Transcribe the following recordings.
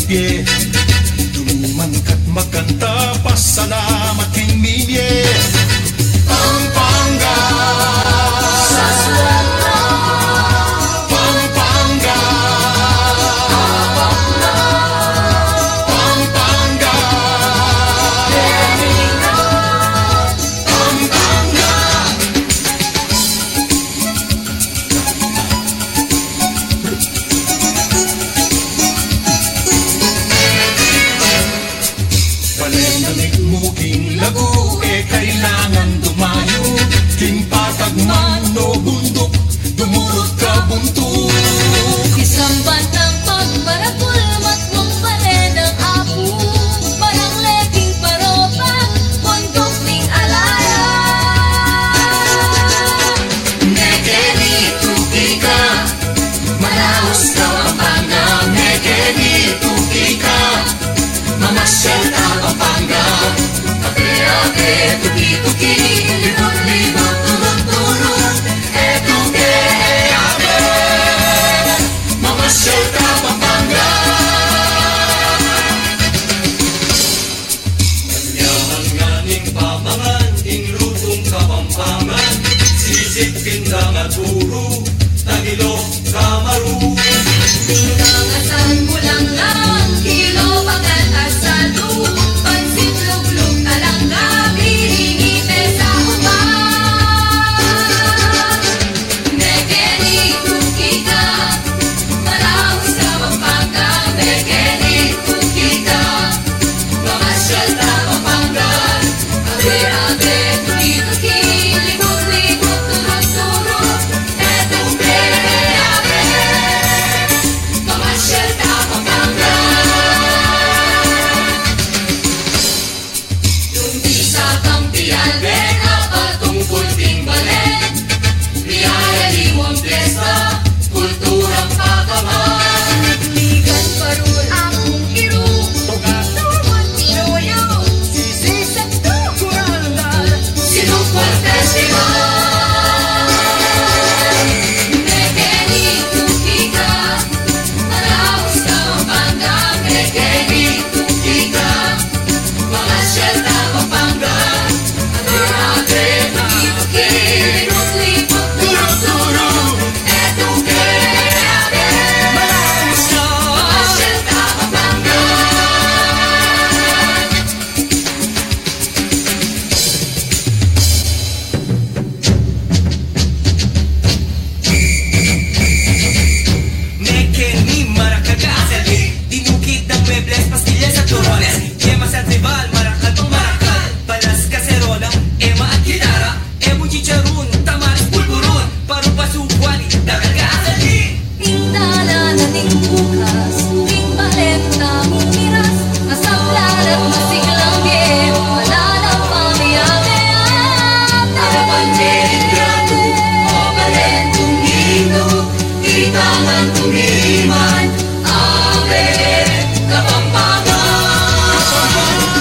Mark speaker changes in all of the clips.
Speaker 1: pie. Duluman kat magkanta, pasalamat king minye. Pampanga, sa suwata, Pampanga, Pampanga, Pampanga. Palenamig mo king lagu, kailangan dumayo. King patagman no bundok, dumurot ka buntok.
Speaker 2: Isamban ng pagbarakul, matmong paledang apu. Parang leking paropa, bundok ning alaya.
Speaker 1: Nekeni tuki ka, malaos ka Pampanga. Nekeni tuki ka, mamasyal ka Pampanga. Ate-ate, tuki-tuki, libot-libot, turot-turot. Etuke, ate, mamasyal ka Pampanga. Kanyaman nga ning pamangan, ing lutong Kapampangan. Sisig, pindang at puro, tagilok, kamaru.
Speaker 2: Pinangasan mo lang lang, kilo bagat asado. Pansit luglog kalangga, biringite sa upan. Nekeni tuki ka, malaos ka Pampanga. Nekeni tuki ka, mamasyal ka Pampanga. Ate-ate, tuki-tuki, libot-libot, turot-turot. Etuke, ate, mamasyal ka Pampanga. Tumpisa kang pialben, apatungkol ting balen. Riyaya limong piyesta, kulturang pakaman. Ligan parul akong iru, tuwan tinoyo. Sisisat tukurandal, sinukwal festival. Nekeni tuki ka, malaos ka Pampanga. Nekeni tuki ka, mamasyal ka Pampanga. Ate-ate, tuki-tuki, libot-libot, turot-turot. Etuke, ate, malaos ka, mamasyal ka Pampanga.
Speaker 3: Nekeni maracagazel, dinukit ng mebles, pastillas at turones. Yemas at rival, marakal pang marakal. Palas kaserola, ema at gitara. Emo chicharun, tamaris pulburun. Paru pasukwali, dagagazel.
Speaker 2: Tingdala na ting bukas, ting balenta mong miras. Masaplar at masiglang game, malalang pamiyamean.
Speaker 1: Panderin grado, o balentong hino, itangan tumiman, ave, Kapampangan.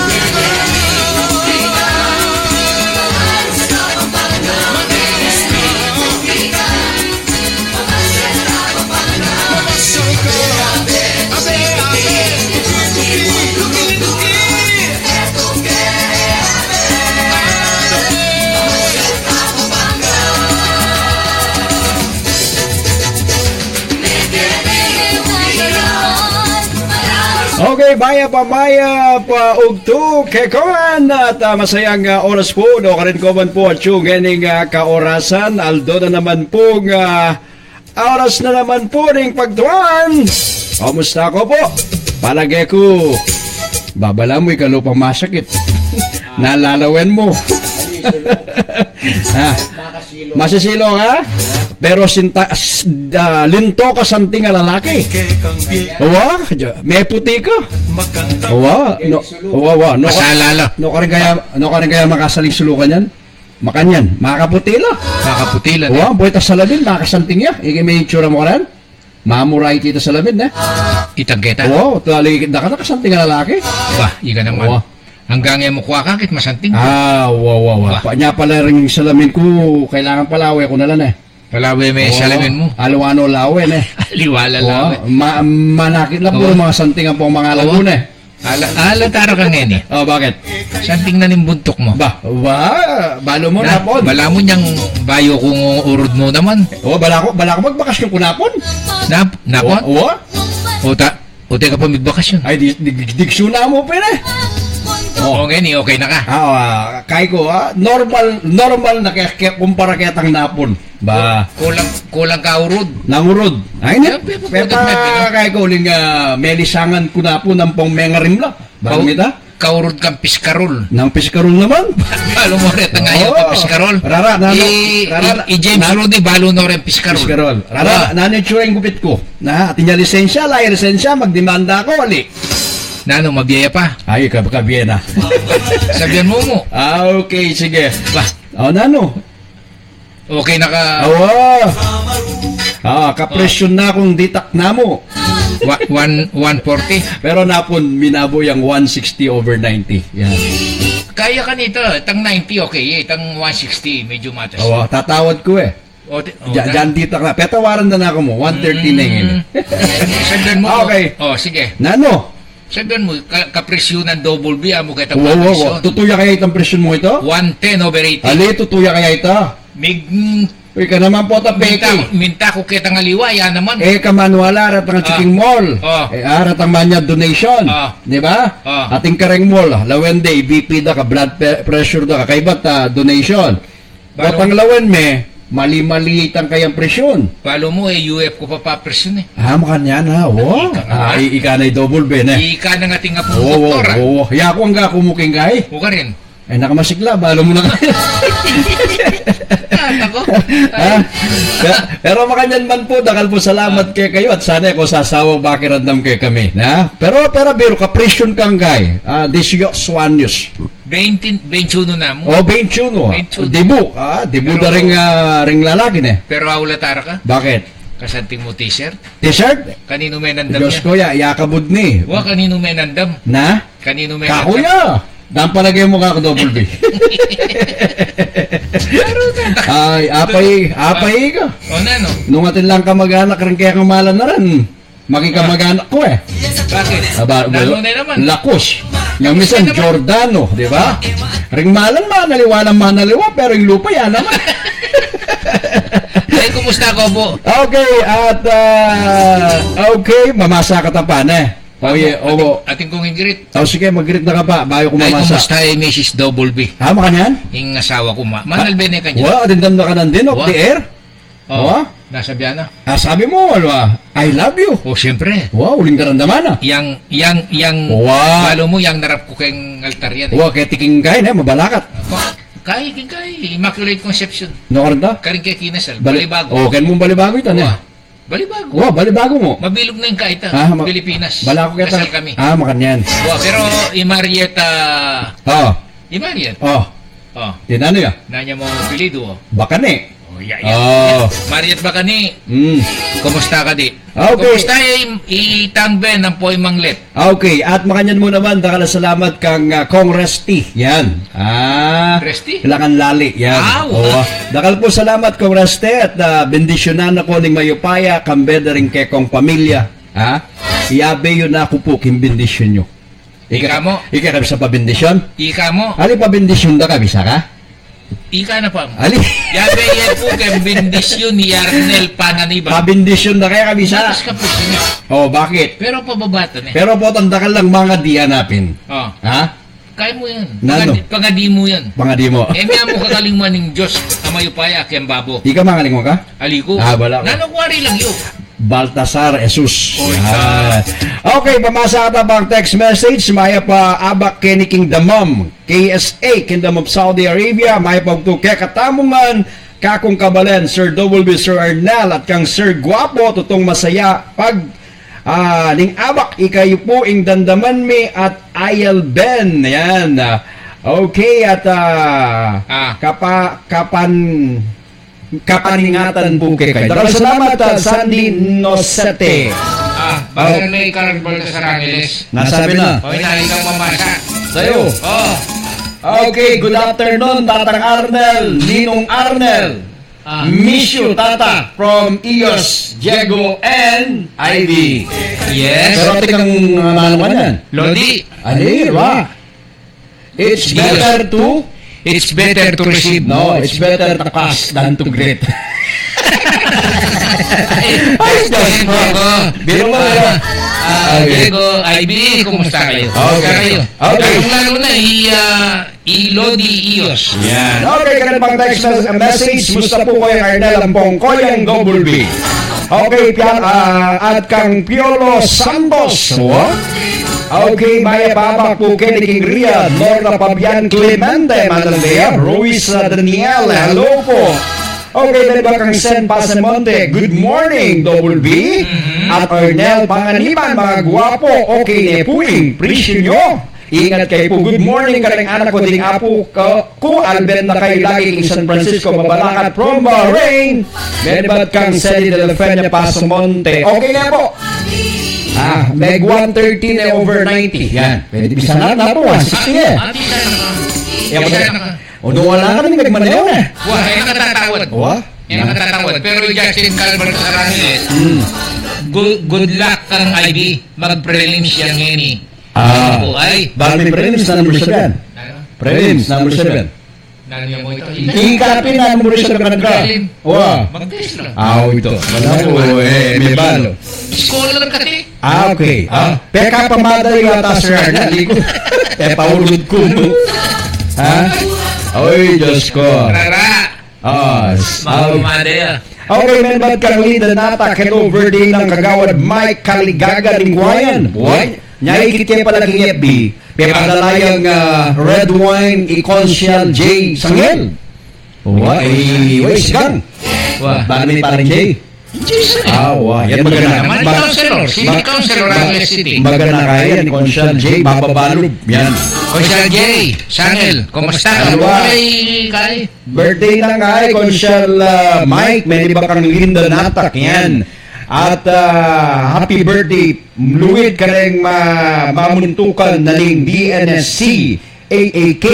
Speaker 1: Nekeni tuki ka, malaos ka Pampanga. Nekeni tuki ka, mamasyal ka Pampanga. Ate, tuki-tuki, tuki-tuki, etuke, ate, mamasyal ka Pampanga. Nekeni tuki ka, malaos.
Speaker 4: Okay, maya pa ugto kekawan at masayang oras po no karin ko man po at yung ganing kaorasan Aldo na naman po oras na naman po ning pagtuan. Kamusta ko po? Palagay ko babala mo ikalupang masakit. Nalalawan mo. Ha? Masisilo ka? Pero linto ka santing nga lalaki.
Speaker 1: Kekang pie,
Speaker 4: Owa, may puti ka.
Speaker 1: magkanta.
Speaker 4: Owa, no
Speaker 5: Masalala.
Speaker 4: no ka rin kaya makasaling sulukan yan. Makanyan, makakaputila.
Speaker 5: Kakaputilan.
Speaker 4: Owa, buhay ta sa labin, makasanting ya. Iki may itsura mo ka rin. Mamuray kita sa labin, eh.
Speaker 5: Itagketa.
Speaker 4: Owa, taligid na ka nakasanting nga lalaki.
Speaker 5: Bah, ika naman.
Speaker 4: Owa.
Speaker 5: Hanggang yung mukha kaki't masanting.
Speaker 4: Wow.
Speaker 5: Ba?
Speaker 4: Nya pala rin yung salamin ko, kailangan palawi ko na lang eh.
Speaker 5: Palawi may salamin mo.
Speaker 4: Alawano lawen eh.
Speaker 5: Liwala lang.
Speaker 4: Manakit lang po
Speaker 5: Oo.
Speaker 4: mga santingan po mga
Speaker 5: Oo.
Speaker 4: Laguna eh.
Speaker 5: Ala taro ka ngayon eh.
Speaker 4: Oh, bakit?
Speaker 5: Santing na nimbuntok mo.
Speaker 4: Balo mo
Speaker 5: Na,
Speaker 4: napon.
Speaker 5: bala mo niyang bayo kung urod mo naman.
Speaker 4: Oh, bala ko magbakasyon ko napon.
Speaker 5: Napon?
Speaker 4: Oo.
Speaker 5: O te ka pa magbakasyon.
Speaker 4: Ay, digsyo na mo pa eh.
Speaker 5: Oo, ngayon eh, okay na ka.
Speaker 4: Kay ko, normal na kumpara ketang napon. Ba,
Speaker 5: Kulang ka urod.
Speaker 4: nangurod. Ay,
Speaker 5: Yeah, pepa,
Speaker 4: kay ko uling melisangan ko na po ng pong mengarim lang. Ba, mita?
Speaker 5: Kaurod kang piskarol.
Speaker 4: Nang piskarol naman.
Speaker 5: Balo mo rin ngayon
Speaker 4: Oo.
Speaker 5: ka piskarol.
Speaker 4: Rara,
Speaker 5: James Rudy, balo na rin piskarol.
Speaker 4: Piskarol. Rara, nanitsura yung gupit ko. Na, atinya lisensya, lahi lisensya, magdemanda ako, wali.
Speaker 5: Nano, mabiyaya pa.
Speaker 4: Ay, kabiye na.
Speaker 5: Sabihan mo mo.
Speaker 4: Okay, sige.
Speaker 5: Ba,
Speaker 4: Nano?
Speaker 5: okay na ka.
Speaker 4: Kapresyon na akong ditak na mo.
Speaker 5: 140.
Speaker 4: Pero napon, minabo yung 160/90. Yan.
Speaker 5: Kaya ka nito. Itang 90, okay. Itang 160, medyo matas.
Speaker 4: Tatawad ko eh. Diyan ditak na. Petawaran na ako mo. 130 na yun.
Speaker 5: Sabihan mo.
Speaker 4: Okay.
Speaker 5: Sige.
Speaker 4: Nano?
Speaker 5: Sabihan mo, kapresyonan double B, amo kayo itang
Speaker 4: Wow.
Speaker 5: kapresyon.
Speaker 4: Tutuya kaya itang presyon mo ito?
Speaker 5: 110/80.
Speaker 4: Ali, tutuya kaya ito?
Speaker 5: Mig,
Speaker 4: Uy, ka naman po tapeke.
Speaker 5: minta ko kita nga liwa, yan naman.
Speaker 4: Kamanuala, arat ang chiking mall.
Speaker 5: Oh.
Speaker 4: Arat ang manya donation.
Speaker 5: Oh.
Speaker 4: Di ba?
Speaker 5: Oh.
Speaker 4: Ating kareng mall, lawen day, BP da ka, blood pressure da ka, kaibat donation.
Speaker 5: Balo-
Speaker 4: Batang lawen me, mali-mali itang kayang presyon.
Speaker 5: Palo mo, UF ko pa presyon eh.
Speaker 4: Makan yan ha, wow.
Speaker 5: Ika nga.
Speaker 4: Ikanay double ben eh.
Speaker 5: Ika na nga tinga po
Speaker 4: Oo,
Speaker 5: doktor.
Speaker 4: oo. Yako ang kumuking kay.
Speaker 5: O ka rin.
Speaker 4: Ay, nakamasigla, balo mo na kayo.
Speaker 5: Ako.
Speaker 4: Pero makanyan man po, dakal po salamat kay kayo at sana ko sasawang bakirandam kay kami. Na? Pero biro ka presyon kang kay. Disyok Swanyos.
Speaker 5: 21 na mo.
Speaker 4: O 21.
Speaker 5: 21.
Speaker 4: Dibu. Dibu
Speaker 5: Pero-
Speaker 4: da ring lalaki ne.
Speaker 5: Pero awla tara ka.
Speaker 4: Bakit?
Speaker 5: Kasanting mo t-shirt.
Speaker 4: T-shirt?
Speaker 5: Kanino may nandam
Speaker 4: Diyos
Speaker 5: niya?
Speaker 4: ko ya, yakabud ni.
Speaker 5: Wa, kanino may nandam?
Speaker 4: Na?
Speaker 5: Kanino may nandam?
Speaker 4: Kakuya. Daan palagay mo ka double B. Ay, apay ka.
Speaker 5: O na, no?
Speaker 4: Nung atin lang ka mag-anak, rin kaya kamalan na rin. Makikamag-anak ko eh.
Speaker 5: Bakit? Lalo na naman.
Speaker 4: Lakos. Yung misan, Giordano, di ba? Ring malan, manaliwa, pero yung lupa yan naman.
Speaker 5: Ay, kumusta ko po?
Speaker 4: Okay, at okay, mamasa ka tapan eh. Oh, yeah, oh.
Speaker 5: Ating kong ingrit.
Speaker 4: Sige, mag-greet na ka pa, bayo ko
Speaker 5: Ay,
Speaker 4: mamasa.
Speaker 5: kumusta eh, Mrs. Double B?
Speaker 4: Hama ka niyan?
Speaker 5: Yung asawa ko Manal bene ka niya.
Speaker 4: Wow, atindam na ka nan din, off
Speaker 5: Wow.
Speaker 4: the air.
Speaker 5: Oo. Nasa biyana.
Speaker 4: Sabi mo, I love you.
Speaker 5: O, siyempre.
Speaker 4: Wow, uling karandaman ah.
Speaker 5: Yang,
Speaker 4: Wow.
Speaker 5: Palo mo, yang narap ko kayong altar yan.
Speaker 4: Wow, kaya tiking kain eh, mabalakat.
Speaker 5: Kay, Immaculate Conception.
Speaker 4: No, karanta?
Speaker 5: Karing kay kinasal. Balibago.
Speaker 4: Oh, kaya mong balibago ito
Speaker 5: Wow.
Speaker 4: na.
Speaker 5: Balibago.
Speaker 4: Wow, balibago mo.
Speaker 5: Mabilog na yung kaita. Pilipinas.
Speaker 4: Balako kita.
Speaker 5: Kasal kami.
Speaker 4: Makan yan.
Speaker 5: Wow, pero Imarieta...
Speaker 4: Oh,
Speaker 5: Imariet.
Speaker 4: oh.
Speaker 5: Oh.
Speaker 4: Yan ano ya?
Speaker 5: Nanya mo ang apelido. Oh.
Speaker 4: Baka ni.
Speaker 5: Oh, yeah.
Speaker 4: Oh.
Speaker 5: Mariet ba ka ni?
Speaker 4: Mm.
Speaker 5: Kumusta ka di?
Speaker 4: Okay.
Speaker 5: Kumusta itangben ng poy manglet?
Speaker 4: Okay, at makanyan mo naman, dakala salamat kang Kong Resti. Yan.
Speaker 5: Resti?
Speaker 4: Kailangan lali. Yan.
Speaker 5: Wow.
Speaker 4: Dakal po salamat Kong Resti at bendisyonan ako ning mayupaya, kambeda rin kay kong pamilya. Iabe yun ako po, kimbendisyon nyo.
Speaker 5: Ika mo?
Speaker 4: Ika kami sa pabendisyon?
Speaker 5: Ika mo?
Speaker 4: Ali pabendisyon da ka, bisa ka?
Speaker 5: Ika na pa mo.
Speaker 4: Ali.
Speaker 5: Yabe yan po kay bendisyon ni Arnel Pananiba.
Speaker 4: Pabendisyon da kaya ka, bisa?
Speaker 5: Matas ka po siya.
Speaker 4: Oh, bakit?
Speaker 5: Pero pababata na.
Speaker 4: Pero po, tandakal lang mga diyanapin.
Speaker 5: Oh.
Speaker 4: Ha?
Speaker 5: Kaya mo yan.
Speaker 4: Nano?
Speaker 5: Pangadi mo yan.
Speaker 4: Mga di mo.
Speaker 5: May mo kakalingman ng Diyos amayupaya kayang babo.
Speaker 4: Ika mga mo ka?
Speaker 5: Aliko.
Speaker 4: Wala ko.
Speaker 5: Nanokwari lang yun.
Speaker 4: Baltasar Jesus.
Speaker 5: Oy,
Speaker 4: Yan. Okay, pamasa ka bang text message? Maya pa abak keniking damam. KSA, Kingdom of Saudi Arabia. Maya pa ito katamungan. Kakong kabalen, Sir W. Sir Arnel at kang Sir Guapo. Tutong masaya. Pag ning abak, ikayo po ing dandaman mi at Ayel Ben. Yan. Okay, at kapaningatan po kay kayo. Dapat salamat Sandy Nosete.
Speaker 5: Bakit may karambol sa Sarangeles?
Speaker 4: Nasabi na.
Speaker 5: O, inahin kang mamasa.
Speaker 4: Sa'yo.
Speaker 5: Oh.
Speaker 4: Okay, good afternoon, Tatang Arnel, Ninong Arnel. Miss you, Tata, from Ios, Diego, and Ivy.
Speaker 5: Yes.
Speaker 4: Pero tikang ano ka yan?
Speaker 5: Lodi,
Speaker 4: Ali, ba? It's better to...
Speaker 5: it's better to receive.
Speaker 4: No, it's better to cast than to greet.
Speaker 5: Ay, Diyos mo ako.
Speaker 4: Biro mo,
Speaker 5: Diego, Ivy, kumusta kayo?
Speaker 4: Okay.
Speaker 5: Kayo?
Speaker 4: Okay.
Speaker 5: Lalo na, Lodi Ios.
Speaker 4: Yan. Okay, ganun pang text message. Musta po kayo, Arnel Ampong, Koyang Double B. Okay, at kang Piolo Santos. What? Okay, Maya Babak po, Kenny Ria, Norna Pabian Clemente, Manalea, Ruiz Daniel, hello po. Okay, then ba kang Sen Pasamonte, good morning, Double B. At Arnel Panganiban, mga guwapo, okay, nepuing, presyo nyo. Ingat kayo po. Good morning karing anak ko ding apo ko Albert na kayo lagi king San Francisco Mabalakat from Bahrain. Menebat kang Sally de la Feña Pasamonte. Okay nga po. Meg 130 na over 90. Yan. Pwede bisa na po. 160 eh. O doon wala ka rin nagmanayaw na.
Speaker 5: Wah, yung natatawad.
Speaker 4: Wah?
Speaker 5: Yung natatawad. Pero Justin Calvert sa Ramirez, good luck kang Ivy. Mag-prelims yan ngayon. Ay.
Speaker 4: Bakit may prelims na number 7? Prelims, number 7.
Speaker 5: Nandiyan mo ito.
Speaker 4: Ikapin na number 7 ka nagka. Wow.
Speaker 5: Mag-test lang.
Speaker 4: Ito. Wala po may balo.
Speaker 5: School lang kasi.
Speaker 4: Okay. Peka pamadali yata, sir. Naliko. Paulod ko mo. Oy, Diyos ko.
Speaker 5: Rara. Mamadaya.
Speaker 4: Okay, men, ba't kang Linda Nata, hello, birthday ng kagawad Mike Kaligaga Lingwayan. What? Nyay kitya pala ng FB. Pepadalayang red wine Econscial J. Sangel. What? Wais gang. Bakit pa rin J? Yan maganda.
Speaker 5: Naman counselor. City counselor ng City.
Speaker 4: Maganda kaya ni Econscial J. Bababalog. Yan.
Speaker 5: Econscial J. Sangel. Kumusta ka? Kay?
Speaker 4: Birthday ng Econscial Mike. May iba kang Linda Natak. Yan. At happy birthday, Luwid ka rin mamuntukan na ning DNSC, AAK,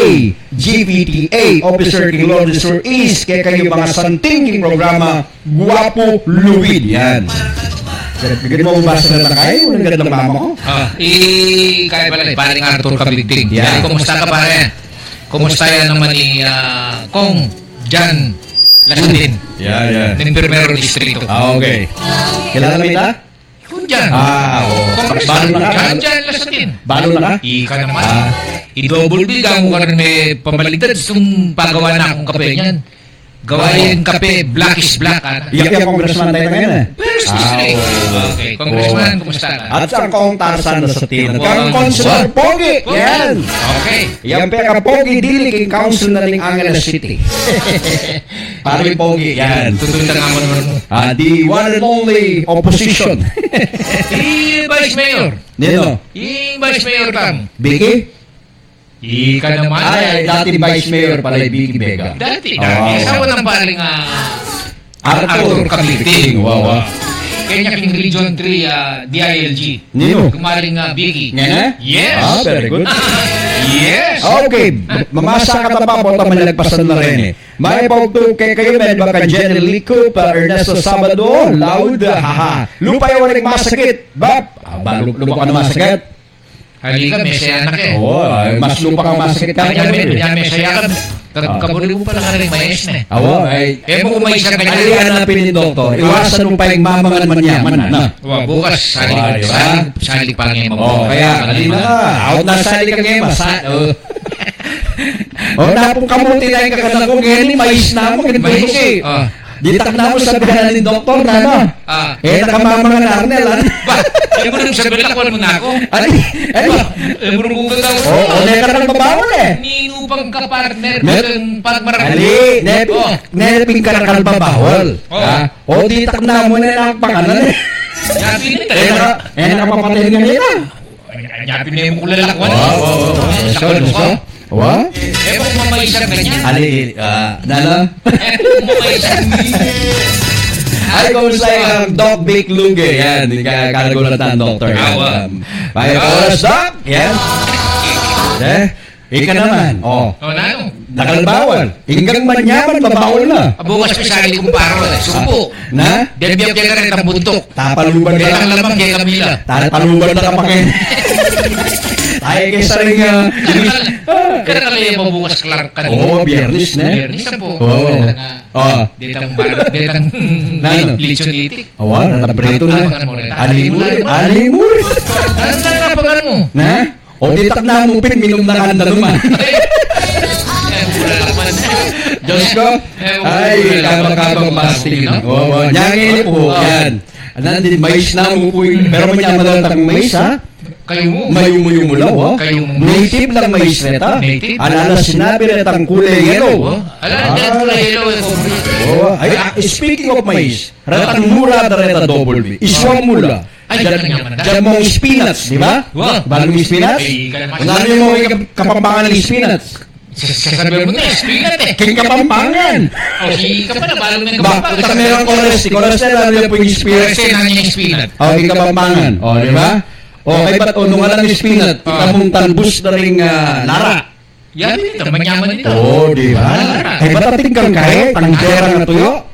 Speaker 4: GVTA, Officer King Lord Sir East, kaya kayo mga santingking programa, Guwapo Luwid. Yan. Bigyan mo basa na kayo, ang ganda ng mama ko.
Speaker 5: Kaya pala, paring Arthur Kabigting.
Speaker 4: Yeah.
Speaker 5: Kumusta ka pare? Kumusta yan naman ni Kong Jan Lasundin?
Speaker 4: Yan.
Speaker 5: Ng Primero Distrito.
Speaker 4: Okay. Kilala mo ita?
Speaker 5: Kung Jan.
Speaker 4: Balo na ka?
Speaker 5: Jan Lasundin.
Speaker 4: Balo na ka?
Speaker 5: Ika naman. I-double big ako ka rin may pamaligtad. Itong pagawa na akong kape niyan. Gawain kape, black is black.
Speaker 4: Iyak congressman tayo ngayon eh.
Speaker 5: First district. Okay. Congressman, kumusta ka?
Speaker 4: At sa kong tarsan na sa tinan. Kang Councilor Pogi. Yan.
Speaker 5: Okay.
Speaker 4: Yan peka Pogi dili king council na ning Angeles City. Pari Pogi. Yan.
Speaker 5: Tutunta nga mo.
Speaker 4: The one and only opposition.
Speaker 5: Vice Mayor.
Speaker 4: Nino?
Speaker 5: Yung Vice Mayor tam.
Speaker 4: Vicky?
Speaker 5: Ika naman.
Speaker 4: Ay, dati Vice Mayor pala Vicky Vega.
Speaker 5: Dati. Asawa ng paring
Speaker 4: Arthur Kabigting. Wow.
Speaker 5: Kanya King Region 3 DILG.
Speaker 4: Nino?
Speaker 5: Kumaring Vicky.
Speaker 4: Nga?
Speaker 5: Yes.
Speaker 4: Very good.
Speaker 5: Yes.
Speaker 4: Okay, mamasa ka na pa po malagpasan na rin eh. May pagto kay kayo men baka Jenny Lico pa Ernesto Sabado, loud, haha. Lupa yung walang masakit. Bap, lupa ka na masakit.
Speaker 5: Halika, may saya anak eh.
Speaker 4: Mas lupa kang masakit ka.
Speaker 5: Kanya may saya ka. Kabuli mo pala ka rin mayes na eh.
Speaker 4: Ay.
Speaker 5: Mo kumayos ka kanya.
Speaker 4: Ali hanapin ni Doktor. Iwasan mo pa yung mamangan man niya.
Speaker 5: Bukas, salik pa ngayon mo.
Speaker 4: Kaya, ali na. Out na sali ka ngayon. Napong kamuti na yung kakana ko. Ngayon, mais na mo.
Speaker 5: Mais eh.
Speaker 4: Ditak na mo sa bihanan ni Doktor na no? Nakamamangan na Arnel.
Speaker 5: Ba? Ay mo nung sabi lang mo na ako.
Speaker 4: Ay
Speaker 5: mo nung gugat ako.
Speaker 4: Neka na magbabawal eh.
Speaker 5: Ninupang ka partner. Pagmarang.
Speaker 4: Ali, neping ka na kalbabawal. Ditak na mo na lang pangalan eh.
Speaker 5: Yapin na
Speaker 4: Nakapapatay nga nila.
Speaker 5: Yapin na yung kulalakwan.
Speaker 4: Gusto? What?
Speaker 5: Kung mamaisang ganyan.
Speaker 4: Ali, nala?
Speaker 5: Kung mamaisang
Speaker 4: Ay, kumusta yung Doc Bake Luge? Yan, kalagulatan, Doctor. May oras, Doc? Yan. Ika naman.
Speaker 5: Nano?
Speaker 4: Nakalbawal. Hinggang manyaman, mabawal na.
Speaker 5: Bukas ko sa kong paro. Sumpo.
Speaker 4: Na?
Speaker 5: Biyab-biyab kaya ka rin ang buntok.
Speaker 4: Tapaluban
Speaker 5: Kaya
Speaker 4: ka.
Speaker 5: ang lamang kaya Camila.
Speaker 4: Tapaluban na ka pa kayo. Tayo kayo sa rin nga.
Speaker 5: Kaya kami yung bukas Clark ka.
Speaker 4: Oo, biyernes na.
Speaker 5: Biyernes na po.
Speaker 4: Oo. Oo.
Speaker 5: Ditang barat, ditang
Speaker 4: Nano?
Speaker 5: lechon litik.
Speaker 4: Awa, natabrito na.
Speaker 5: Apakan mo rin.
Speaker 4: Alimur. Alimur.
Speaker 5: Ano na napagan mo?
Speaker 4: Na? O ditak na mupin, minum na kanda naman. Diyos ko. Ay, kabang pasting. Oo, nyangin po. Yan. Nandin, mais na mo po. Pero manyaman lang mais, ha?
Speaker 5: Kayo mo.
Speaker 4: Mayumuyo mo lang, oh.
Speaker 5: Kayo mo.
Speaker 4: Native lang mais neta.
Speaker 5: Native?
Speaker 4: Alala sinabi neta ang kulay yellow.
Speaker 5: Ala, dyan ko na yellow.
Speaker 4: Oh, ay, speaking of mais, ratang mura na reta double B. Iswang mula.
Speaker 5: Ay, dyan naman na.
Speaker 4: Diyan mo ang spinach, di ba?
Speaker 5: Wow.
Speaker 4: Balong spinach?
Speaker 5: Ay, kaya naman.
Speaker 4: Unano yung mga kapampangan ng spinach?
Speaker 5: Sasabihin mo na, spinat eh.
Speaker 4: King kapampangan.
Speaker 5: O, si ka pa na, balong na
Speaker 4: Ba, ito meron cholesterol, ano yung po yung spinach?
Speaker 5: Kasi namin yung spinat.
Speaker 4: O, king kapampangan. O, di ba? O, kay ba't nung alam yung spinach, kita mong talbos na ring lara.
Speaker 5: Yan dito, manyaman dito.
Speaker 4: Oo, di ba? Ay, ba't ating kang kahit, tanggera na tuyo?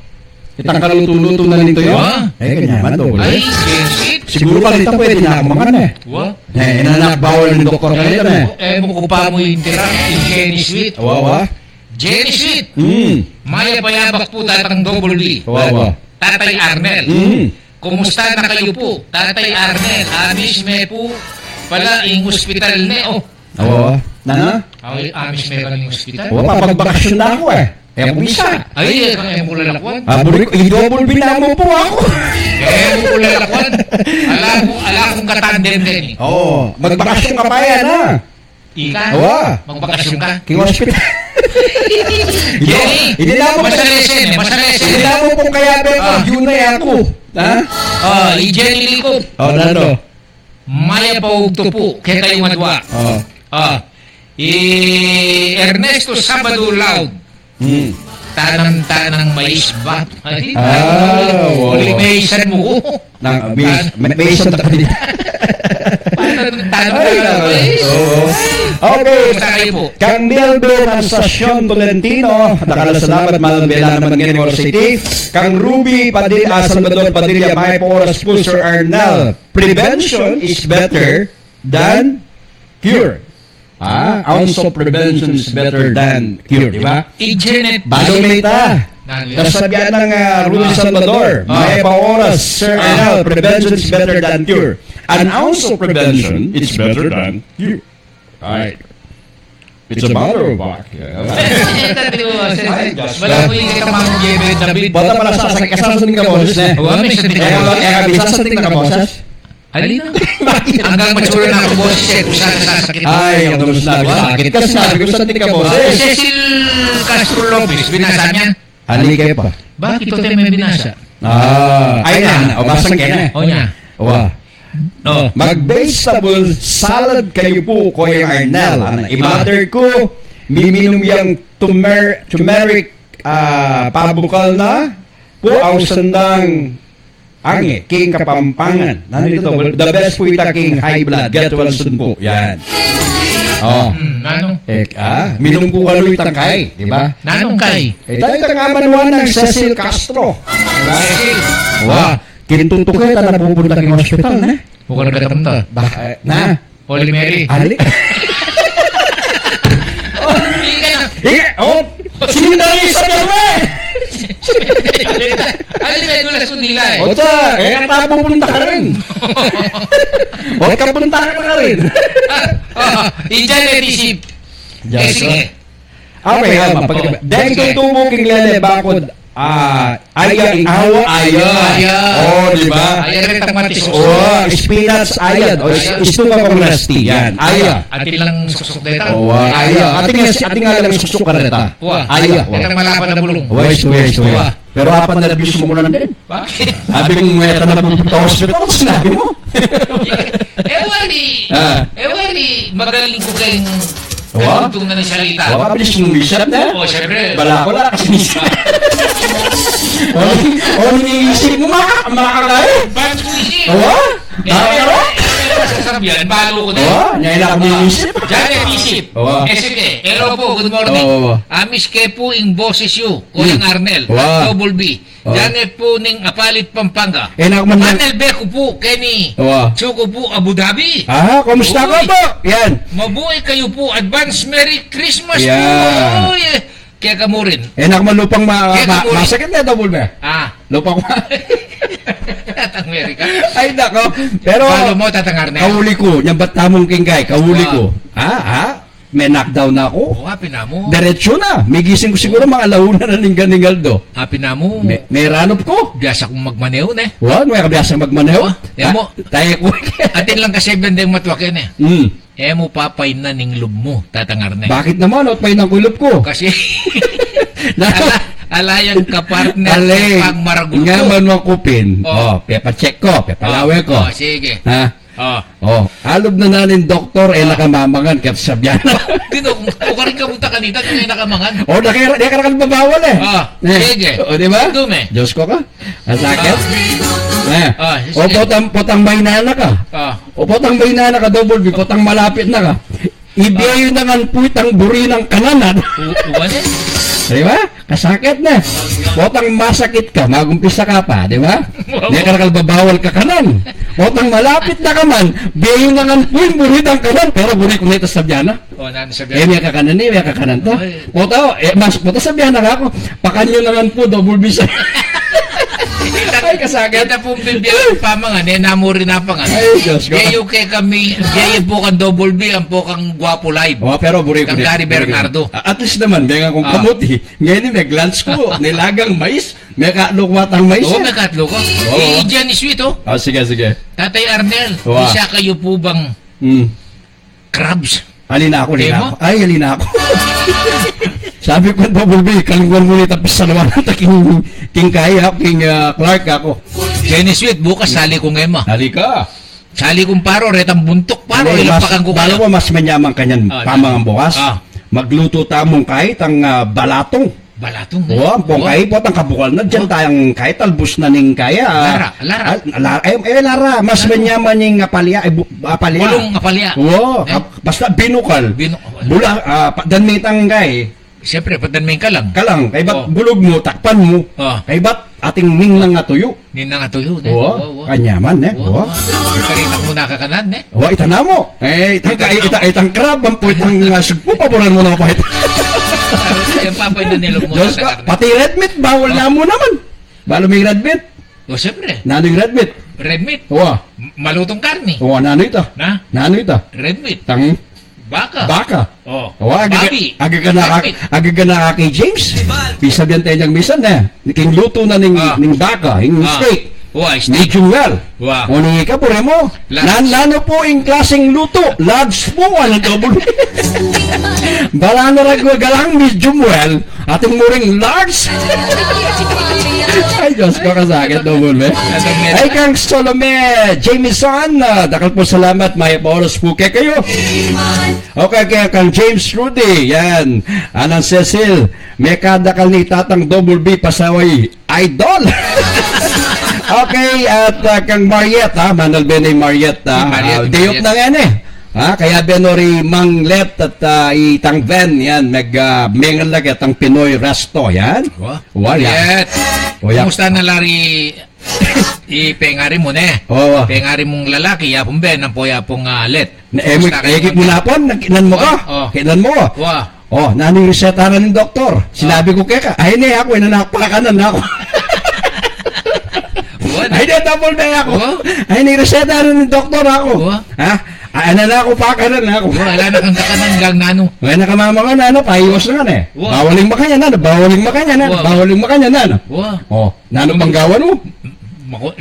Speaker 4: Itang kaluto-luto na rin tuyo?
Speaker 5: Wow.
Speaker 4: Ay, ganyaman, double.
Speaker 5: Ay, gensit.
Speaker 4: Siguro pa dito pwede na kumakan eh.
Speaker 5: Wow.
Speaker 4: Inanak bawal ng doktor kanito na eh.
Speaker 5: Mo ko pa mo yung tira, yung Jenny Sweet.
Speaker 4: Wawa.
Speaker 5: Jenny Sweet.
Speaker 4: Mm.
Speaker 5: Bayabak po tatang double D.
Speaker 4: Wawa.
Speaker 5: Tatay Arnel.
Speaker 4: Mm.
Speaker 5: Kumusta na kayo po? Tatay Arnel, amis me po pala yung hospital ne. Oh,
Speaker 4: Wawa. Na?
Speaker 5: ay, amis me pala yung hospital.
Speaker 4: Wawa, pagbakasyon na ako eh. Eh, ako isa.
Speaker 5: Ay, kaya mo lalakwan.
Speaker 4: Aburi ko, i-double binamo po ako.
Speaker 5: Kaya mo lalakwan. Ala kong katandem din eh.
Speaker 4: Oo. Magbakasyon ka pa yan ha.
Speaker 5: Ika,
Speaker 4: Wawa.
Speaker 5: magbakasyon ka.
Speaker 4: King hospital.
Speaker 5: Jenny,
Speaker 4: Hindi na mo
Speaker 5: masalesen eh, masalesen.
Speaker 4: Hindi na mo pong kaya beko. Yun na ako. Ha?
Speaker 5: Jenny Likop.
Speaker 4: Oh, nano.
Speaker 5: Maya pa ugto po, kaya kayo madwa.
Speaker 4: Oh.
Speaker 5: Ernesto Sabado Loud.
Speaker 4: Hmm.
Speaker 5: Tanang mais ba? Ay,
Speaker 4: wow.
Speaker 5: Maisan mo ko.
Speaker 4: May isang takot dito.
Speaker 5: Tanang mais.
Speaker 4: Oo. Okay.
Speaker 5: Kumusta kayo po?
Speaker 4: Kang Melvin ng Stasyon Tolentino, nakalasalamat Malambela naman ng University. Kang Ruby Padilla, Salvador Padilla, may po oras po, Sir Arnel. Prevention is better than cure. Ounce of prevention is better than cure, di ba?
Speaker 5: Janet
Speaker 4: Bago may ta. Kasabihan ng Ruby Salvador, may pa oras, Sir Arnel, prevention is better than cure. An ounce of prevention is better than cure. Alright. It's a matter of fact.
Speaker 5: Wala ko yung katamang Jebet David.
Speaker 4: Bata pala sasasating ka boses na.
Speaker 5: May sasating ka boses.
Speaker 4: Kaya sasating ka boses?
Speaker 5: Alin na? Hanggang mature na ako boses eh, kung saan sasakit.
Speaker 4: Ay, ang tulad sinabi sa akin. Kasi sabi ko sasating ka boses.
Speaker 5: Cecil Castro Lopez, binasa niya?
Speaker 4: Hali kayo pa.
Speaker 5: Bakit ito tayo may binasa?
Speaker 4: Ay na, o basang ka na.
Speaker 5: O niya.
Speaker 4: Wa. Mag-vegetable salad kayo po, Kuya Arnel. I-butter ko, miminom yung turmeric pabukal na po, ausan ng Ange, King Kapampangan. Nandito, the best po ita King High Blood. Get well soon po. Yan. Oh.
Speaker 5: Nanong?
Speaker 4: Minum po kalo itang kay, di ba?
Speaker 5: Nanong kay?
Speaker 4: Tayo tangaman ng Cecil Castro. Diba?
Speaker 5: Cecil.
Speaker 4: Wow. Kintuto kayo, na pupunta ng hospital, na?
Speaker 5: Bukan ka tamta.
Speaker 4: Na?
Speaker 5: Holy Mary.
Speaker 4: Ali?
Speaker 5: Hindi ka na.
Speaker 4: Oh! Sinindari sa gawa!
Speaker 5: Alin may dulas ko nila eh.
Speaker 4: Otsa, kaya pupunta ka rin. O, kapunta ka rin.
Speaker 5: Ijan at isip. Sige.
Speaker 4: Okay, dahil tutubo king lele bakod, ayang awa, oh, di ba?
Speaker 5: Ayan rin tamatis.
Speaker 4: Oh, spinach, ayan. O, isto ka pang rasti, yan. Aya.
Speaker 5: Atin lang susuk deta.
Speaker 4: Oh, aya. Ating nga lang susuk ka rin ita. Aya.
Speaker 5: Itang malapan na bulong.
Speaker 4: Wais. Pero apan na labis mo na din.
Speaker 5: Bakit?
Speaker 4: Sabi kong mweta na pupunta sa hospital, sinabi mo.
Speaker 5: Ewan ni, magaling ko kayong ganitong na salita.
Speaker 4: Wala ka bilis nung bishop na.
Speaker 5: Oo, syempre.
Speaker 4: Bala ko lang kasi nisa. O, iniisip mo makakagay.
Speaker 5: Bakit ko isip?
Speaker 4: Oo?
Speaker 5: Pero sabihan, balo ko na.
Speaker 4: Oh, ngayon ako niisip.
Speaker 5: Janet isip.
Speaker 4: Oo.
Speaker 5: Sige. Hello po, good morning.
Speaker 4: Oo.
Speaker 5: Amis ke po ing boses yu. Kulang Arnel.
Speaker 4: Wow.
Speaker 5: Double B.
Speaker 4: Oo.
Speaker 5: Janet po ning Apalit, Pampanga.
Speaker 4: Nakman lang.
Speaker 5: Arnel Beko po, Kenny.
Speaker 4: Oo.
Speaker 5: Choco po, Abu Dhabi.
Speaker 4: Kumusta ka
Speaker 5: Uy.
Speaker 4: po? Yan.
Speaker 5: Mabuhay kayo po. Advance Merry Christmas
Speaker 4: Yeah.
Speaker 5: po. Uy, kaya ka mo rin.
Speaker 4: Nakman lupang
Speaker 5: Kaya kamuli.
Speaker 4: masakit na double ba? Lupang
Speaker 5: Tatang Amerika.
Speaker 4: Ay, nako. Pero,
Speaker 5: Balo mo, Tatang Arnel.
Speaker 4: kahuli ko. Yan ba't tamong kingkay? Kahuli
Speaker 5: Wow.
Speaker 4: ko. May knockdown na ako.
Speaker 5: Oo, happy na mo.
Speaker 4: Diretso na. May gising ko siguro mga alauna na ng ganingaldo.
Speaker 5: Happy na mo.
Speaker 4: May ranop ko.
Speaker 5: Biyasa kong magmaneho na eh.
Speaker 4: May kabiyasang magmaneho.
Speaker 5: yan mo.
Speaker 4: Tayo ko.
Speaker 5: Atin lang kasi bendeng matwakin eh.
Speaker 4: Hmm.
Speaker 5: Mo papay na ning lub mo, Tatang Arnel.
Speaker 4: Bakit naman? At may nangkulop ko.
Speaker 5: Kasi alayan ka partner
Speaker 4: Alay.
Speaker 5: pag maragot
Speaker 4: Nga
Speaker 5: ko.
Speaker 4: man makupin.
Speaker 5: Oh.
Speaker 4: Pepa-check ko. Pepalawe ko.
Speaker 5: Sige.
Speaker 4: Ha?
Speaker 5: Oh.
Speaker 4: Alob na nanin doktor, nakamamangan kat sabyan.
Speaker 5: Kino, kung ka rin kamunta kanita, kung may nakamangan.
Speaker 4: Di ka nakalbabawal eh.
Speaker 5: Sige.
Speaker 4: Di ba?
Speaker 5: Dume.
Speaker 4: Diyos ko ka. Ang sakit.
Speaker 5: sige.
Speaker 4: Potang baynana ka. Potang baynana ka, double B, potang malapit na ka. Ibiyayo na nga po itang buri ng kananan.
Speaker 5: Uwan eh.
Speaker 4: Di ba? Kasakit na. Potang masakit ka, magumpisa ka pa, di ba? Di ka nakalbabawal ka kanan. Potang malapit na ka man, biyayo na nga po yung buri ng kanan, pero buri ko na ito sabyana.
Speaker 5: Nano sabihan.
Speaker 4: May kakanan ni, may kakanan to. Pota sabihan na nga ako, pakanyo na nga po, double B sa... Ay, kasagad.
Speaker 5: Kita pong bibiyang pamangan, namo rin na pangan.
Speaker 4: Ay, Diyos ko.
Speaker 5: Gayo kay kami, gayo po kang double B, ang po kang Guwapo Live.
Speaker 4: Pero buri ko
Speaker 5: Kang Gary Bernardo.
Speaker 4: At least naman, may nga kong kamuti. Ngayon may glance ko, nilagang mais, may kalukwatang mais.
Speaker 5: Oo, may katlo ko. Diyan ni Sweet, oh.
Speaker 4: Sige.
Speaker 5: Tatay Arnel,
Speaker 4: Wow.
Speaker 5: isa kayo po bang crabs?
Speaker 4: Halina ako.
Speaker 5: Demo?
Speaker 4: Ay, halina ako. Sabi ko, double B, kalingwan mo nito, tapos sa naman, king Kaya, King Clark ako.
Speaker 5: Jenny Sweet, bukas sali kong ema.
Speaker 4: Halika.
Speaker 5: Sali kong paro, retang buntok paro, ilang pakang ko
Speaker 4: Balo mo, mas manyaman kanyan pamangang bukas. Magluto tamong kahit ang balatong.
Speaker 5: Balatong.
Speaker 4: Oo, ang kahit po ang kabukal na dyan tayong kahit albus na ning kaya. Lara. Mas manyaman yung apalya. Apalya.
Speaker 5: Bulong apalya.
Speaker 4: Oo, basta binukal. Bula, danmitang kay.
Speaker 5: Siyempre, padanmin ka lang.
Speaker 4: Kalang, kay ba't bulog mo, takpan mo. Kay ba't ating ning lang nga tuyo.
Speaker 5: Nin na nga tuyo.
Speaker 4: Oo, kanyaman, Oo.
Speaker 5: Karitak mo nakakanan,
Speaker 4: Oo, itana mo. Itang crab, ang po itang sugpo, paboran mo na pa ito.
Speaker 5: Yung papay na nilog mo
Speaker 4: Diyos
Speaker 5: sa
Speaker 4: ka,
Speaker 5: karne.
Speaker 4: pati red meat, bawal na mo naman. Balo may red meat.
Speaker 5: Siyempre.
Speaker 4: Nano'y red meat.
Speaker 5: Red meat.
Speaker 4: Oo.
Speaker 5: Malutong karne.
Speaker 4: Oo, nano'y ito.
Speaker 5: Na?
Speaker 4: Nano'y ito.
Speaker 5: Red meat.
Speaker 4: Tang
Speaker 5: Baka.
Speaker 4: Oo,
Speaker 5: Babi.
Speaker 4: aga ka na kay James. Bisa biyan tayo niyang misan na. King luto na ning baka, yung steak.
Speaker 5: Steak.
Speaker 4: Medium well.
Speaker 5: Wow.
Speaker 4: Uni ka, pure mo. Nano po yung klaseng luto. Large po, ano double. Bala na galang medium well. Ating muring large. Ay, Diyos ko, kasakit double, Ay, kang Solome, Jameson, dakal po salamat, may oras po kayo. Okay, kaya kang James Rudy, yan. Anang Cecil, may kadakal ni Tatang Double B pasaway, idol. Okay, at kang Mariette, Manal Benay Mariette, dayop na yan kaya Benori Manglet at itang Ven, yan, mengal lagi at ang Pinoy Resto, yan.
Speaker 5: Mariette. Kumusta na lari ipengari mo Pengari mong lalaki, yapong Ben, ang po yapong let.
Speaker 4: Ekip mo na po, kinan mo ka. Kinan mo. Nani reseta na ng doktor. Sinabi ko kaya ay hindi ako, nanakpakanan na ako. Ay, di, double na ako. Ay, nireseta na ng doktor ako. Ano na ako, pakanan na ako.
Speaker 5: Wala na kang kakanan gang nano.
Speaker 4: Wala na kamama ka pahiwas na nga Bawaling makanya bawaling makanya nano pang gawan mo.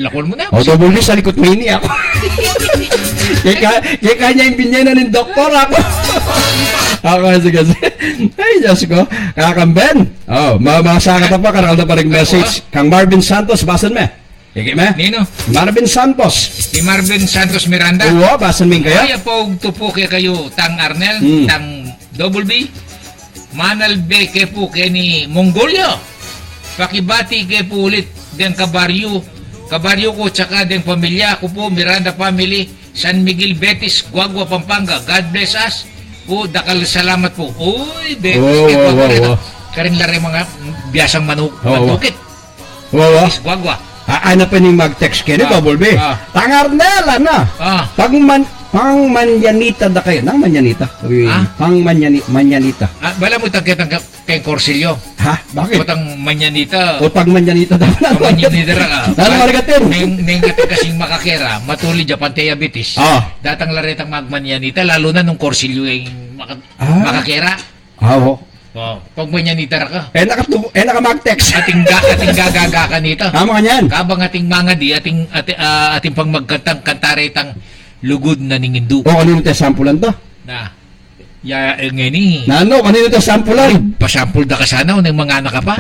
Speaker 5: Lakon mo na.
Speaker 4: Double B, sa likod mo ini ako. Kaya kanya yung binyanan ng doktor ako. Sige. Ay, Diyos ko. Kakamben. Masakat pa, karakal na pa rin message. Kang Marvin Santos, basan me.
Speaker 5: Nino?
Speaker 4: Marvin Santos.
Speaker 5: Si Marvin Santos Miranda.
Speaker 4: Oo, basan min kaya?
Speaker 5: Kaya po tupo kayo, Tang Arnel, Tang Double B, Manal B ke po ni Mongolia. Pakibati ke po ulit den kabaryo ko tsaka den pamilya ko po, Miranda family, San Miguel, Betis, Guagua, Pampanga. God bless us. Dakal salamat po. Uy, Betis,
Speaker 4: Oo.
Speaker 5: Karin lari mga biyasang manukit.
Speaker 4: Oo.
Speaker 5: Guagua.
Speaker 4: Ano pa ning mag-text kayo, Double B? Tangarnela na. Pang manyanita da kayo. Nang manyanita? Pang manyanita.
Speaker 5: Bala mo tagkitang kay Corsilio.
Speaker 4: Ha? Bakit?
Speaker 5: Putang manyanita.
Speaker 4: O pag manyanita daw na.
Speaker 5: Manyanita ra.
Speaker 4: Ano maragatin?
Speaker 5: Neng kasing makakera, matuli Japan diabetes. Datang laretang magmanyanita, lalo na nung Corsilio yung makakera. Pag manyanita ra ka.
Speaker 4: Naka mag-text.
Speaker 5: Ating gagaga ka nito.
Speaker 4: Tama yan.
Speaker 5: Kabang ating mga di, ating pang magkantang kantaretang lugod na ningindu.
Speaker 4: O kanino tayo sampulan to?
Speaker 5: Ngani.
Speaker 4: Kanino tayo sampulan?
Speaker 5: Pasampul da ka sana o ng mga anak ka pa.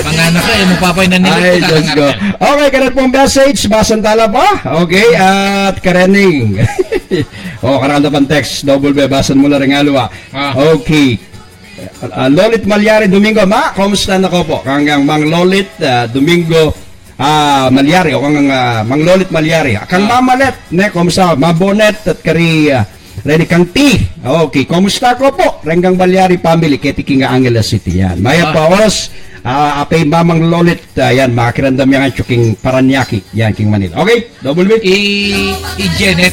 Speaker 5: Mga anak ka, mapapay na nila.
Speaker 4: Ay, Diyos ko. Okay, karat pong message. Basantala pa. Okay, at karening. Karanda pang text. Double B, basan mo na rin alwa. Okay. Lolit Malyari Domingo, kamusta na ko po? Kang Mang Lolit Domingo Malyari o kang Mang Lolit Malyari. Kang Mamalet, kamusta? Mabonet at kari Reni Kang T. Okay, kamusta ko po? Renggang Malyari family, Ketiking Angela City yan. Maya pa oras, apay Mamang Lolit, yan, makakirandam yan Chuking Paranaque, yan, King Manila. Okay, double bit.
Speaker 5: Janet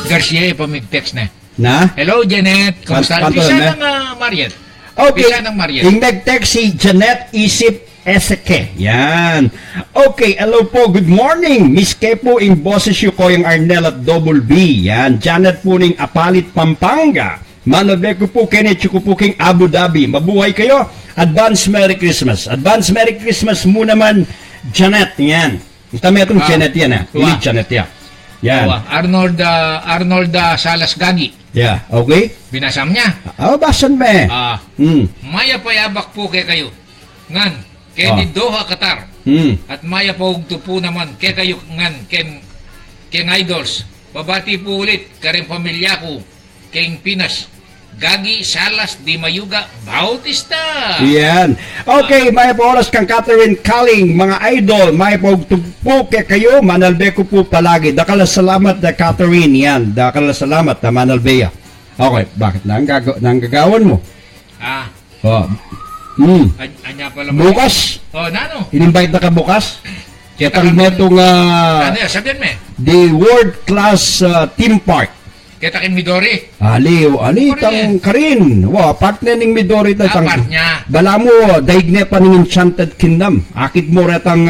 Speaker 5: Garcia, ipamig-text
Speaker 4: na.
Speaker 5: Hello, Janet. Kamusta? Pisa ng Mariet.
Speaker 4: Okay,
Speaker 5: Mariet.
Speaker 4: yung nag-text si Janet Isip Eseke. Yan. Okay, hello po. Good morning. Miss Kepo, ing boses yu ko yung Arnel at Double B. Yan. Janet po ning Apalit, Pampanga. Manabeko po, Kenneth ko po king Abu Dhabi. Mabuhay kayo. Advance Merry Christmas. Advance Merry Christmas mo naman, Janet. Yan. Tama itong Janet yan. Hindi Janet yan. Yan.
Speaker 5: Arnold Salas Gagi.
Speaker 4: Yeah, okay?
Speaker 5: Binasam niya.
Speaker 4: Basan me.
Speaker 5: Maya payabak po kay kayo. Ngan, kay Doha, Qatar. At maya po po naman kay kayo ngan, kay idols. Babati po ulit, karing pamilya ko, kay Pinas. Gagi, Salas, Di Mayuga, Bautista.
Speaker 4: Yan. Okay, may po oras kang Catherine Kaling, mga idol, may po tugpo kay kayo, manalbe ko po palagi. Dakala salamat na Catherine, yan. Dakala salamat na manalbeya. Okay, bakit na ang gagawan mo?
Speaker 5: Anya pala.
Speaker 4: Bukas?
Speaker 5: Nano?
Speaker 4: In-invite na ka bukas? Kaya tang metong
Speaker 5: ano yan, sabihin me?
Speaker 4: the World Class Theme Park.
Speaker 5: Ketakin Midori.
Speaker 4: Ali tang karin. Partner ning Midori ta tang.
Speaker 5: Partnya.
Speaker 4: Bala mo daig pa ning Enchanted Kingdom. Akit mo retang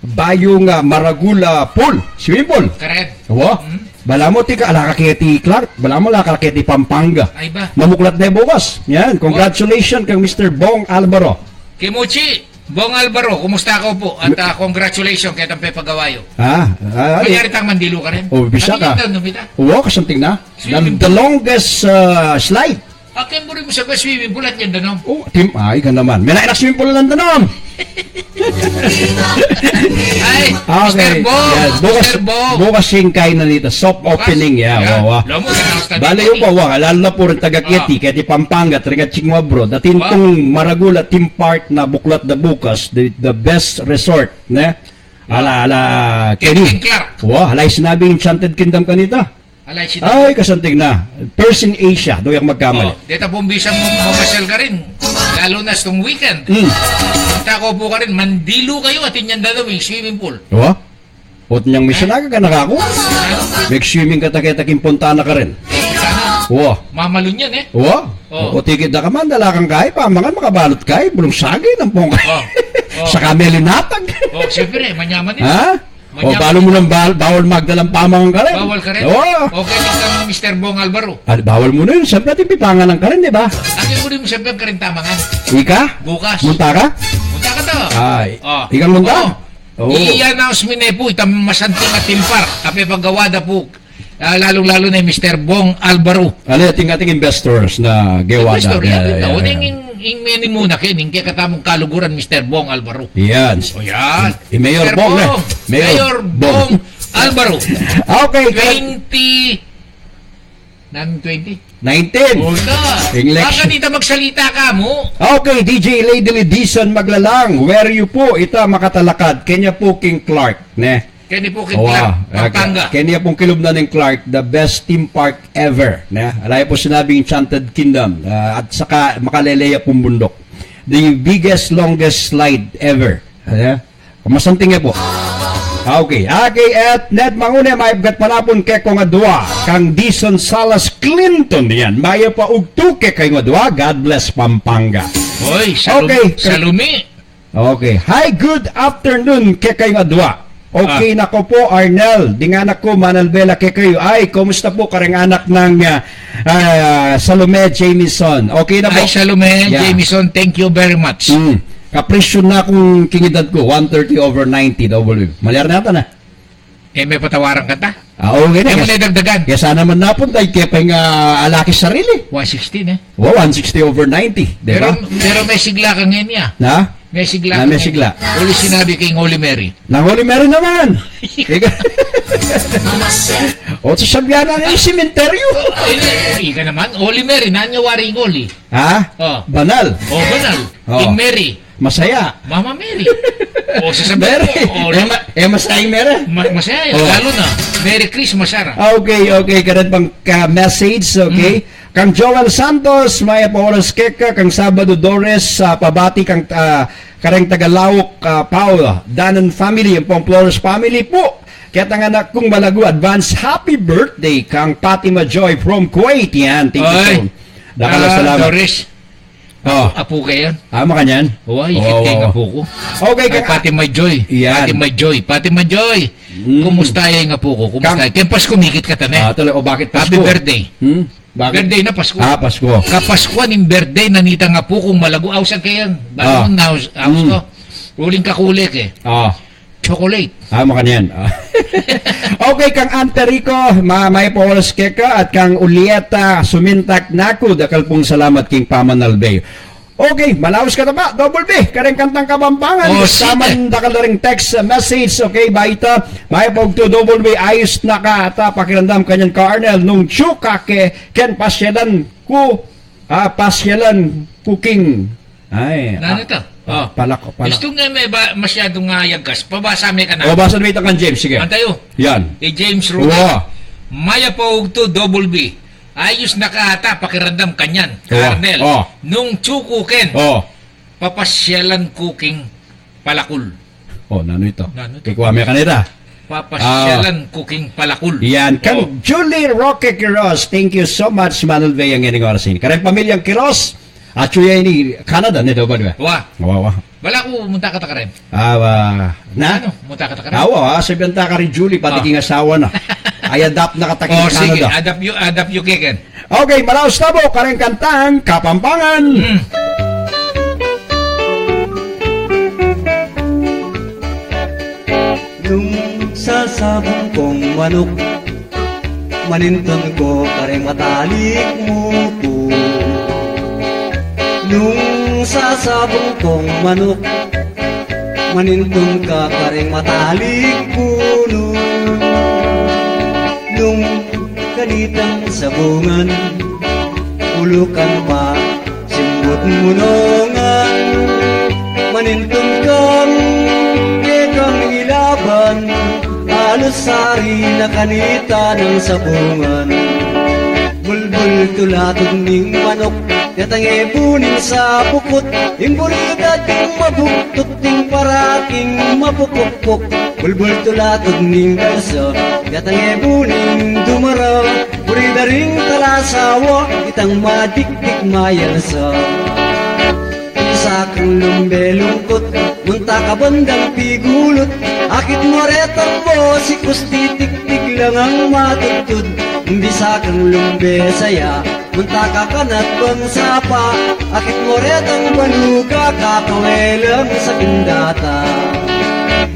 Speaker 4: bayong Maragula pool, swimming pool.
Speaker 5: Karen.
Speaker 4: Bala mo tika ala ka kay Clark, bala mo la ka kay Pampanga.
Speaker 5: Ay ba?
Speaker 4: Mamuklat na bukas. Yan, congratulations kang Mr. Bong Alvaro.
Speaker 5: Kimuchi, Bong Alvaro, kumusta ko po? At congratulations kay Tampe Pagawayo.
Speaker 4: Ali.
Speaker 5: Mayari tang mandilo ka rin.
Speaker 4: Bisa ka. Kasanting na. The longest slide.
Speaker 5: Akin mo rin mo sa swimming pool at yan danom.
Speaker 4: Team, ka naman. May nainak swimming pool lang danom.
Speaker 5: Ay,
Speaker 4: Okay.
Speaker 5: Mr. Bong.
Speaker 4: Yes.
Speaker 5: Mr. Bong.
Speaker 4: Bukas singkay na nito. Soft opening.
Speaker 5: Lomo ka na.
Speaker 4: Bale yung bawa. Lalo na po rin taga-Keti. Kaya di Pampanga. Taga-Chingwa bro. Datin tong Maragula Team Park na buklat na bukas. The best resort. Ala
Speaker 5: Kenny Clark.
Speaker 4: Halay sinabing Enchanted Kingdom kanita. Ay, kasanting na. First in Asia. Doon yung magkamali.
Speaker 5: Dito pong bisang mamasal ka rin. Lalo na itong weekend. Punta ko po ka rin. Mandilo kayo at inyan na yung swimming pool.
Speaker 4: O niyang may sanaga ka nakako. Mag-swimming ka takin punta na ka rin.
Speaker 5: Mamalun yan
Speaker 4: O tikid na ka man. Dalakang kay. Pamangan makabalot kay. Bulong sagi ng pong sa kamelinatag.
Speaker 5: Siyempre, manyaman din.
Speaker 4: Balo mo ng bawal magdalang pamangan ka rin.
Speaker 5: Bawal ka rin? Okay din kang Mr. Bong Alvaro.
Speaker 4: Bawal mo na yun. Siyempre natin pipangan lang ka rin, di ba?
Speaker 5: Akin mo rin mo siyempre ka rin tamangan.
Speaker 4: Ika?
Speaker 5: Bukas.
Speaker 4: Munta ka?
Speaker 5: Munta ka to.
Speaker 4: Ika munta?
Speaker 5: I-announce mo na po itang masanting at timpar. Ape paggawada po. Lalong-lalo na yung Mr. Bong Alvaro.
Speaker 4: Ano yung ating investors na gewada?
Speaker 5: Investor, yan. Ingmenin muna kining kaya katamong kaluguran Mr. Bong Alvaro.
Speaker 4: Yan.
Speaker 5: Yan.
Speaker 4: Mayor Bong.
Speaker 5: Mayor Bong Alvaro.
Speaker 4: Okay.
Speaker 5: 19.
Speaker 4: Election.
Speaker 5: Baka dito magsalita ka mo.
Speaker 4: Okay, DJ Lady Dison Maglalang. Where you po? Ito makatalakad. Kenya po King Clark.
Speaker 5: Kenny po king Clark, Pampanga.
Speaker 4: Kenya pong kilubnan ng Clark, the best theme park ever. Alaya po sinabing Enchanted Kingdom. At saka makaleleya pong bundok. The biggest, longest slide ever. Masanting po. Okay, at net manguna maibgat panapon kay ko nga dua kang Dison Salas Clinton yan. Maya pa ugtuke kay nga dua. God bless Pampanga.
Speaker 5: Oy, Salumi.
Speaker 4: Okay. Hi, good afternoon kay kayo nga dua. Okay na ko po, Arnel. Dinganak ko, Manalbela kay kayo. Ay, kumusta po karang anak ng Salome Jamison? Okay na po.
Speaker 5: Ay, Salome Jamison, thank you very much.
Speaker 4: Kapresyon na akong kingidad ko, 130/90 W. Malyar na ata na.
Speaker 5: May patawaran ka ta?
Speaker 4: Okay na.
Speaker 5: May muna dagdagan.
Speaker 4: Kaya sana man napunta, kaya pa yung alaki sarili.
Speaker 5: 116
Speaker 4: Wow, 160/90. Diba?
Speaker 5: Pero may sigla kang ngayon niya.
Speaker 4: Na?
Speaker 5: May sigla.
Speaker 4: May sigla.
Speaker 5: Uli sinabi kay Holy Mary.
Speaker 4: Nang Holy Mary naman. O, sasabihan na yung sementeryo.
Speaker 5: Ika naman, Holy Mary, nanyawari yung Holy.
Speaker 4: Ha? Banal.
Speaker 5: Banal. King Mary.
Speaker 4: Masaya.
Speaker 5: Mama Mary. O, sasabihan mo.
Speaker 4: Masayang Mary.
Speaker 5: Masaya. Lalo na. Merry Christmas, Sarah.
Speaker 4: Okay. Karat bang message, okay? Kang Joel Santos, Maya Paolas Keka, kang Sabado Dores, pabati kang karang Tagalawok, Paula, Danan family, yung Pomplores family po. Kaya ang anak kong malago, advance happy birthday kang Fatima Joy from Kuwait. Yan, thank you. Dakala salamat.
Speaker 5: Doris. Apo ka yan?
Speaker 4: Ama ka yan?
Speaker 5: Ikit kayo apo ko.
Speaker 4: Okay,
Speaker 5: Fatima Joy.
Speaker 4: Yan.
Speaker 5: Fatima Joy. Kumusta yung apo ko? Kumusta? Kaya Pasko, mikit ka tanay.
Speaker 4: Bakit Pasko?
Speaker 5: Happy birthday.
Speaker 4: Bakit?
Speaker 5: Birthday na Pasko.
Speaker 4: Pasko.
Speaker 5: Kapaskuan yung birthday nanita nga po kung malago. Awsag kayan. Bago na house ko. Uling kakulik chocolate.
Speaker 4: Makanyan. Okay, kang Anterico, may Paulos Keka, at kang Ulieta Sumintak Naku, dakal pong salamat king Pamanal Bay. Okay, malawas ka na ba? Double B, kareng kantang Kabambangan. Saman dakal na ring text message, okay, baita. May pog to Double B, ayos na ka, ata pakiramdam kanyan ka, Arnel, nung tsuka ke, ken pasyalan cooking. Ay.
Speaker 5: Nanito?
Speaker 4: Palak.
Speaker 5: Gusto nga may masyadong yagas. Pabasa may ka na.
Speaker 4: Basa na kan James, sige.
Speaker 5: Antayo.
Speaker 4: Yan.
Speaker 5: James Ruda. Maya pa to Double B. Ayos na ka ata, pakiramdam kanyan. Arnel. Nung tsukuken. Papasyalan cooking palakul.
Speaker 4: Nano ito? Kikwame ka nita.
Speaker 5: Papasyalan cooking palakul.
Speaker 4: Yan. Kang Julie Roque Quiroz. Thank you so much, Manuel Vey, ang ining orasin. Karang pamilyang Quiroz. At siya ni Canada, ni daw ba? Wala
Speaker 5: ko, munta ka ta ka rin.
Speaker 4: Na?
Speaker 5: Munta ka ta ka rin?
Speaker 4: Sabihan ta ka rin, Julie, pati king asawa na. Ay adapt na katakin Canada.
Speaker 5: Sige, adapt you kicken.
Speaker 4: Okay, malaos na po, kareng kantang Kapampangan.
Speaker 6: Nung sasabong kong manok, maninton ko kareng matalik mo po. Nung sasabong kong manok, manintong ka kareng matalik puno. Nung kanitang sabungan, ulukan pa, simbot munongan. Manintong kang kekang ilaban, halos sari na kanita ng sabungan. Bulbul tulatog ning manok, yatang ebunin sa pukot, imburidad ting mabuktot, ting parating mapupukpok. Bulbul tulatog ning verso, yatang ebunin dumara, burida ring talasawa, itang madikdik mayalsa. Isa kang lumbelungkot, munta ka bandang pigulot, akit mo retang mo, si kustitik-tik lang ang matutod. Bisa kang lumbe saya, munta ka kanat bangsa pa, akit mo retang banuga, kakawelang sa pindata.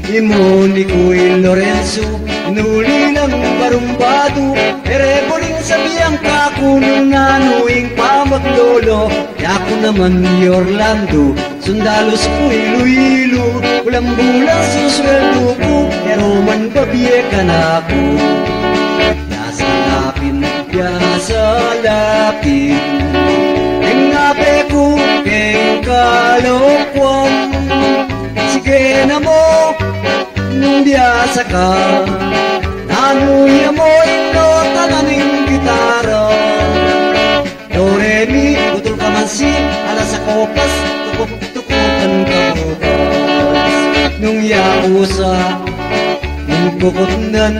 Speaker 6: Imo ni Kuy Lorenzo, inuli ng barumbado, ereboling sa biyang kakunong nanuing pamaglolo. Yako naman ni Orlando, sundalos ko ilu-ilu, ulang bulan susweldo ko, pero man babiye ka na ako. Nasa lapin, ang ape ko keng kalokwan. Sige na mo, biyasa ka nanuya mo nota naning gitara do re mi utol ka man si alas sa kopas tukok-tukukan ka bukas nung yausa nung kukutnan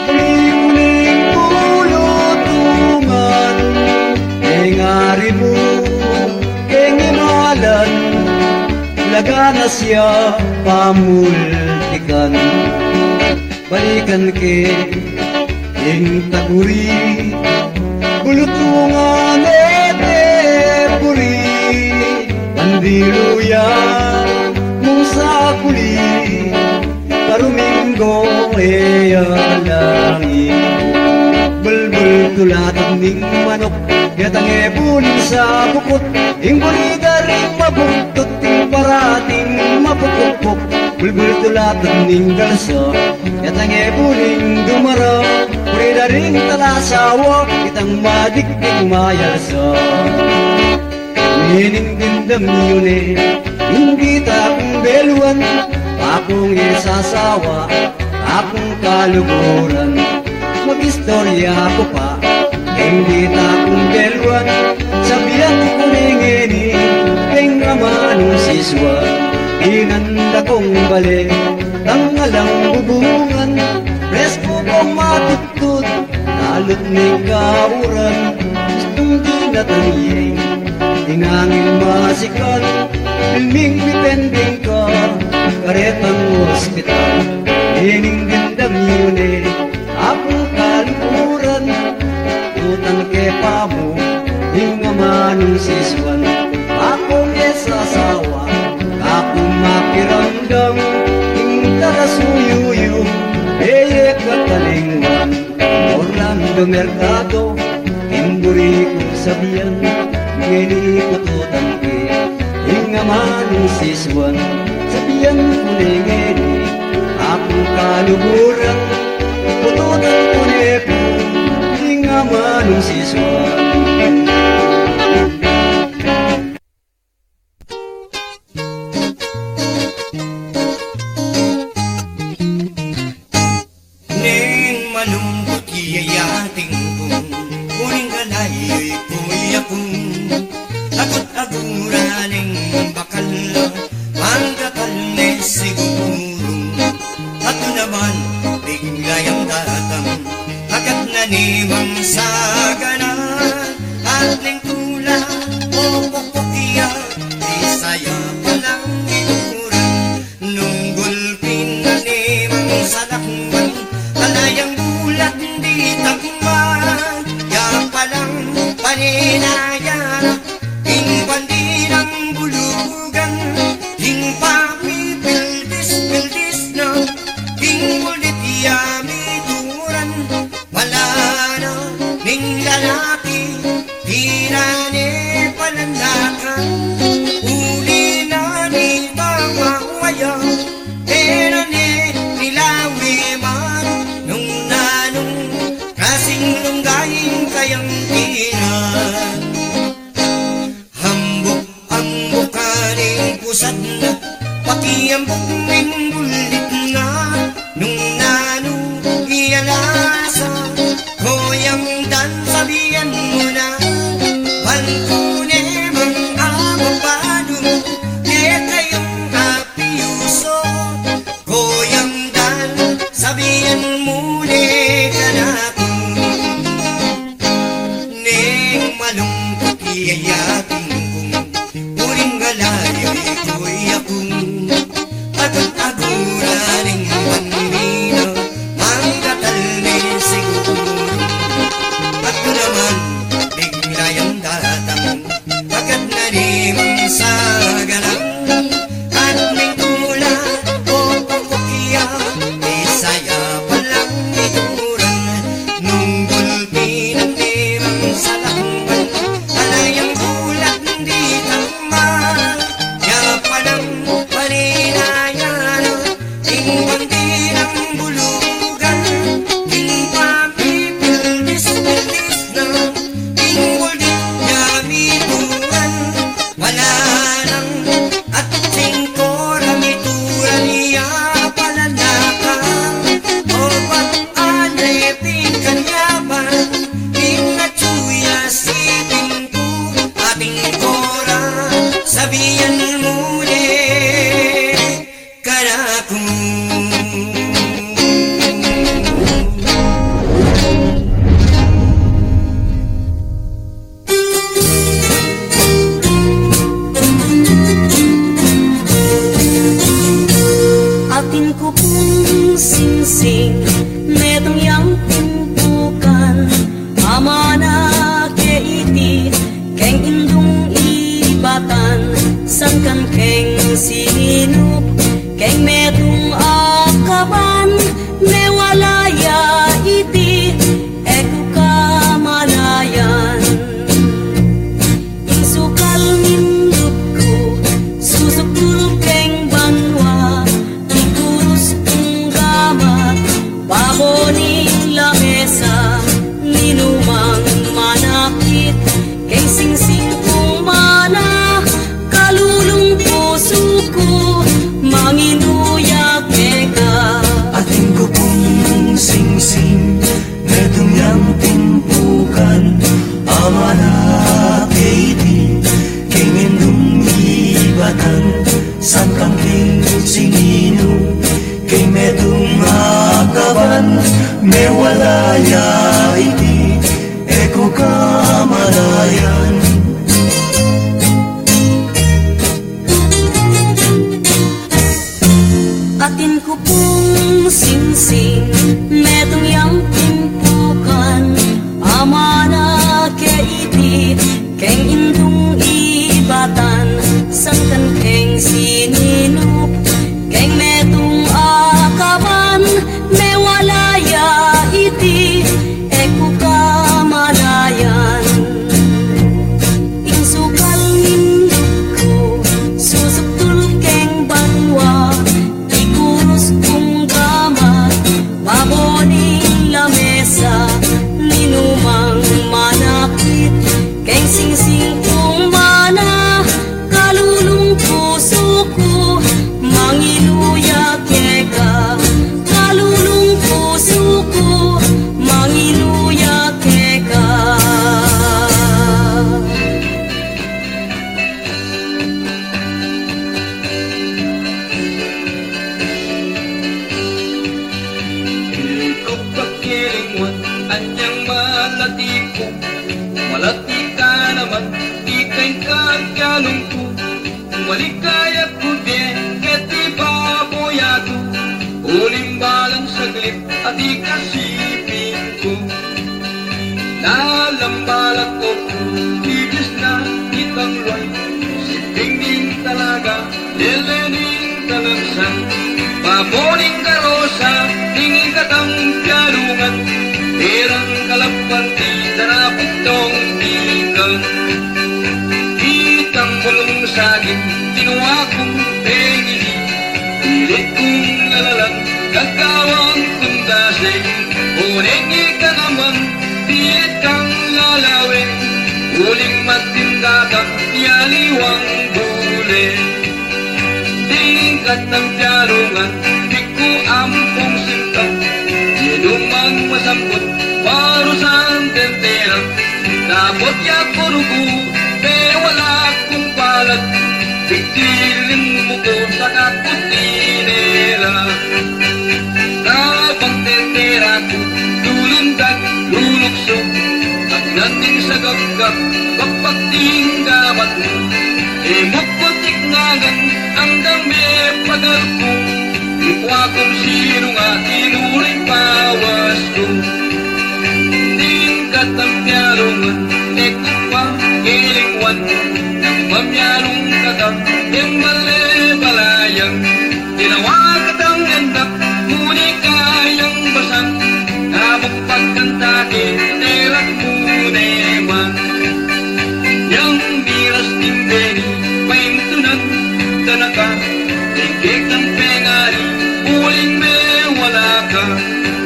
Speaker 6: kuling-kuling pulutungan ngari mo kengimalan lagana siya pamultikan balikan ke ing takuri bulutungan ete puri pandiluya mong sa kuli karuminggo eya langit bulbul tulatag ning manok yatang ebunin sa bukot ing bulida ring mabuktot ing parating mapukpok bulbul tulatag ning galso yatang ebunin dumara bulida ring talasawa itang madiktik mayalsa ninindindam yun hindi takong beluan akong isasawa akong kaluguran mag-istorya ko pa hindi na akong belwan sabihan ko ningini keng ramanong siswa inanda kong balik ang alang bubungan presko kong matutut talot ni kauran gustong dinatangiyeng tinangin masikan filming depending ka karetang hospital ining gandang yun akong kalukuran utang ke pamo hinga manong siswan akong esasawa akong makiramdam ing tarasuyuyo eye katalingwan Orlando Mercado timburi kong sabihan ngini kututan ke hinga manong siswan sabihan ko ngini akong kalukuran pututan ko nepo hinga manong siswan
Speaker 3: Ning malungkot iyayating kong kuning kalayo'y kuyakong agot-aguraning bakal mangkakal na siguro ato naman biglayang datang agad na nimang saganan at ning tula o pokpokya di saya palang inuran nung gulpin na nimang salakman alayang bulat di takman ya palang paninayana ing bandinang bulugan ing papipildis-pildis na ing ulit yami turan wala na ning lalaki pinane pananakan uli na ni tamawaya pero ni nilawi
Speaker 2: singsing metong yang tumpukan amana ke iti keng indung ibatan sangkan keng sinup keng metong akaban mewalaya iti eku kamalayan insukal mindupku susukul keng banwa ikurus tunggamat paboning lamesa ninumang manakit keng singsing kumana kalulung pusuku manginuyak eka
Speaker 7: ating kupong singsing metong yang timpukan amana keiti kengindung ibatan sangkang king singinu keng metong akaban mewalaya iti eko kamalayan
Speaker 2: atin ko pong singsing metong yang timpukan amana ke iti keng indung ibatan sangkan keng sininop keng metong akaban mewalaya iti eku kamalayan insukal nindukku susuktul keng banwa ikurus kong gamat paboning lamesa ninumang manakit keng singsing kong mana kalulung puso ko mangiluyak eka kalulung puso ko mangiluyak eka
Speaker 3: Ikaw pagkilingwan, anyang malati ko. Malati ka naman, ikay kagyanong ko. Malikaya ko din, kati baboyado. Ulimbalang saglit, at ikasipin ko. Nalambalat ko, ibis na itang loy. Sipingin talaga, lelening talangsan. Paboning karosa, tingin katang pialungan. Terang kalapanti, darapit tong ikan. Itang bulong saging, tinuwa kong pengili. Pilit kong lalalang, gagawang kundasing. Unengi ka naman, pilit kang lalawin. Uling matindakang, yaliwang bule. Tingkat ng pialungan, di ko ampong sintang. Yedumang masampot, parusan tentera. Tapot ya puruku, pero wala kong palat. Pigtilin mo ko sa kaputinera. Tapang tentera ko, lulundag, lulukso. At nating sa gagak, kapag tinggamat mo. Imukputik ngagan, ang dami pagal ko. Ipwa kong sino nga tinuring pawas ko. Tingkat ang pialungan, eko pa kilingwan. Nang mamyarong katang, yung mali-balayang. Tinawag katang endak, muni kayang basang. Kamong pagkantake, telak muneman. Yang biras timbeni, paintunan, tanaka. Tingkik ng pengari, uling me wala ka.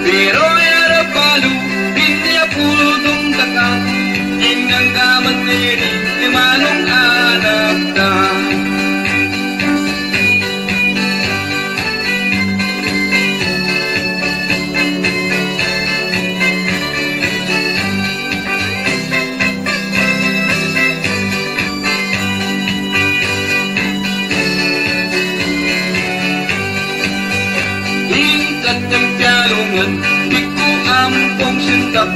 Speaker 3: Pero era palu, pinya pulutong taka. Ingang kamat niri, limanong anak ka. Tingkat ng pialungan, di ko ampong sintak.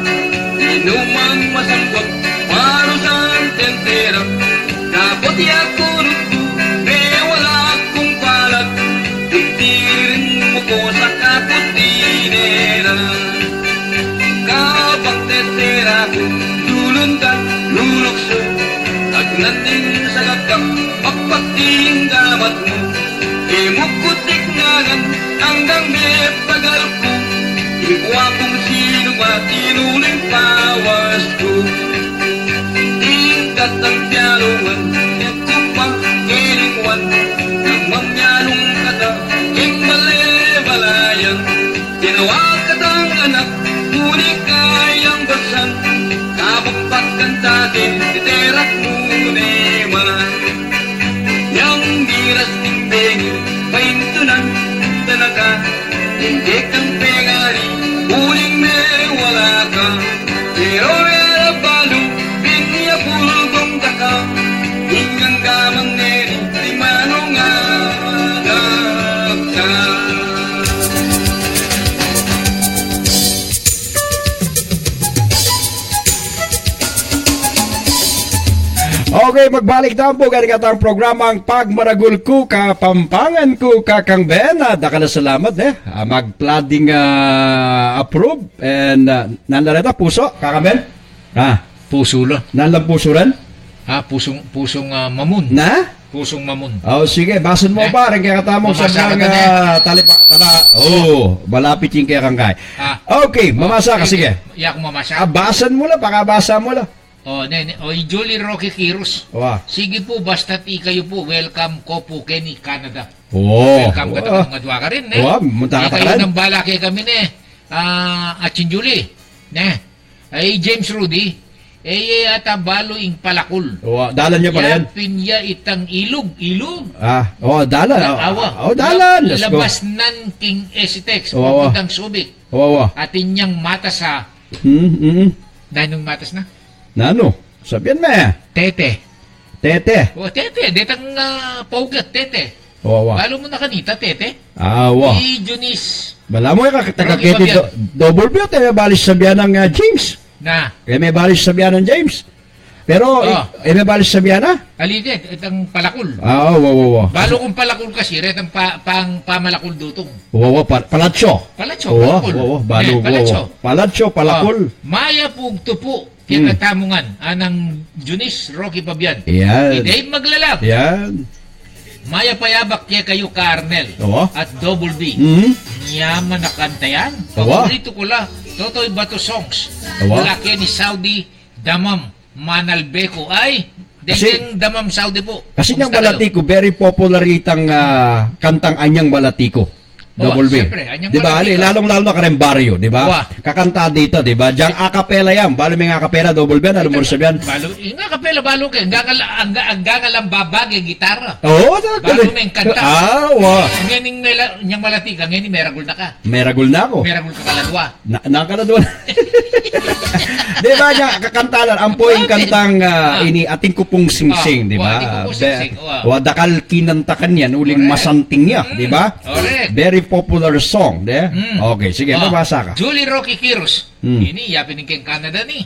Speaker 3: Inumang masangkot, parusan tentera. Kapot ya kurut ko, may wala akong palat. Tigtirin mo ko sa kapot Ginawa katang anak, ngunit kayang basan. Kapagpagkan tatin, titerak muneman. Yang miras timbengin, paintunan talaga. Hindi kang pengari, uling wala ka. Pero era balo, binya pulgong daka. Ingang gamang neri, di manong agak ka.
Speaker 4: Okay, magbalik na po ganit katang programang Pagmaragul ko Kapampangan ko Kakang Ben. Daka na salamat mag-flooding approve and nandareta puso Kakang Ben.
Speaker 5: Puso la.
Speaker 4: Nanlang puso rin?
Speaker 5: Pusong mamun.
Speaker 4: Na?
Speaker 5: Pusong mamun.
Speaker 4: Sige, basan mo pa rin kaya katamong sa
Speaker 5: Mamasa ka
Speaker 4: mga tala. Malapit yung kaya kang kay. Okay, mamasa ka, sige.
Speaker 5: Iyak mo mamasa.
Speaker 4: Basan mo lang, pakabasa mo lang.
Speaker 5: Julie Rocky Kiros. Sige po, basta't kayo po, welcome ko po Kenny, Canada. Welcome ka na mga dwa ka rin,
Speaker 4: munta ka
Speaker 5: kayo
Speaker 4: rin.
Speaker 5: nang bala kay kami, Atsin Julie, ay James Rudy, ata balo ing palakul.
Speaker 4: Dalan niyo pala yan.
Speaker 5: Pinya itang ilog.
Speaker 4: Dalan. Dalan. Let's go.
Speaker 5: Labas nan King Esitex, papuntang Subic. Atin niyang mata sa, nanong matas na?
Speaker 4: Nano? Sabihan mo
Speaker 5: Tete.
Speaker 4: Tete.
Speaker 5: Tete. Detang paugat, Tete. Balo mo na kanita, Tete. Junis.
Speaker 4: Bala mo taga-keti double view, may balis sabihan ng James. May balis sabihan ng James. Pero, may balis sabihan na?
Speaker 5: Aligid, itang palakul.
Speaker 4: Balo
Speaker 5: kong palakul kasi, retang pamalakul dutong.
Speaker 4: Palatso.
Speaker 5: Palakul.
Speaker 4: Palatso, palakul.
Speaker 5: Maya pugtupo. Kinatamungan anang Junis Rocky Pabian.
Speaker 4: Yan.
Speaker 5: Dave Maglalab.
Speaker 4: Yan.
Speaker 5: Maya payabak kaya kayo Carnel. At Double B. Yaman na kanta yan. Paborito ko la. Totoy Bato Songs. Laki ni Saudi Damam Manalbeko. Ay, dengeng Damam Saudi po.
Speaker 4: Kasi niyang Balatiko, very popular itang kantang Anyang Balatiko. Double B.
Speaker 5: Siyempre,
Speaker 4: Di ba? Lalong-lalo na ka rin baryo, di ba? Kakanta dito, di ba? Diyan acapella yan. Balo may acapella, double B. Ano mo sabihan?
Speaker 5: Yung acapella, balo kayo. Ang gagalang babag, yung gitara.
Speaker 4: Balo
Speaker 5: may kanta. Ngayon yung malatika, ngayon meragul na ka.
Speaker 4: Meragul na ako.
Speaker 5: Meragul ka kaladwa.
Speaker 4: Nakaladwa na. Di ba niya, kakantalan, ang po yung kantang ini ating kupong sing-sing, di ba? Dakal kinantakan yan, uling masanting niya, di ba? Very popular song, Okay, sige, mabasa ka.
Speaker 5: Julie Rocky Kiros. Ini yapin ng Canada ni.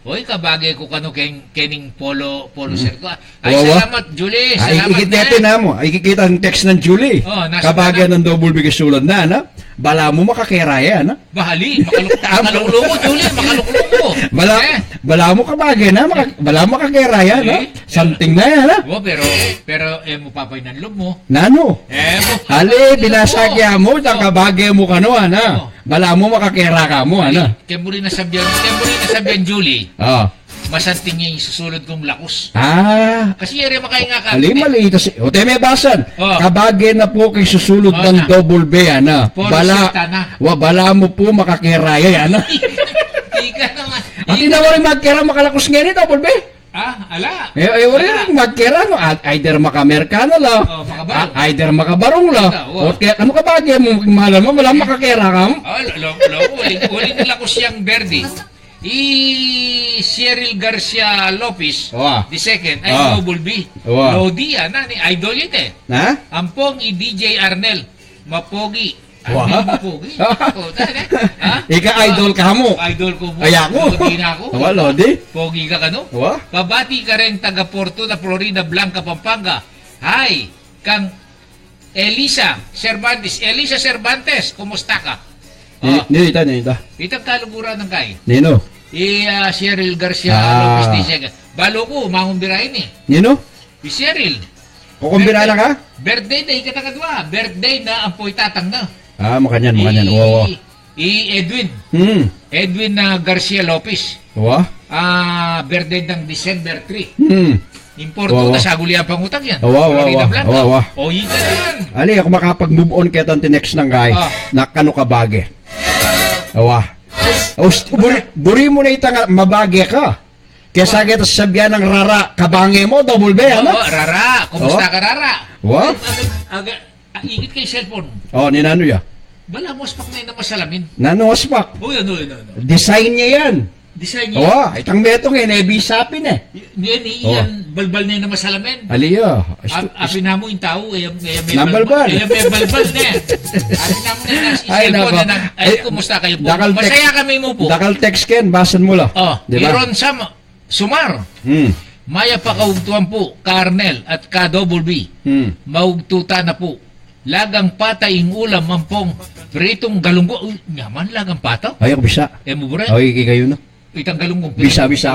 Speaker 5: Hoy, kabagay ko kano kening polo sir ko. Ay, salamat Julie, salamat.
Speaker 4: Ikikita na mo. Ikikita ang text ng Julie. Kabagay ng double big sulod na, Bala mo makakiraya,
Speaker 5: Bahali, makalukluko Julie, makalukluko.
Speaker 4: Bala mo kabagay na, bala mo makakiraya, Something na yan,
Speaker 5: Pero mo papay ng loob mo.
Speaker 4: Nano?
Speaker 5: Mo.
Speaker 4: Binasagya mo, kabagay mo kano, Bala mo makakira ka mo,
Speaker 5: Kaya mo rin nasabihan Julie. Masanting niya yung susulod kong lakos. Kasi yari makaya nga ka.
Speaker 4: Mali. Ote may basan. Kabagay na po kay susulod ng double B, Bala mo po makakiraya,
Speaker 5: Ika naman.
Speaker 4: At hindi na rin magkira makalakos ngayon, double B.
Speaker 5: Ala.
Speaker 4: Wala magkira, either makamerkano la, either makabarong la. O kaya ano kabagay mo, mahal mo, wala makakira ka mo.
Speaker 5: Uling nila ko siyang Verdi. Cheryl Garcia Lopez, the second, ay Double B. Lodi, ni idol yun Ampong DJ Arnel, mapogi. Mapogi.
Speaker 4: Ika-idol ka mo.
Speaker 5: Idol ko mo.
Speaker 4: Ay ako.
Speaker 5: Lodi na ako.
Speaker 4: Lodi.
Speaker 5: Pogi ka kano? Pabati ka rin taga Porto na Florida Blanca, Pampanga. Hi, kang Elisa Cervantes, kumusta ka?
Speaker 4: Nita.
Speaker 5: Itang kaluguran ng kay.
Speaker 4: Nino?
Speaker 5: Cheryl Garcia Lopez Dice. Balo ko, mangumbirahin
Speaker 4: Nino?
Speaker 5: Cheryl.
Speaker 4: Kukumbira na ka?
Speaker 5: Birthday na ikatakadwa. Birthday na ang po'y tatang na.
Speaker 4: Makanyan.
Speaker 5: Edwin. Edwin na Garcia Lopez. Birthday ng December 3. Importo na sa guliang pangutang yan. Florida Blanca. Yun na yan.
Speaker 4: Ali, ako makapag-move on kaya tanti next ng guy na kano kabage. Awa. Buri mo na itang mabagi ka. Kesa kita sabihan ng rara, kabangi mo, double B, ano?
Speaker 5: Oo, Rara. Kumusta ka, Rara?
Speaker 4: Wa?
Speaker 5: Igit kay cellphone.
Speaker 4: Oh, ninano ya?
Speaker 5: Wala mo spak na yung masalamin.
Speaker 4: Nanos pa.
Speaker 5: Oh, yan.
Speaker 4: Design niya yan.
Speaker 5: Design niya.
Speaker 4: Oh, itang betong eh, nebisapin eh.
Speaker 5: Yan, balbal na yung masalamin.
Speaker 4: Aliyo.
Speaker 5: Api na mo yung tao, may
Speaker 4: Nambalbal.
Speaker 5: may balbal na yan. Api na mo na
Speaker 4: Ay, nako.
Speaker 5: ay, kumusta kayo po?
Speaker 4: Dakal text-
Speaker 5: Masaya kami mo po.
Speaker 4: Dakal text ken, basan mo lang.
Speaker 5: Oh,
Speaker 4: Di ba?
Speaker 5: Iron Sumar. Maya pa kaugtuan po, Karnel at ka-double B. Maugtuta na po. Lagang pataing ulam, mampong pritong galunggo. Uy, naman, lagang pata.
Speaker 4: Ay, ako bisa.
Speaker 5: Eh, mo bro?
Speaker 4: Ay, kayo na.
Speaker 5: Itang galunggong.
Speaker 4: Bisa ako, bisa.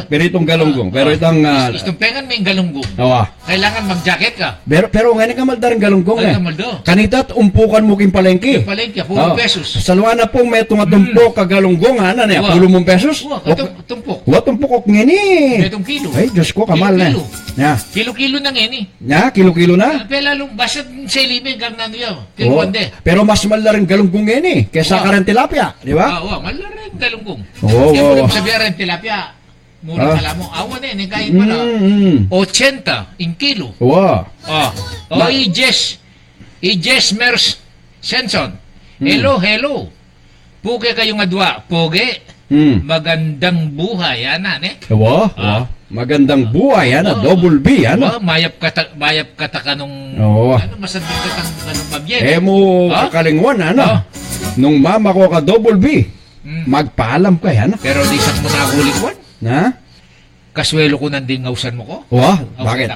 Speaker 4: Pero itong galunggong. Pero itong...
Speaker 5: Istumpengan mo yung galunggong.
Speaker 4: Awa.
Speaker 5: Kailangan mag-jacket ka.
Speaker 4: Pero ngayon ka maldaring galunggong
Speaker 5: Ay,
Speaker 4: eh.
Speaker 5: kamaldo.
Speaker 4: Kanita't umpukan mo king palengke.
Speaker 5: Yung palengke, 4 pesos.
Speaker 4: Sa luwa na pong may tumpok ka galunggong, ano na,
Speaker 5: Wa.
Speaker 4: 10 pesos?
Speaker 5: Wah, tumpok.
Speaker 4: Wa tumpok ok ngini.
Speaker 5: Metong kilo.
Speaker 4: Ay, Diyos ko, kamal na.
Speaker 5: Kilo.
Speaker 4: Ya.
Speaker 5: Kilo-kilo na ngayon eh.
Speaker 4: Ya, kilo-kilo na.
Speaker 5: Pero lalong, basta sa ilibig ang nano yun.
Speaker 4: Oo.
Speaker 5: Tilwande.
Speaker 4: Pero mas maldaring galunggong ngayon eh. Kesa
Speaker 5: Wa.
Speaker 4: karen tilapia. Di ba?
Speaker 5: Oo, malaring galunggong.
Speaker 4: Oo,
Speaker 5: Kaya
Speaker 4: oo.
Speaker 5: mo sabihan rin tilapia. Mura alam mo. Awan eh, kain mo na. 80 in kilo.
Speaker 4: Wow.
Speaker 5: I-Jess Mers Senson. Hello. Puge kayo nga dua. Puge. Magandang buhay. Ana, ne?
Speaker 4: Wow. Magandang buhay, ano? Double B, ano?
Speaker 5: Mayap kata kanong...
Speaker 4: Oo.
Speaker 5: Ano, masabing katang kanong pabyen.
Speaker 4: Eh mo kakalingwan, ano? Nung mama ko ka double B, magpaalam ka, ano?
Speaker 5: Pero di sak mo nakulik wan.
Speaker 4: Na?
Speaker 5: Kaswelo ko nanding ngausan mo ko.
Speaker 4: Wah, bakit?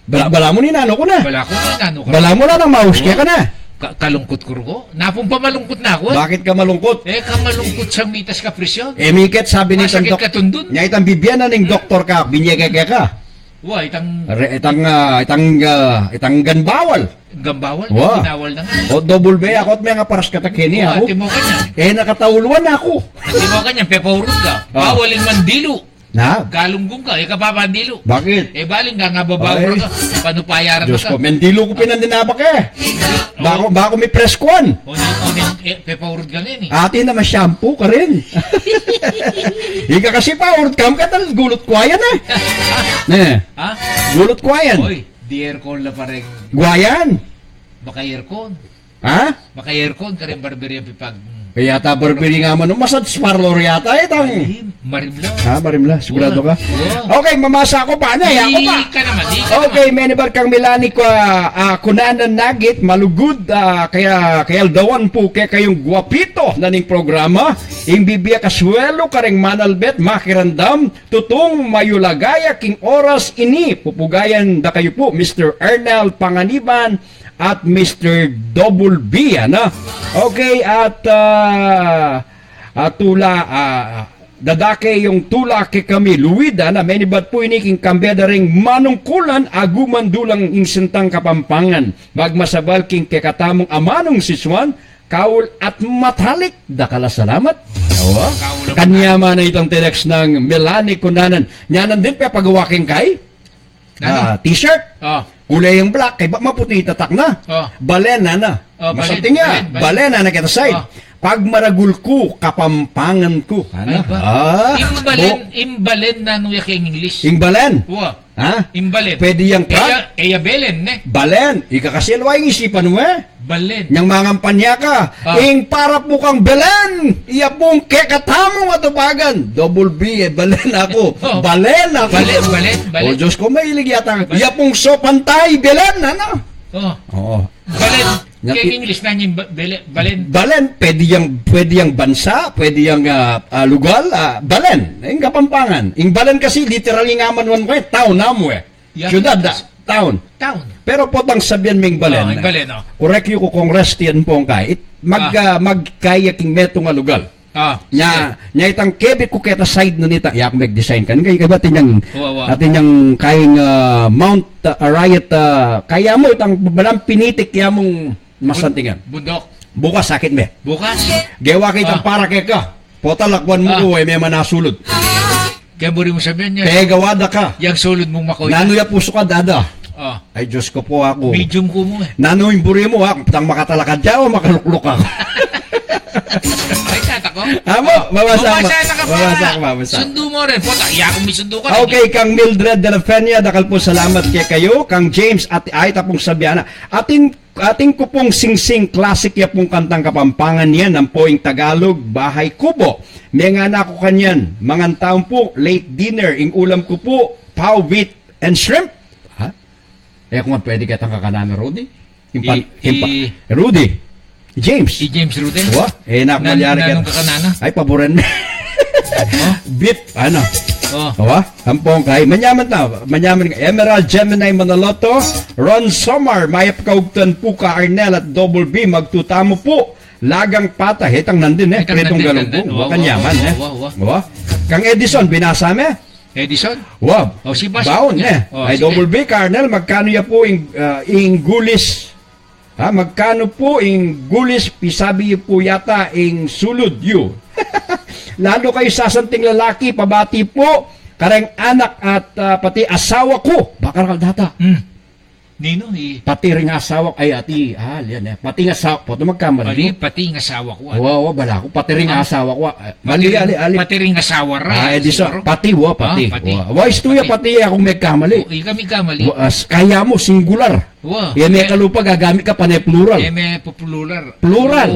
Speaker 4: Bala mo ni nano ko na.
Speaker 5: Wala ko na nano ka.
Speaker 4: Bala mo na ng mauske ka na.
Speaker 5: Kalungkot ko. Napong pa malungkot na ako.
Speaker 4: Bakit ka malungkot?
Speaker 5: Kamalungkot sa mitas ka presyon.
Speaker 4: Miket sabi ni
Speaker 5: Masakit
Speaker 4: Dok.
Speaker 5: ka tundun.
Speaker 4: Nya itang bibyanan ng doktor ka, binyege ka.
Speaker 5: Wa, itang
Speaker 4: Itang ganbawal.
Speaker 5: gambawal.
Speaker 4: Wa.
Speaker 5: Ginawal na nga.
Speaker 4: O double B ako at may nga paras katakini
Speaker 5: Wa,
Speaker 4: ako.
Speaker 5: timo ka niya.
Speaker 4: Nakatauluan ako.
Speaker 5: Timo ka niya. Pepaurot ka. Bawalin man dilo.
Speaker 4: Na?
Speaker 5: Galunggong ka. Kapapandilo.
Speaker 4: Bakit?
Speaker 5: Baling ka nga babawal
Speaker 4: Ay.
Speaker 5: ka. Panupayaran
Speaker 4: Diyos
Speaker 5: ka.
Speaker 4: ko, mendilo ko pinandinabak eh. Bako may preskwan.
Speaker 5: Pepaurot ka rin eh.
Speaker 4: Ate naman shampoo ka rin. Ika kasi pa, urot kam ka tal, gulot kwayan eh.
Speaker 5: Ha?
Speaker 4: Gulot kwayan.
Speaker 5: Oy, di aircon na pa rin.
Speaker 4: Guayan.
Speaker 5: Baka aircon.
Speaker 4: Ha?
Speaker 5: Baka aircon ka rin barberya pipag.
Speaker 4: Kaya ta barberi nga man, massage parlor yata itang.
Speaker 5: Marimla.
Speaker 4: Ha, marimla, sigurado ka?
Speaker 5: Wow.
Speaker 4: Okay, mamasa ako pa na, ako pa.
Speaker 5: Di ka naman.
Speaker 4: Okay, menibar kang Milani ko kunanan nagit malugod kaya dawan po kay kayong guwapito na ning programa imbibiya kaswelo kareng manalbet makirandam tutong mayulagaya king oras ini pupugayan da kayo po Mr. Ernel Panganiban at Mr. Double B, ano? Okay, at dadake yung tula kay kami luwida na menibat po iniking kambeda ring manungkulan aguman dulang insentang kapampangan bagmasabal king kekatamong amanong siswan kaul at matalik dakala salamat. Awa. Kanya man na itong telex ng Melanie Kunanan. Nyanan din pa pagawaking kay t-shirt. Kulay yung black, kay maputi itatak na. Balen na. Masalting nga, balen na kita say. Pag maragul ko, kapampangan ko. Ano?
Speaker 5: Imbalen na nuya kay English.
Speaker 4: Imbalen?
Speaker 5: Wa.
Speaker 4: Ha?
Speaker 5: Imbalen.
Speaker 4: Pwede yung truck?
Speaker 5: Eya belen, ne?
Speaker 4: Balen. Ika kasi luway isipan mo eh.
Speaker 5: Balen.
Speaker 4: Yang mangampanya ka. Ing para po kang belen. Iya pong kekatamong atubagan. Double B eh. Balen ako. Balen ako.
Speaker 5: Balen.
Speaker 4: O Diyos ko, mahilig yata. Iya pong sopantay. Belen, ano? Oo.
Speaker 5: Balen. Kay English na yung balen.
Speaker 4: Balen, pwede yang bansa, pwede yang lugar, balen, yung kapampangan. Yung balen kasi, literally nga man one way, town na mo eh. Syudad, town. Pero potang sabihan ming balen.
Speaker 5: Balen,
Speaker 4: correct yung kongrestian po kay, magkaya king meto nga lugar. Nya itang kebit ko keta side no nita yak mag-design kan kay batin yang kaing Mount Arayat kaya mo itang balang pinitik ya mong masantingan.
Speaker 5: Bundok.
Speaker 4: Bukas sakit me.
Speaker 5: Bukas.
Speaker 4: Gewa kita para kay ka. Pota lakwan mo ko may manasulod.
Speaker 5: Kaya buri mo sabihin niya.
Speaker 4: Kaya gawada ka.
Speaker 5: Yang sulod mong makoy.
Speaker 4: Nano ya puso ka dada. Ay Diyos ko po ako.
Speaker 5: Medium ko mo eh.
Speaker 4: Nano yung buri mo ha. Tang makatalakad siya o makaluklok ako. Mabasak
Speaker 5: na ka pa.
Speaker 4: mabasak.
Speaker 5: Sundo mo rin. Puta, iya kung may sundo ka.
Speaker 4: Okay, kang Mildred de la Fenia, dakal po salamat kay kayo. Kang James at ay tapong sabiana. Ating ko pong singsing classic ya pong kantang Kapampangan yan, ang poing Tagalog, Bahay Kubo. May nga na ako kanyan, mga taon po, late dinner, ing ulam ko po, pau, wheat, and shrimp. Ha? Eh kung nga pwede ka tang kakanana, Rudy? Rudy? James?
Speaker 5: Si James Ruten.
Speaker 4: Wa? Eh, nakamalyari ka.
Speaker 5: Nanong kakanana?
Speaker 4: Ay, paboran mo. Beef, ano?
Speaker 5: Oh.
Speaker 4: Wa? Ampong kay. Manyaman na. Manyaman ka. Emerald Gemini Manaloto. Ron Somar. Mayap kaugtan po ka Arnel at Double B. Magtutamo po. Lagang pata. Hetang nandun eh.
Speaker 5: Hetang
Speaker 4: Pretong
Speaker 5: nandun,
Speaker 4: galungkong.
Speaker 5: nandun.
Speaker 4: Kanyaman eh.
Speaker 5: Wa.
Speaker 4: Kang Edison, binasa me?
Speaker 5: Edison?
Speaker 4: Wow.
Speaker 5: Oh, si Bas.
Speaker 4: Baon eh.
Speaker 5: Oh,
Speaker 4: Ay,
Speaker 5: sige.
Speaker 4: Double B, Carnel, magkano ya po ing gulis? Ha, magkano po ing gulis, pisabi po yata ing sulod yu. Lalo kayo sasanting lalaki, pabati po, karang anak at pati asawa ko. Bakal data.
Speaker 5: Nino,
Speaker 4: Pati ring asawa, ay ati, yan eh. Pati nga asawa po, ito magkamali.
Speaker 5: pati ng asawa ko.
Speaker 4: Wow, bala ko. Pati ring asawa ko. Mali, ali.
Speaker 5: Pati ring asawa ra.
Speaker 4: Edison, pati, pati.
Speaker 5: Pati.
Speaker 4: Wais tuya, pati akong may kamali.
Speaker 5: Kami kamali.
Speaker 4: Kaya mo, singular.
Speaker 5: Wow.
Speaker 4: Yan may kalupa, gagamit ka pa na plural.
Speaker 5: May plural.
Speaker 4: Plural.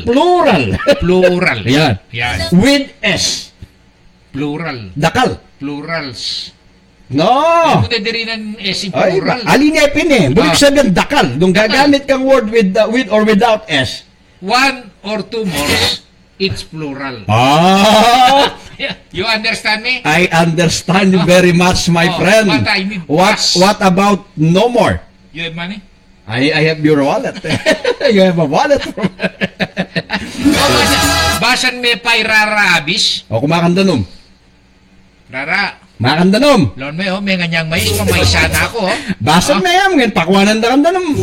Speaker 5: Plural.
Speaker 4: Plural. Yan.
Speaker 5: Yan.
Speaker 4: With S.
Speaker 5: Plural.
Speaker 4: Dakal.
Speaker 5: Plurals.
Speaker 4: No.
Speaker 5: Ano na din ng S
Speaker 4: Ay,
Speaker 5: plural?
Speaker 4: alinepin eh. Bulik sabihin dakal. Nung gagamit kang word with or without S.
Speaker 5: One or two more, it's plural. You understand me?
Speaker 4: I understand you very much, my friend.
Speaker 5: But I need
Speaker 4: What about no more?
Speaker 5: You have money?
Speaker 4: I have your wallet. You have a wallet.
Speaker 5: Basan may pay rara abis?
Speaker 4: O, kumakanda nung.
Speaker 5: Rara.
Speaker 4: Makanda nung.
Speaker 5: Lon may nganyang mais, pamaisa na ako.
Speaker 4: Basan na yan. Ngayon, pakwanan da kanda nung.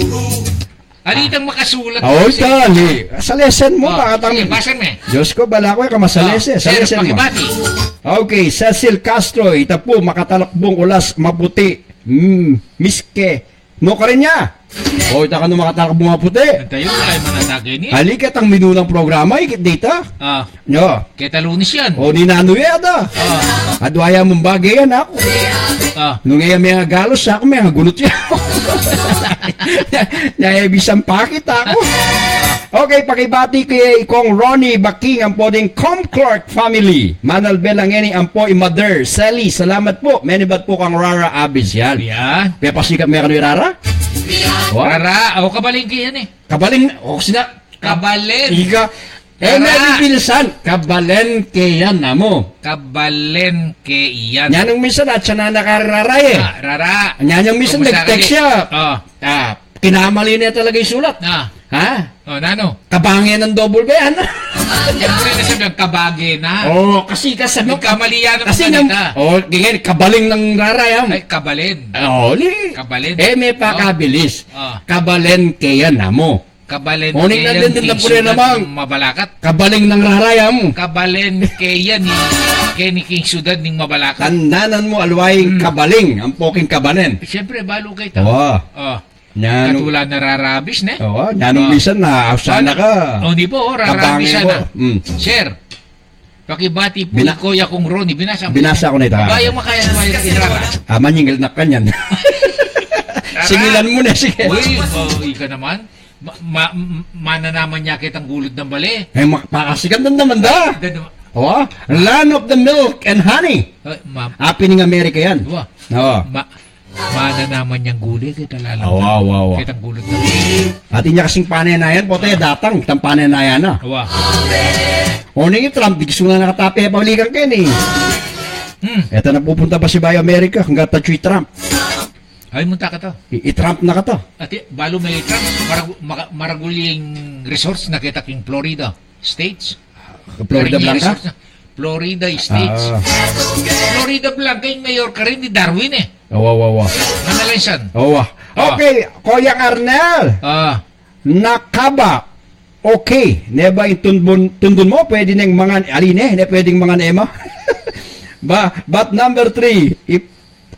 Speaker 5: Alitang makasulat.
Speaker 4: Tali. Sa lesson mo, pakatang.
Speaker 5: Sige, basan me.
Speaker 4: Diyos ko, bala ko, kamasalese. Sa
Speaker 5: Sir,
Speaker 4: lesson mo.
Speaker 5: pakibati.
Speaker 4: Okay, Cecil Castro, ita po, makatalakbong ulas, maputi. Miske. No ka rin niya. O, ita ka no makatalakbong maputi.
Speaker 5: Tayo, wala yung manatagay niya.
Speaker 4: Halikat ang minunang programa, ikit data. Yo.
Speaker 5: Kita lunis yan.
Speaker 4: O, ninanuya da. Adwaya mong bagay yan ako. Nung ngayon may galos ako, may gulot yan. Naibisang pakit ako. Okay, pakibati kay Kong Ronnie Baking, ang po ding Clark family. Manal Belangeni, ang po mother. Sally, salamat po. Menibat po kang Rara Abis yan.
Speaker 5: Yan.
Speaker 4: Kaya pasikap may kanoy Rara?
Speaker 5: Rara, o kabalingki yan eh.
Speaker 4: Kabaling, sina?
Speaker 5: Kabalen.
Speaker 4: Iga. Nalibilisan. Kabalen kaya na mo.
Speaker 5: Kabalen ke iyan.
Speaker 4: Yan ang minsan at siya na nakararay eh.
Speaker 5: Rara.
Speaker 4: Yan yung minsan
Speaker 5: Kumusta
Speaker 4: nag-text
Speaker 5: ka,
Speaker 4: siya. Kinamali niya talaga yung sulat. Ha?
Speaker 5: Nano?
Speaker 4: Kabangin ng double ba yan?
Speaker 5: Yan mo rin na sabi, kabage na.
Speaker 4: Kasi kasabi.
Speaker 5: Kamali yan ang
Speaker 4: Kasi
Speaker 5: salita.
Speaker 4: ganyan, kabaling ng rarayam.
Speaker 5: Ay, kabalen. Kabalen.
Speaker 4: May pakabilis. Kabalen kaya na mo.
Speaker 5: Kabalen
Speaker 4: Uning na din na po rin namang.
Speaker 5: Mabalakat.
Speaker 4: Kabaling ng rarayam.
Speaker 5: Kabalen kaya ni Kenny King Sudad ning Mabalakat.
Speaker 4: Tandanan mo alwaying kabaling. Ang poking kabanen.
Speaker 5: Siyempre, balo kay tao. Katulad na rarabis na.
Speaker 4: Nyanong bisan na afsana ka.
Speaker 5: Hindi po, rarabis na. Sir, pakibati po
Speaker 4: Bina-
Speaker 5: Kuya kong Ronnie. Binasa
Speaker 4: Binasa ko na ito.
Speaker 5: Bayang makaya na may irara.
Speaker 4: Maningil na kanyan. Singilan mo na, sige.
Speaker 5: Uy, ika naman. Mana naman niya kitang gulod ng bali.
Speaker 4: Makasikan naman da. Land of the milk and honey. Happening America yan.
Speaker 5: Mana naman niyang gulid. Kita lalang. Kitang gulod ng bali.
Speaker 4: At inya kasing panay na yan, pote, datang, kitang panay na yan na. Uning yung Trump, di gusto na nakatapi, pabalikan kayo ni. Eto na pupunta pa si Bayo America, hanggang tachoy Trump.
Speaker 5: Ay, munta ka to.
Speaker 4: I-Trump na ka to.
Speaker 5: At balo may Trump, maraguling resorts na kita king Florida States.
Speaker 4: Florida Blanca?
Speaker 5: Florida States. Florida Blanca yung mayor ka rin ni Darwin eh. Nanalansan.
Speaker 4: Okay, Kuya Arnel. Nakaba. Okay. Neba yung tundon mo, pwede nang mga aline, ne pwedeng mga nema. But number 3, if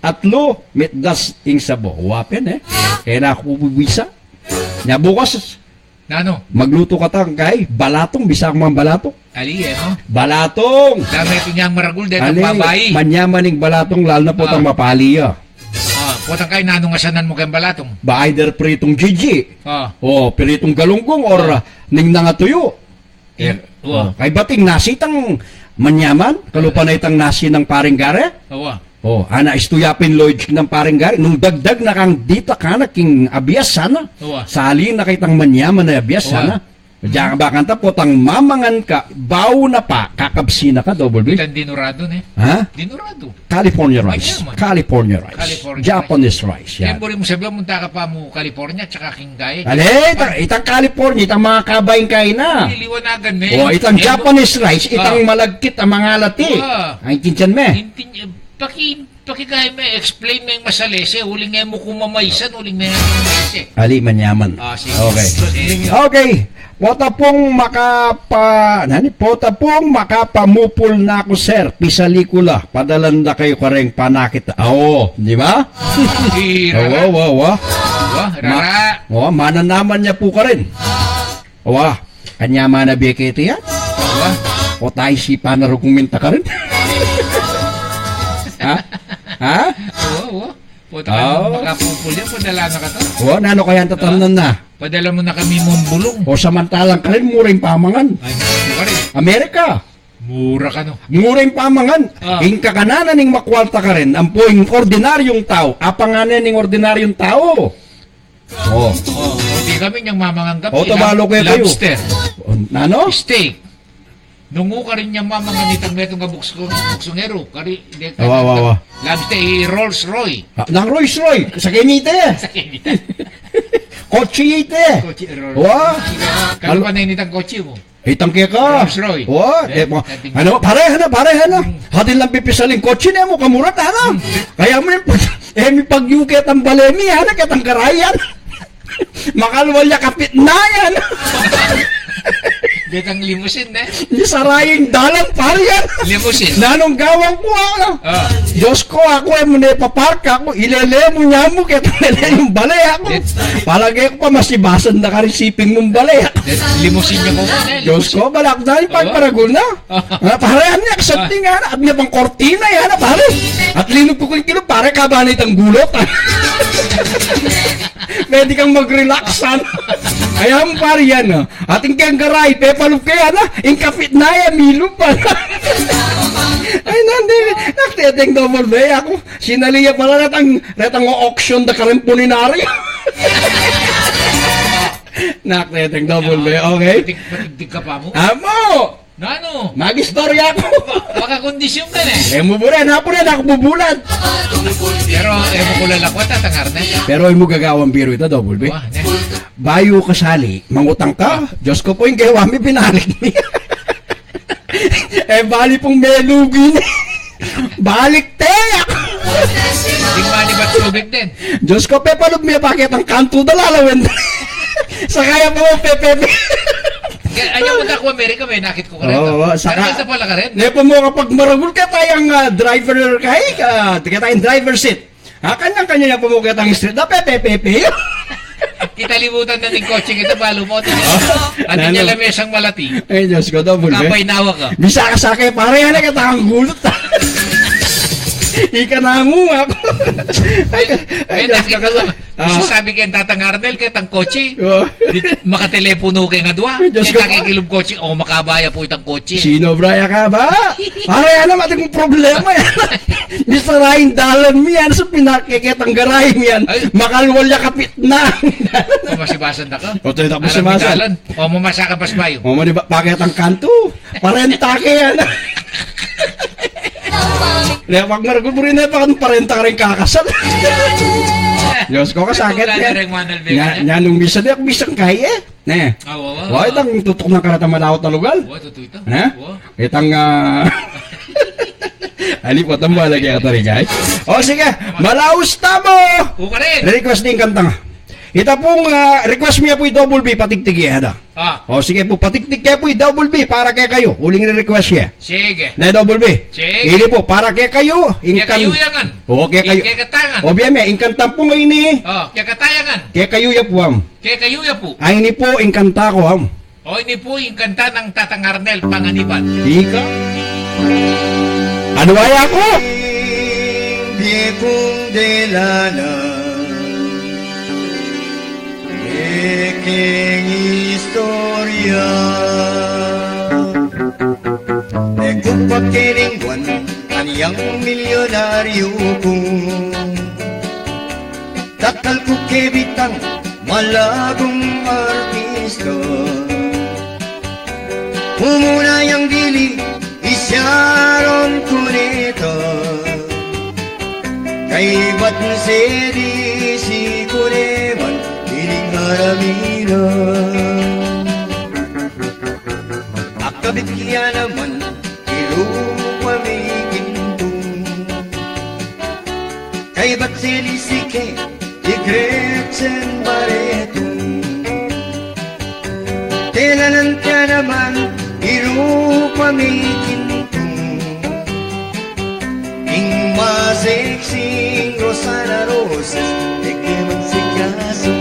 Speaker 4: atlo, mitdas ing sabo. Wapen eh. Kaya na ako bubisa. Nya bukas.
Speaker 5: Nano?
Speaker 4: Magluto ka tang kay balatong, bisag man balatong.
Speaker 5: Ali, no?
Speaker 4: Balatong!
Speaker 5: Dami ito niyang maragul dahil ang
Speaker 4: Ali,
Speaker 5: babayi.
Speaker 4: manyamaning balatong lalo na po tang mapaliya.
Speaker 5: Putang kayo, nanong asanan mo kayong balatong.
Speaker 4: Ba either pritong Gigi, o pritong galunggong, or ning nga tuyo. Kay bating nasitang manyaman, kalupa na itang nasi ng paring gare. Ana istuyapin Lloyd ng paring gare. Nung dagdag na kang dita ka na king abiyas sana. Sali na kitang manyaman na abiyas sana. Diyan ka ba kanta po, tang mamangan ka, bawo na pa, kakabsina ka, double B.
Speaker 5: Itang dinurado na
Speaker 4: Ha?
Speaker 5: Dinurado.
Speaker 4: California rice.
Speaker 5: Manyaman.
Speaker 4: California rice.
Speaker 5: California
Speaker 4: Japanese rice.
Speaker 5: Kaya
Speaker 4: Yan.
Speaker 5: po rin mo sabihan, munta ka pa mo California, tsaka Kinggay.
Speaker 4: Ale, itang California, itang mga kabayin kain na.
Speaker 5: Liliwanagan me.
Speaker 4: Itang Japanese rice, itang malagkit ang mga lati. Ang kinchan me.
Speaker 5: Pakikaya me, explain mo yung masalese, huling nga mo kumamaysan, huling nga mo masalese.
Speaker 4: Ali, manyaman.
Speaker 5: Sige.
Speaker 4: Okay.
Speaker 5: Sige.
Speaker 4: Okay. Pota pong makapamupol na ako, sir. Pisalikula. Padalanda kayo kareng panakit. Di ba?
Speaker 5: Rara.
Speaker 4: Mananaman niya po ka rin. Kanya mana bekete yan. O tayo si panaro kung minta ka rin. Ha?
Speaker 5: Puta ka, makapupul yan, padala na ka to.
Speaker 4: Nano kaya tatamnan na?
Speaker 5: Padala mo na kami mong bulong.
Speaker 4: O samantalang ka rin, muring pamangan.
Speaker 5: Ay, mura rin.
Speaker 4: Amerika.
Speaker 5: Mura ka no.
Speaker 4: Muring pamangan. Ing kakananan ning makwalta ka rin, ang puing ordinaryong tao. Apanganan ning ordinaryong tao.
Speaker 5: Hindi kami niyang mamanganggap.
Speaker 4: Tabalo kayo.
Speaker 5: Lobster.
Speaker 4: Nano?
Speaker 5: Steak. Nungo ka rin niyang mamanganitang metong nga buksongero. Kari, lobster, Rolls Roy.
Speaker 4: Nang Rolls Roy. Sa kinite. Kotse ite.
Speaker 5: Kano pa na initang kotse mo?
Speaker 4: Itang kaya ka.
Speaker 5: Rolls Roy.
Speaker 4: Pareha na. Hadin lang pipisaling kotse na mo, kamurat, ano? Kaya mo yung pagyukit ang balemi, ano, kitang karayan. Makalwal ya kapit na yan.
Speaker 5: Betang limusin na.
Speaker 4: Di saraying dalang pariyan.
Speaker 5: Limusin.
Speaker 4: Nanong gawang po ako. Diyos ko, ako ay muna ipapark ako. Ilele mo niya mo, kaya talele yung balay ako. Palagay ko pa masibasan na karisiping mong balay ako.
Speaker 5: Limusin niya mo.
Speaker 4: Diyos ko, balak na yung pagparagol na. Parehan niya, kasabti nga na. At niya pang kortina, yan na pare. At linog ko kung kilo, pare kabanit ang gulot. Pwede kang mag-relaxan. Kaya mo pare yan. Ating kang garay, pepalup kaya na. Ingkapit na yan, milup pa. Ay, nandi. Nakteteng double bay ako. Sinaliya pala retang auction da karimpuninari. Nakteteng double bay, okay?
Speaker 5: Patigdig ka pa mo?
Speaker 4: Amo!
Speaker 5: Nano?
Speaker 4: Mag-istorya ako.
Speaker 5: Baka kondisyon ka na
Speaker 4: Muburan, hapon na ako bubulan.
Speaker 5: Pero, mo ko lalakwat at ang arne.
Speaker 4: Pero ay mo gagawang biro ito, double bay. Bayo kasali, mangutang ka. Diyos ko po yung kewami pinalik niya. Bali pong melugi niya. Balik teyak!
Speaker 5: Hindi mani ba't tubig din?
Speaker 4: Diyos ko, pepalog may bakit ang kanto dalalawin. Sa kaya po, pepe.
Speaker 5: Ayaw mo na ako Amerika, may nakit ko ka rin. Saka pala ka rin?
Speaker 4: Nepo mo kapag maragul ka tayong driver kay, tayong driver seat. Kanyang-kanya po mo kitang street. Pepe.
Speaker 5: Kitalimutan na ng kotse kita, balo mo. At niya lamesang malati.
Speaker 4: Ay, Diyos ko, double be.
Speaker 5: Kapay nawa ka.
Speaker 4: Bisa ka sa akin, pare, yan kita ang gulot. Ika na mo ako. Ay, Diyos ka ka.
Speaker 5: Sabi kayong tatang Arnel, kitang kotse. Makatelepono kayo nga dua.
Speaker 4: Diyos ko.
Speaker 5: Kakikilog kotse. O makabaya po itang kotse.
Speaker 4: Sino, Braya ka ba? Pare, yan naman ating problema yan. Bisa raing dalan mo yan. So, pinakikitang garay mo yan. Makalwal ya kapit na.
Speaker 5: Masibasan na ka.
Speaker 4: O, tayo masibasan.
Speaker 5: O, mamasa ka pas bayo.
Speaker 4: O, maniba, bakit ang kanto? Parenta ka yan. Kaya pag maragul mo rin na, baka parenta ka rin kakasal. Diyos ko, kasakit yan. Yan nung misa na, misang kaya eh. Ne. Itang tutok ng karatang malawat na lugal. Itang, alipot ang balagay ka tari, guys. O, sige, malaus na mo!
Speaker 5: Uka rin!
Speaker 4: Request din kanta nga. Ita pong request niya po double B patigtigi hada. O sige po, patigtig kaya po double B para kay kayo. Uling request niya.
Speaker 5: Sige.
Speaker 4: Na double B.
Speaker 5: Sige.
Speaker 4: Ili po, para kay kayo.
Speaker 5: Kaya kayo yangan.
Speaker 4: Oo, kaya kayo.
Speaker 5: Kaya katangan.
Speaker 4: Obviamente, ingkanta po ngayon ni.
Speaker 5: Kaya katayangan.
Speaker 4: Kaya kayo ya po, ham.
Speaker 5: Kaya kayo ya po.
Speaker 4: Ay, ini po, ingkanta ko, ham.
Speaker 5: O ini po yung kanta ng Tatang Arnel Panganiban.
Speaker 4: Ika? Ano ay ako?
Speaker 6: Viejong delana Peking istorya Nagpakiringwan Kaniyang milyonaryo ko Tatal ko kebitang Malagong artista Umuna yang dili Isyaron ko nito Kay ba't sedi si kuneman Piling haramina Akabit kaya naman Ilupa may ginto Kay ba't sedi si ke Di Gretchen Barreto Telanan ka naman Ilupa may ginto Ing maseksing Rosana Roses De que magsikaso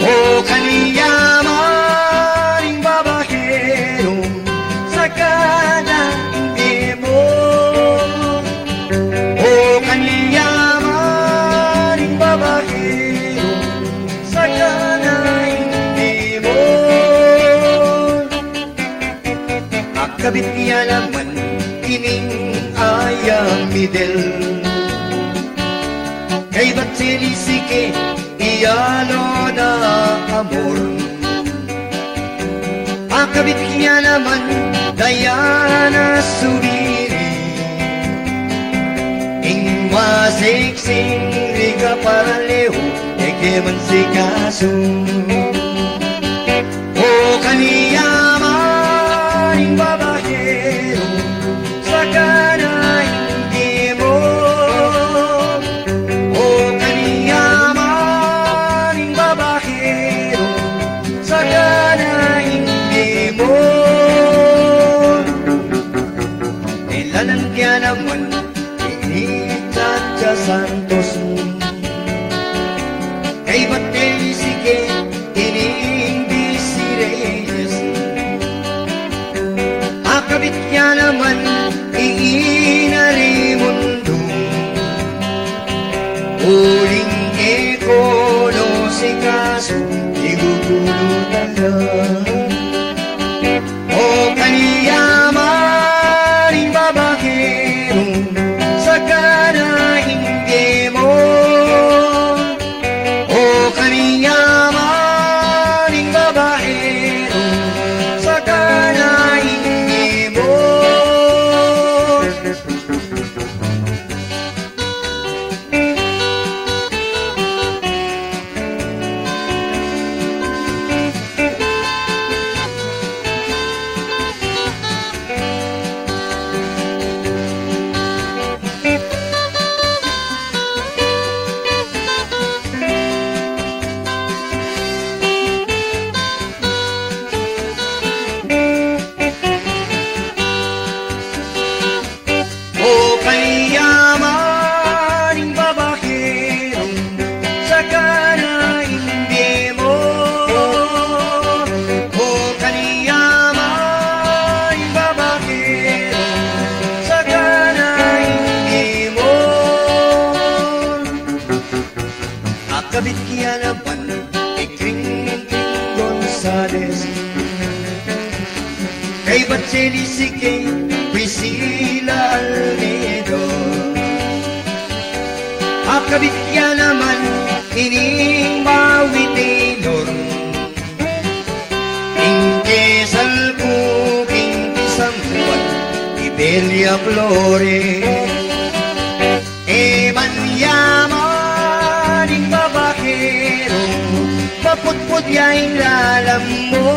Speaker 6: O kaniyaman Ing babakero Sa kadaing demo O kaniyaman Ing babakero Sa kadaing demo Akabit niya naman Ining ayang midel Kay ba't sinisike Iyalo na amor Akabit niya naman Diana Subiri Ing masiksing Riga Paralejo Eke man si kaso O kaniyaman Ing babakero Sa kanaing demo O kaniyaman Ing babakero Sa kanaing demo Nilanan kaya naman Initatsa Santos Kay ba't sige Ining si Reyes Akabit kaya naman Iinari mundo Uling ekono si kaso Igugulutan na O kaniyaman Ing babakero Sa kanaing demo O kaniyaman Ing babakero Sa kanaing demo O kaniyaman Ing babakero Sa kanaing demo O kaniyaman Ing babakero Sa kanaing demo Akabit kaya naman Ikring Gonzales Kay ba't sinisike Priscilla Almedo Akabit kaya naman Ining Maui Taylor Ing Kesal Kuking Tisambuan Ibelia Flores Eman yaman Ing babakero Maputput yaing lalam mo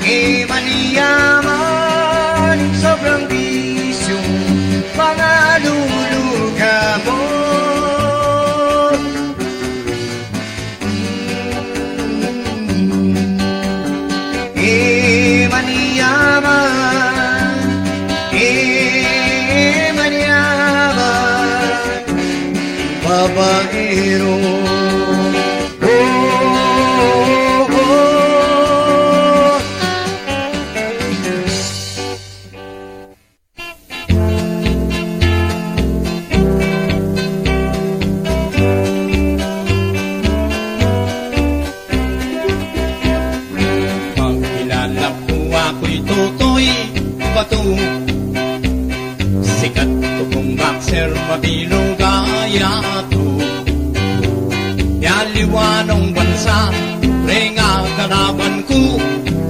Speaker 6: Eman yaman Sobrang bisyo Mga luluga mo babaero. Oh, oh, oh.
Speaker 7: Pagkilala po ako'y Totoy Batu. Sikat to kong boxer, mabilong gaya to. Yaliwanong bansa, renga kalaban ko.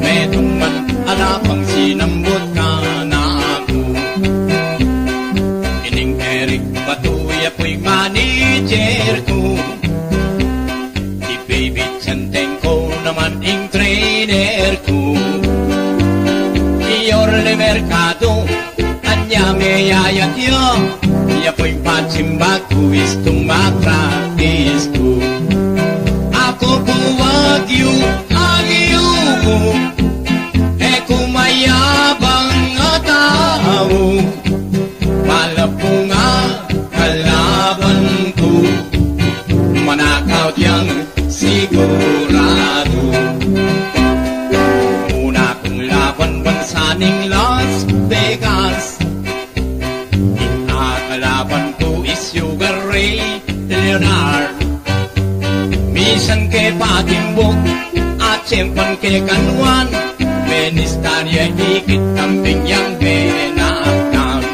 Speaker 7: Medong man alapang sinambot ka na ako. Ining Eric Batuy ako'y manager ko. Di Baby Chanteng ko naman ing trainer ko. Iorle Mercado, anya me yayatyo. Yapoy pachimbag ko istong mag-practice ko. Ako po wagyu, agyu ko. E kumayabang nga tao. Malapo nga kalaban ko. Manakaw diyang sigurado. Una kong laban bansaning Las Vegas. Kalaban ko is Sugar Ray Leonard. Minsan kay Patimbok at siyempan kay Kanwan. Menistarya higit kambing yang benakam.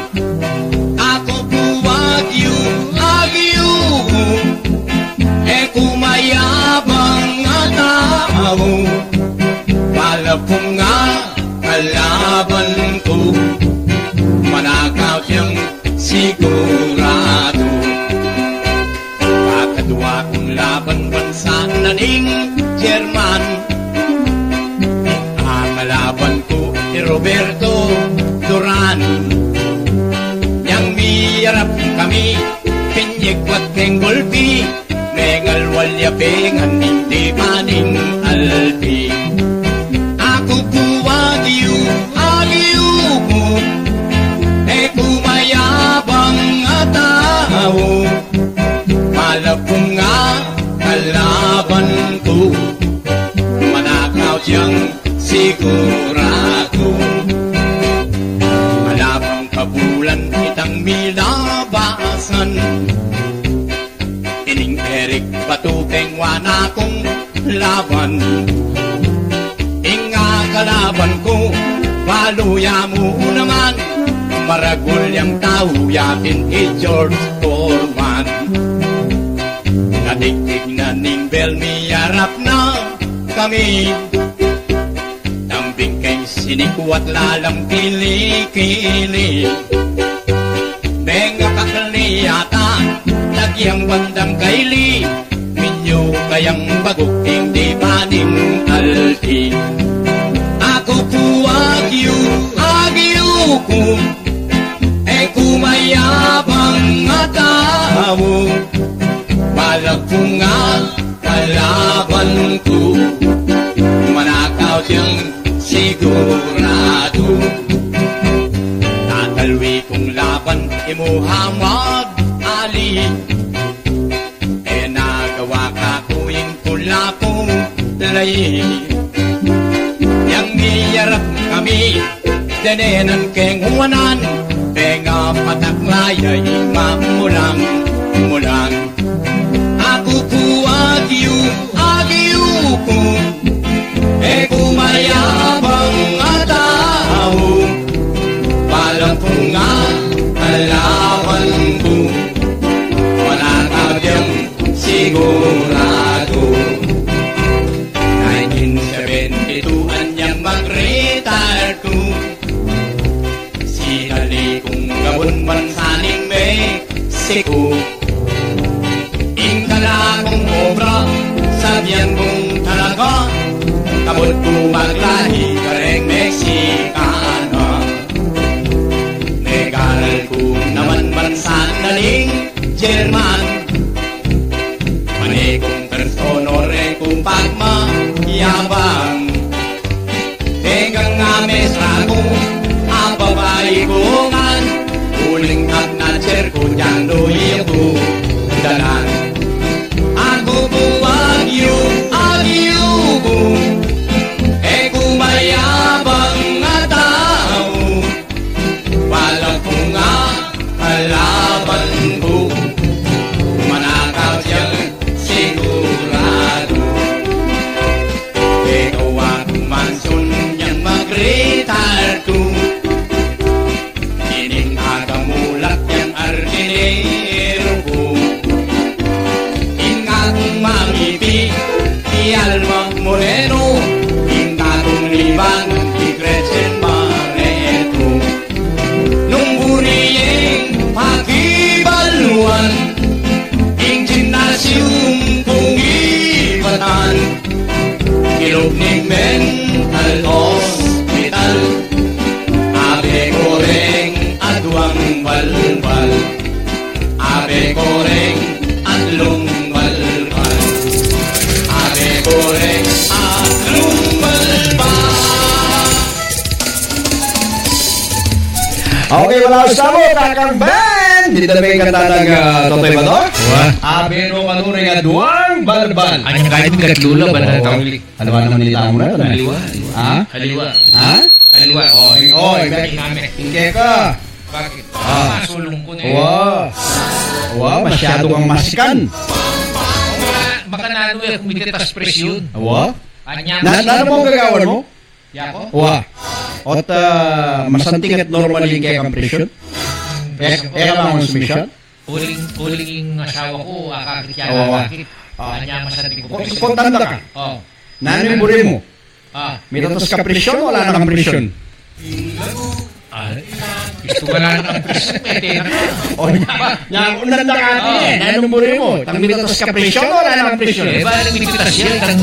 Speaker 7: Ako po wagyu, agyu. E kumayabang nga tao. Palapong nga kalaban ko. Manakaw siyang sigurado. Kakadwa kong laban bansa na ning German. Kalaban ko ni Roberto Duran. Yang miyarap kami pinyekwat keng golpi. Mengal walyapengan hindi paning alpi. Ako po wagyu, agyu ko. E kumayabang nga tao. Malapong nga kalaban ko. Manakaw siyang sigurado. Malabang kabulan kitang milabasan. Ining Eric Batuteng wana kong laban. Inga kalaban ko, paluya mo naman. Maragul yang tao yakin kay George Foreman. Nadigdig na ning bel miyarap na kami. Tambing kay sinikuat lalang kili-kili. Benga kakali yata lagyang bandang kaili. Minyo kayang bagok hindi paning alti. Ako po agyu, agyu ko. E kumayabang nga tao. Palagpo nga kalaban ko. Manakaw siyang sigurado. Tatalwi kong laban kay Muhammad Ali. E nagawa ka kuing pula po layi. Yang miyarap kami denenan keng huwanan. Benga pataklayay mamulang-mulang. Ako po agyu, agyu ko. E kumayabang nga tao. Palagpo nga kalaban ko. Manakaw diyang sigurado. 1972 anyang mag-retire ko. Sinali kong gabon bansaning Mexico. Ingkala kong obra, sabihan kong talaga. Kabot ko maglahi kareng Mexicana. Legal ko naman bansa naling German. Mani kong personore kong pagmayabang. Tegang nga mesra ko, ang babae ko ngan. Uling at nacher ko dyan doy ko dalan. E kumayabang nga tao, wala ko nga kalaban ko, manakaw siyang sigurado. Ikaw ang manson niyang mag-retire ko, ining agamulat niyang arkinero ko. Ingatong mamipi, di Alma Moreno, ingatong libang, di Gretchen Barreto. Nung buniyeng pakibaluan, ing gymnasium kong ibatan, ilog ning mental hospital, abe koreng adwang balbal, abe koreng adlong balbal, abe koreng adlong balbal.
Speaker 4: Okay, wala sa mo, kakang band! Dito na may kanta ng Totoy ba to? Abe no kanuri nga duwang balbal.
Speaker 5: Anya kahit katlula ba na tawli?
Speaker 4: Haliwa naman nila mo na ito.
Speaker 5: Haliwa.
Speaker 4: Ha?
Speaker 5: Haliwa.
Speaker 4: Ha?
Speaker 5: Haliwa.
Speaker 4: Oy,
Speaker 5: Namin.
Speaker 4: ingke ka.
Speaker 5: Bakit? Sulong ko na eh.
Speaker 4: Wow, masyado kang masikan.
Speaker 5: Baka nano eh, kumititas presyon.
Speaker 4: Wow.
Speaker 5: Anya.
Speaker 4: Ano mo gagawan mo?
Speaker 5: Yako?
Speaker 4: Wow. Ot masanting at normal yung kaya kang presyon? Eka lang ang sumisyon?
Speaker 5: Uling asawa ko, akakit
Speaker 4: Oo.
Speaker 5: bakit? Anya masating ko presyon.
Speaker 4: Kung tanda ka,
Speaker 5: Oh.
Speaker 4: nano yung buri mo?
Speaker 5: Ah.
Speaker 4: May tatas ka presyon o wala na kang presyon?
Speaker 5: Gusto ka lang ng presyon. Pwede na ka.
Speaker 4: O, unanda ka natin eh. Nano yung buri mo? Tang may tatas ka presyon o wala na kang presyon?
Speaker 5: Eh, balik mititas siya. Itang,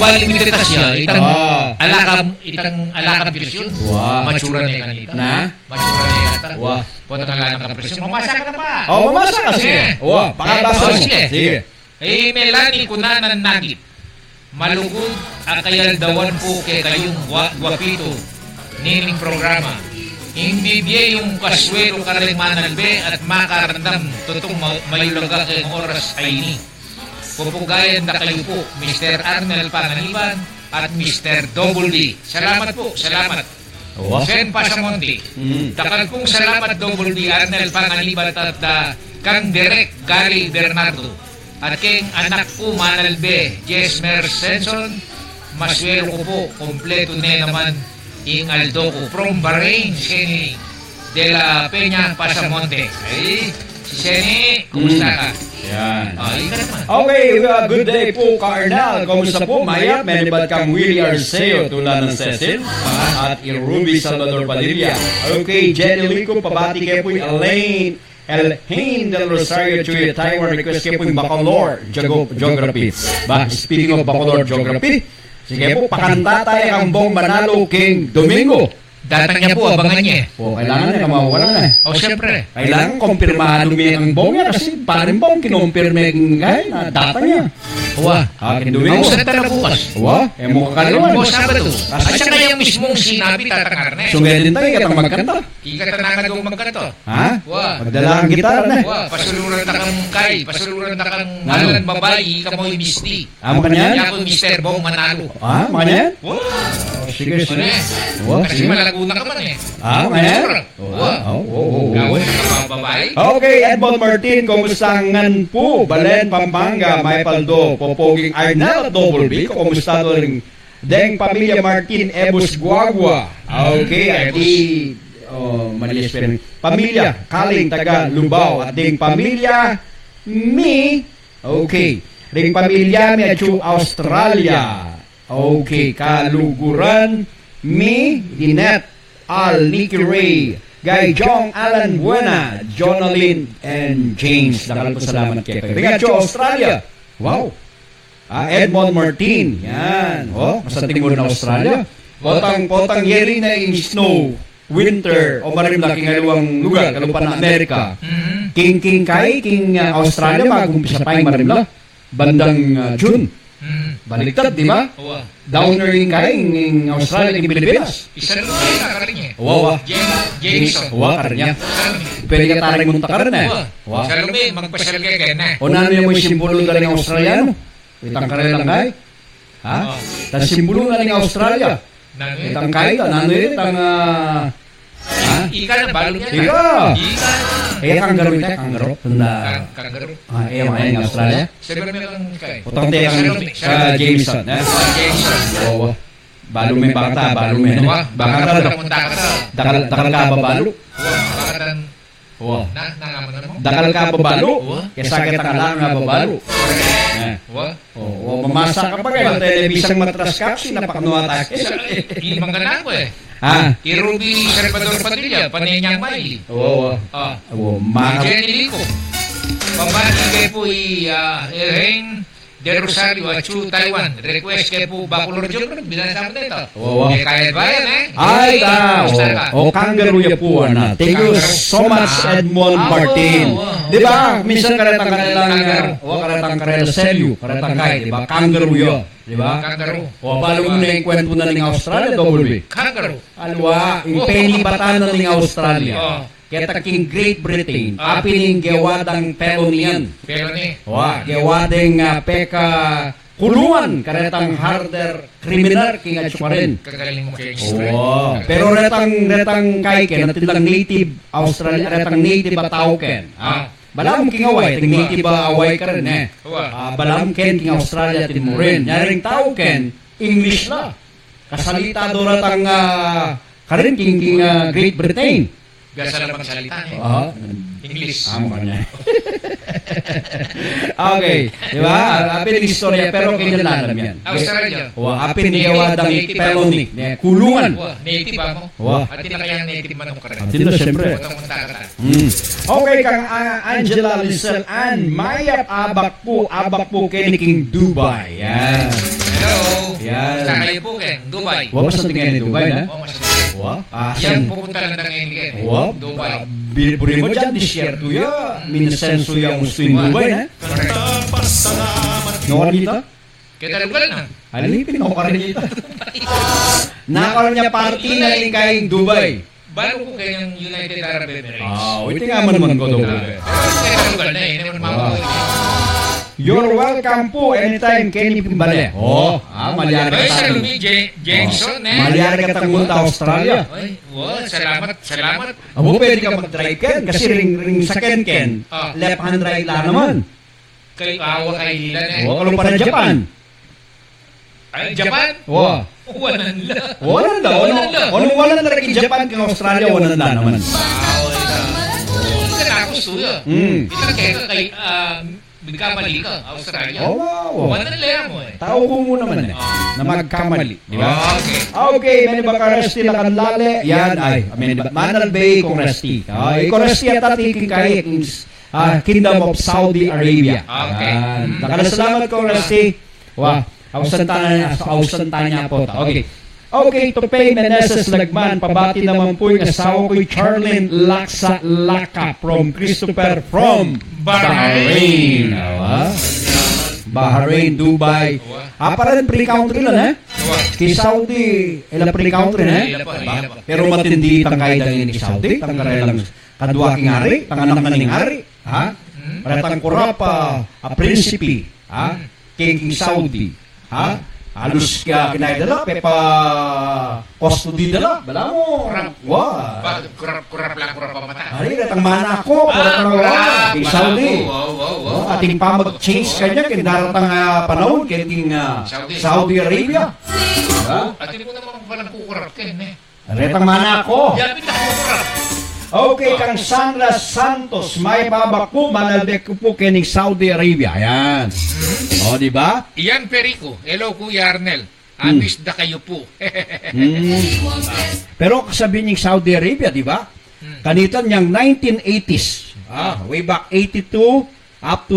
Speaker 5: balik mititas siya. Itang, alakam presyon.
Speaker 4: Wow.
Speaker 5: Matsura na yung kanita.
Speaker 4: Na?
Speaker 5: Matsura na yung kanita.
Speaker 4: Wow.
Speaker 5: Punta ka lang ng presyon. Mamasa ka na pa.
Speaker 4: Oh, mamasa ka sige. Wow, pakabasa mo. Sige.
Speaker 5: Eh, Melanie, kunanan nagit. Malugod ang kayaldawan po kay kayong gwapito. Nining programa. Imbibye yung kaswero karaling manalbe at makarandam tutong mayulaga kay oras ay ni. Pupugayan na kayo po, Mr. Arnel Panganiban at Mr. Double D. Salamat po, salamat. Sen Pasamonte. Takal pong salamat Double D, Arnel Panganiban at Kang Direk Gary Bernardo. At king anak ko Manalbe, Jesmer Senson. Maswero ko po, kompleto na naman ing Aldo ko from Bahrain, Seni de la Peña Pasamonte. Ay, si Seni, kumusta ka?
Speaker 4: Yan.
Speaker 5: Ay, ka naman.
Speaker 4: Okay, good day po, Carnal. Kumusta po, Maya? Menibad kang Willie Arceo, tulad ng Cecil, at Ruby Salvador Padilla. Okay, Jenny Lico, pabati kayo po, Elaine, Elhain del Rosario Chuya, Taiwan, request kayo po yung Bacolor Geography. Speaking of Bacolor Geography, sige po, pakanta tayo ang Bong Manalo King Domingo.
Speaker 5: Datang niya po, abangan niya.
Speaker 4: O, kailangan na, mawawala na.
Speaker 5: O, siyempre.
Speaker 4: Kailangan kumpirmado niya ang Bong niya kasi parin Bong kinumpirme na data niya.
Speaker 5: Uwa.
Speaker 4: King Domingo.
Speaker 5: Ang sarap na bukas.
Speaker 4: Uwa, mo kakalawan.
Speaker 5: O, Sabado. At saka yung mismong sinabi, tatangar na eh.
Speaker 4: So, ngayon din tayo, katang magkanta.
Speaker 5: Ikatanangan doon magkanto.
Speaker 4: Ha?
Speaker 5: Uwa.
Speaker 4: Magdala ang gitara na.
Speaker 5: Uwa, pasuluran na kang kay, pasuluran na kang malan babae, kamoy misti.
Speaker 4: Amo ka niyan?
Speaker 5: Kaya ko Mr. Bong Manalo.
Speaker 4: Ha? Mga niyan?
Speaker 5: Uwa.
Speaker 4: Sige,
Speaker 5: Ano eh?
Speaker 4: Uwa,
Speaker 5: Kasi
Speaker 4: sige.
Speaker 5: malago na ka man eh.
Speaker 4: Ah, mga yan?
Speaker 5: Uwa.
Speaker 4: Oo.
Speaker 5: Gawin ka mga babae.
Speaker 4: Okay, Edmond Martin, kumusta ngan po? Balen, Pampanga, May Paldo, Popoging Arnel at Double B. Kumusta to rin? Deng Pamilya Martin, Ebus Guagua. Okay, at malis pa rin. Pamilya, Kaling, taga Lubao. At ding Pamilya, Mi. Okay. Ding Pamilya, Medyo Australia. Okay, Kaluguran, Mi, Dinet, Al, Nicky Ray, Guy Jong, Alan Buena, Jonalyn, and James. Salamat kayo. Rigacho, Australia. Wow. Edmond Martin. Yan. Masanting mo na Australia. Potang yeri na yung snow, winter, o marim laking alawang lugar, kalupan ng Amerika. King Australia, mag-umpisa pa yung marimla. Bandang June. Baliktad, di ba?
Speaker 5: Uwa.
Speaker 4: Downer yung kaing Australia ng Pilipinas.
Speaker 5: Isa lang kayo nakarating eh.
Speaker 4: Wow.
Speaker 5: Jameson.
Speaker 4: Wow, karanya. Pwede ka taring munta ka rin eh.
Speaker 5: Wow. Sa lumi, magpasyal kayo kaya na.
Speaker 4: O nano yung may simbolo ka rin ng Australiano? Itang ka rin lang kay? Ha? Tas simbolo na ning Australia. Itang kahit ano yun, itang
Speaker 5: Ika na balo niya.
Speaker 4: Ika.
Speaker 5: Ika na.
Speaker 4: kangaroo ito, kangaroo. Tanda.
Speaker 5: Kangaroo.
Speaker 4: Mga ng Australia.
Speaker 5: Sabi mo lang kay.
Speaker 4: Putang tayo sa Jameson.
Speaker 5: Jameson.
Speaker 4: Oo. Balo may bangata, balo may. Bangata. Dakal ka ba balo?
Speaker 5: Bangatan.
Speaker 4: Oo.
Speaker 5: Nangaman na mo.
Speaker 4: Dakal ka ba balo? Kesa kita ka lang nga ba balo? Oo. Mamasa ka pa kayo. Telebisang matras ka. Sinapakanuata.
Speaker 5: Imang ganaan ko eh.
Speaker 4: Ha?
Speaker 5: Ruby Salvador Padilla, Panenyang May.
Speaker 4: Oo.
Speaker 5: Jenny Lico. Pambati kayo po Erheng de Rosario at Chu Taiwan. Request kayo po Bacolor Jun. Bilang sa amin ito.
Speaker 4: Oo.
Speaker 5: Kaya ba yan eh?
Speaker 4: Ay, kangaroo ya po na. Thank you so much, Edmond Martin. Di ba? Minsan karetang karela selyo. Karetang kahit, di ba? Kangaroo ya. Di ba?
Speaker 5: Kangaroo.
Speaker 4: O, balo mo na yung kwento na ng Australia, W.
Speaker 5: Kangaroo.
Speaker 4: Alwa, yung penny bata na ng Australia. Kaya king Great Britain, apining gawadang pelonian.
Speaker 5: Peloni.
Speaker 4: Wa, gawadang peka kulungan, karetang harder kriminal king at rin.
Speaker 5: Kagaling mo kayo.
Speaker 4: Oo. Pero retang kaiken at ilang native Australia, retang native batao ken. Balam king away, ting native away ka rin eh. Balam ken king Australia tin mo rin. Yaring tao ken, English na. Kasalita do retang karin king Great Britain.
Speaker 5: Gasa lang magsalita eh. English.
Speaker 4: Amo kanya. Okay. Di ba? Apin ng istorya, pero kinalalam yan.
Speaker 5: Australia.
Speaker 4: Apin ni gawadang peloni. Kulungan.
Speaker 5: Native ako. At tinakayang native man ako karin.
Speaker 4: Tinda, siyempre. Okay, kang Angela Lizelle and Maya abak po kiniking Dubai. Yan.
Speaker 5: Hello.
Speaker 4: Yan.
Speaker 5: Sa kayo po ken, Dubai.
Speaker 4: Wala sa tingin ni Dubai, na?
Speaker 5: Yan pupunta lang ng England. Dubai.
Speaker 4: Biliburi mo dyan, disyerto ya. Minasenso yung gusto yung Dubai, na? Nakaroon dito?
Speaker 5: Kita lugar na.
Speaker 4: Alipin ako ka rin dito. Nakaroon niya party na rin kayong Dubai.
Speaker 5: Bago ko kayong United Arab Emirates.
Speaker 4: Wait nga man ko Dubai.
Speaker 5: Kita lugar na eh. Hindi mo naman
Speaker 4: You're welcome po anytime, Kenny Pimbale. Malyari
Speaker 5: Ay,
Speaker 4: ka
Speaker 5: Sir
Speaker 4: tang...
Speaker 5: Louis Jameson eh.
Speaker 4: Malyari ka tang munta Australia.
Speaker 5: Ay, salamat.
Speaker 4: Amo, pwede ka mag-drive ken, kasi ring sa ken, left hand right lang naman.
Speaker 5: Kay awa kay nila eh.
Speaker 4: Ano pa na Japan?
Speaker 5: Ay, Japan? Wanan la.
Speaker 4: Wala na rin Japan kang Australia, wala na naman.
Speaker 5: Ito na ako suya. Ito na kay bigkamali ka, Australia. Wanan la mo eh.
Speaker 4: Tao ko mo naman eh, na magkamali. Di ba?
Speaker 5: Okay.
Speaker 4: May bakaresti na kanlale. Yan ay, Manal Bay kong resti. Kong resti at atiking kay Kingdom of Saudi Arabia.
Speaker 5: Okay.
Speaker 4: Nakalasalamat kong resti. Ausanta niya po. Okay, to pay Meneses Lagman, pabati naman po yung asawa ko'y Charlene Laksa Laka from Christopher from Bahrain. Bahrain, Dubai. Parang pre-country lang, Kay Saudi, pre-country na, Pero matindi tangkay dahil ni Saudi, tangkay lang kadwaking hari, tanganak na ning hari, Paratang kurapa, prinsipi, King Saudi, Alus ka kinaidala, pepa custody dala, bala mo.
Speaker 5: Kurap pamata.
Speaker 4: Hari, datang mana ako, kay Saudi. Ating pa mag-change kanya, kaya daratang panahon, kaya ating Saudi Arabia.
Speaker 5: At hindi ko naman palang kukurap ka eh.
Speaker 4: Datang mana ako.
Speaker 5: Yapit na kukurap.
Speaker 4: Okay, kang Sandra Santos, may babak po, manalbek ko po kining Saudi Arabia. Ayan. Di ba?
Speaker 5: Ian Perico. Hello, Kuya Arnel. Amis na kayo po.
Speaker 4: Pero kasabi niyang Saudi Arabia, di ba? Kanitan niyang 1980s. Way back 82 up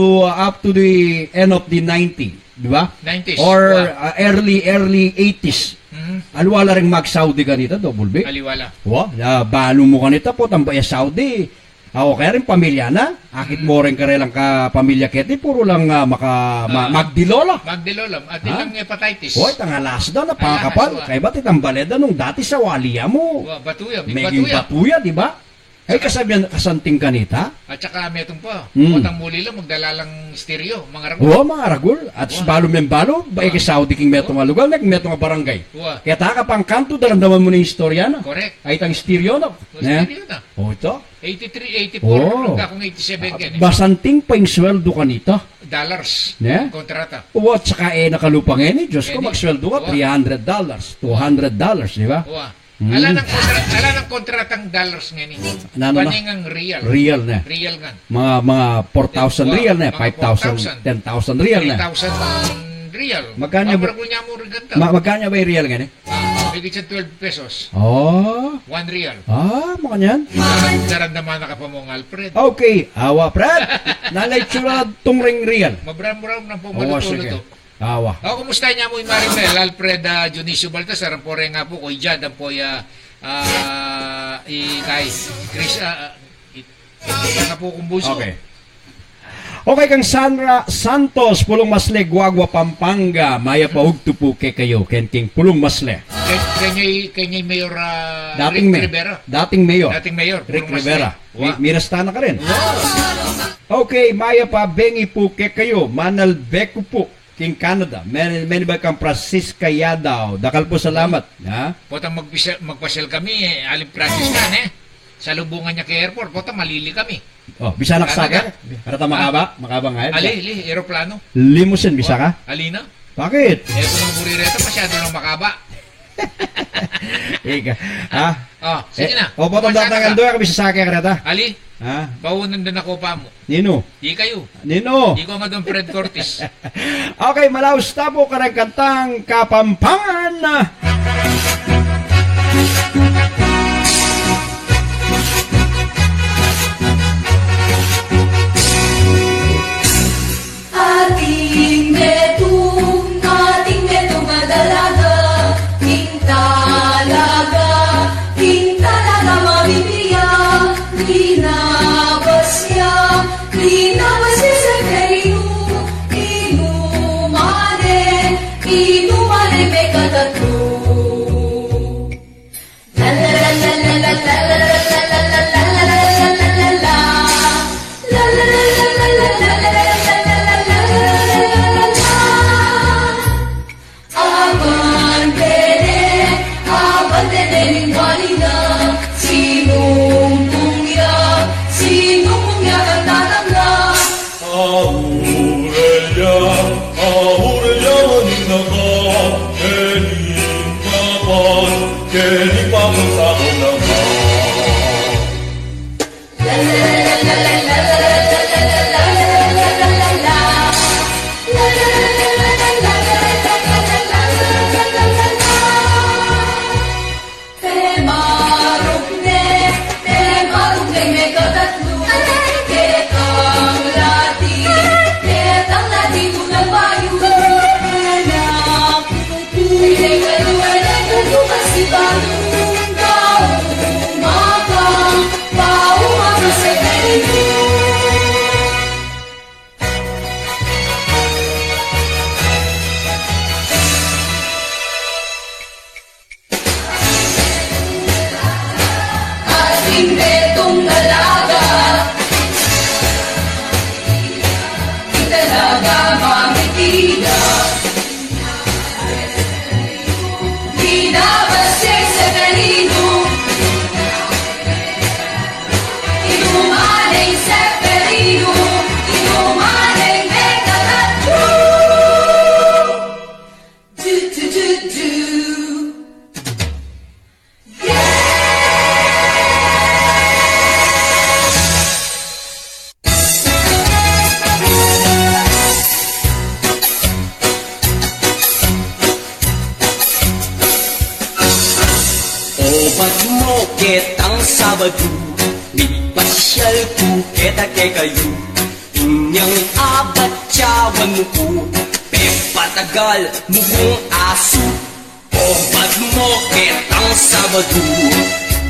Speaker 4: to the end of the 90s. Di ba?
Speaker 5: 90s.
Speaker 4: Or early 80s. Alwala rin mag-Saudi ganito, Double B.
Speaker 5: Aliwala.
Speaker 4: Balo mo kanita po, tambaya Saudi. Kaya rin pamilya na. Akit mo rin ka rin lang ka pamilya keti, puro lang magdilola.
Speaker 5: Magdilolam. At ilang hepatitis.
Speaker 4: Tangalas daw na pangakapal. Kaya ba't itang baleda nung dati sa waliya mo?
Speaker 5: Batuya.
Speaker 4: Meging batuya, di ba? Ay, kasabihan, kasanting kanita?
Speaker 5: At saka metong pa.
Speaker 4: Mm.
Speaker 5: Otang muli lang, magdala lang stereo. Mga ragol.
Speaker 4: Oo, mga ragul. At balo men balo, ba Saudi king metong nga lugar, metong nga barangay.
Speaker 5: Uwa.
Speaker 4: Kaya taka pang kanto, daramdaman mo na yung istorya na.
Speaker 5: Correct.
Speaker 4: Ay, itang stereo na.
Speaker 5: Stereo na.
Speaker 4: O, ito.
Speaker 5: 83, 84,
Speaker 4: Oh.
Speaker 5: hanggang kung 87 yan.
Speaker 4: Basanting pa yung sweldo kanita.
Speaker 5: Dollars.
Speaker 4: Yeah.
Speaker 5: Kontrata.
Speaker 4: O, at saka nakalupang Diyos ko,
Speaker 5: Eni.
Speaker 4: magsweldo ka,
Speaker 5: Oo.
Speaker 4: $300, $200, di ba?
Speaker 5: Uwa.
Speaker 4: Mm.
Speaker 5: Ala ng kontratang dollars nga ni.
Speaker 4: Ano na?
Speaker 5: Paningang real.
Speaker 4: Real na.
Speaker 5: Real nga.
Speaker 4: Mga 4,000
Speaker 5: Wow,
Speaker 4: real na,
Speaker 5: mga
Speaker 4: 5,000, 10,000 real na.
Speaker 5: 3,000 real.
Speaker 4: Magkano ba-
Speaker 5: Mabra ko niya mo rin ganda.
Speaker 4: Magkano ba yung real nga ni?
Speaker 5: Bigit siya 12 pesos.
Speaker 4: Oh,
Speaker 5: 1 real.
Speaker 4: mga yan.
Speaker 5: Daramdaman na ka pa mo, Alfred.
Speaker 4: Okay, awa, Brad. Nalay tsura tong ring real.
Speaker 5: Mabram-ram ng
Speaker 4: Oo, sige.
Speaker 5: pumalutulo to.
Speaker 4: Awa.
Speaker 5: Kumusta niya mo yung Marimel? Alfred Dionisio Baltasar, ang pore nga po ko dyan, ang po kay Chris, nga po kong buso.
Speaker 4: Okay. Okay, kang Sandra Santos, Pulong Masle, Guagua, Pampanga. Maya pa hugto po kay kayo, ken king Pulong Masle.
Speaker 5: Kanya'y Mayor
Speaker 4: Dating
Speaker 5: Rick
Speaker 4: mayor.
Speaker 5: Rivera.
Speaker 4: Dating mayor.
Speaker 5: Dating Mayor.
Speaker 4: Rick
Speaker 5: Pulong
Speaker 4: Rivera.
Speaker 5: Masle.
Speaker 4: Mirastana ka rin. Okay, Maya pa bengi po kay kayo. Manal Beko po. King Canada. May ba kang Francisca Yadaw? Dakal po salamat. Ha?
Speaker 5: Potang magpasyal kami, Alim Francis kan sa lubungan niya kay airport, potang malili kami.
Speaker 4: Oh, bisa naksaga? Karata makaba? Makaba nga.
Speaker 5: Ali, aeroplano.
Speaker 4: Limousine, bisa ka?
Speaker 5: Alina.
Speaker 4: Bakit?
Speaker 5: Kung ang burireta, masyado lang makaba.
Speaker 4: Ika. Ha?
Speaker 5: Sige na.
Speaker 4: O, potong
Speaker 5: Kumansana
Speaker 4: datangan
Speaker 5: ka.
Speaker 4: doon, kabisa sa akin, karata.
Speaker 5: Ali,
Speaker 4: Ha?
Speaker 5: baunan din ako pa mo.
Speaker 4: Nino?
Speaker 5: Di kayo.
Speaker 4: Nino?
Speaker 5: Di ko nga doon Fred Cortis.
Speaker 4: Okay, malaos tapo ka ng kantang Kapampangan.
Speaker 2: Ating betong dalaga, ting talaga mabibigyan. Linabas siya sa kainu, inumane may katatlo. La la la la la la la la la la la la la la la la. La la la la la la la la la la la la la. Abante ning walina, sinong pungya kang tatangga.
Speaker 1: Aurelia maninaga, kening papan sa naga.
Speaker 2: La la la la la la la la la la la la la. La la la la la la la la la la la la. Temarukne may katatlo. Ketang lati tulang bayo. Anak, pinay kayo kasi balong tao. Umaga sa kayo. Ating betong dalaga, italaga mamitiga. Binabasik sa kanino, inumaneng sa perino, inumaneng may katatlo. Do.
Speaker 3: Obat mo ketang Sabado, nagpasyal ko kita kay kayo. Inyang abatsawan ko, pepatagal mukong aso. Obat mo ketang Sabado,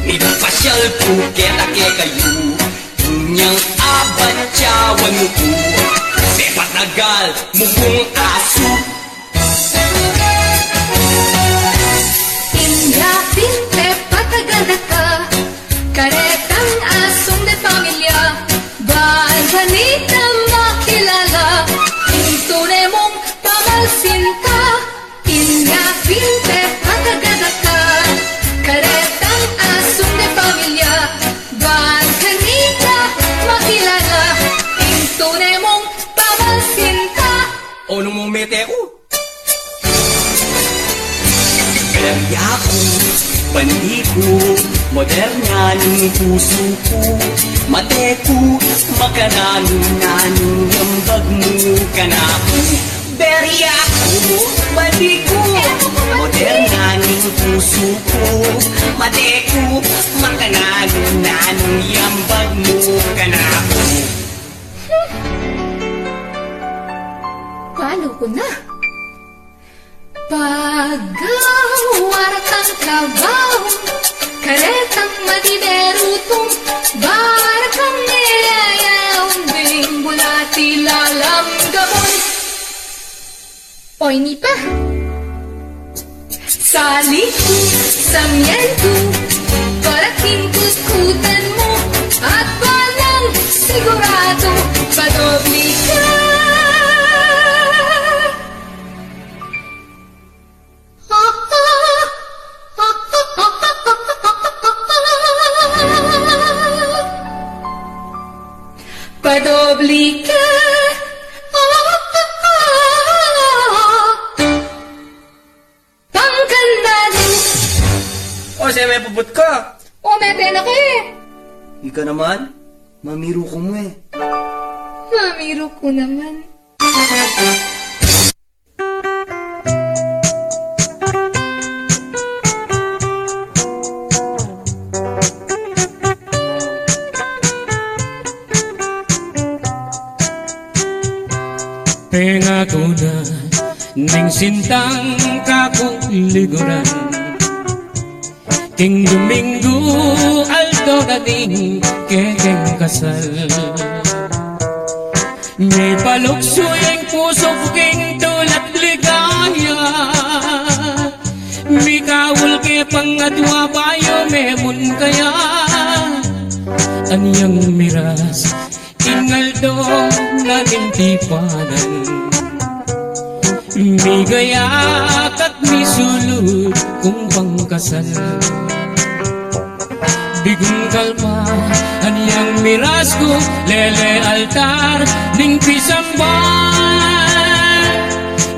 Speaker 3: nagpasyal ko kita kay kayo. Inyang abatsawan ko, pepatagal mukong aso.
Speaker 2: Inya pinte patagal ka, karetang
Speaker 3: Pandiku, moderna ng puso ko. Mateku, makananu-nanu, yambag mo ka na ako. Berya ko, pandiku, moderna ng puso ko. Mateku, makananu-nanu, yambag mo ka na ako.
Speaker 2: Palo ko na. Pagawar ang trabaho, karetang madiderutong, barakang nilayaon, biling bulati lalam gamon. Oy, ni pa. Saliku, samyento, parating kuskutan mo, at walang sigurado, padobli ka. Padobli ka. Pangkanda din.
Speaker 3: O, siya may puput ka.
Speaker 2: O, may pena ka eh.
Speaker 3: Ika naman, mamiro ko mo eh.
Speaker 2: Mamiro ko naman.
Speaker 8: Tenga ko na ning sintang kakuliguran, King Domingo aldo na ding kekeng kasal. May palukso yung puso king tulat ligaya, mikawul ke pangatwa bayo memun kaya. Anyang miras ingaldo na tipanan, migaya at misulod kung pangkasal. Bigong kalma anyang miras ko, lele altar ning pisamban.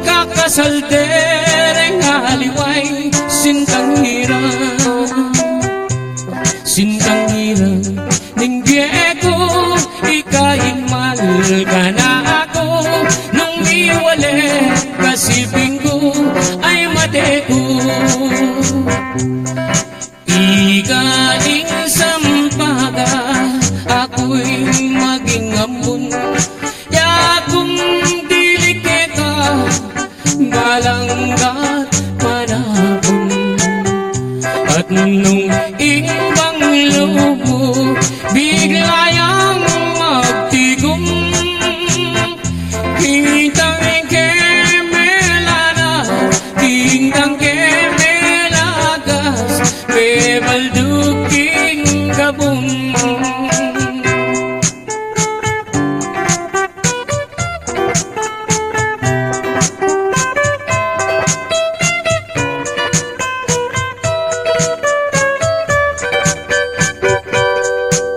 Speaker 8: Kakasal dereng aliway sintang hirang, sintang hirang ning bieko ikain mahal ka na ako. Nung iwale kasiping ko ay mateku, ikaing sampaga ako'y maging ambun. Ya kung dili kita malanggat panahon, at nung imbang lumo biglayang magtigom. Kintang kemelana, kintang kemelagas, pebalduking gabong.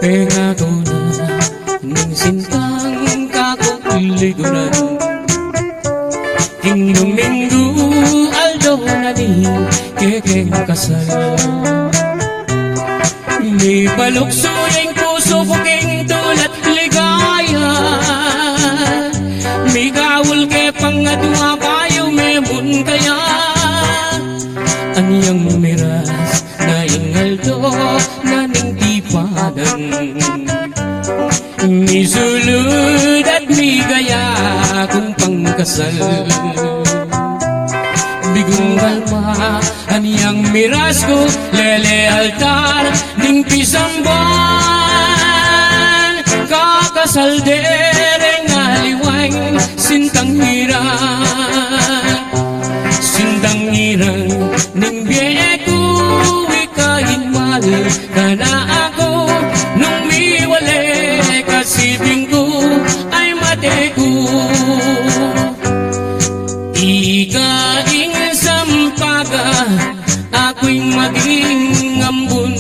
Speaker 8: Tenga ko na ng sintang kakuliguran, King Domingo aldo na ni kekeng kasal. May palukso yung puso ko king tulat ligaya, may kawul ke pangatwa bayo memun kaya. Anyang miras na ingaldo na ning tipadan, misulod at migaya kung pangkasal. Bigong kalma anyang miras ko, lele altar ning pisamban. Kakasal dereng aliway sintang hirang, sintang hirang ning bieko ikain mahal ka na ako. Nung miwale kasiping ko ay mateku, ikaing sampaga ako'y maging ambun.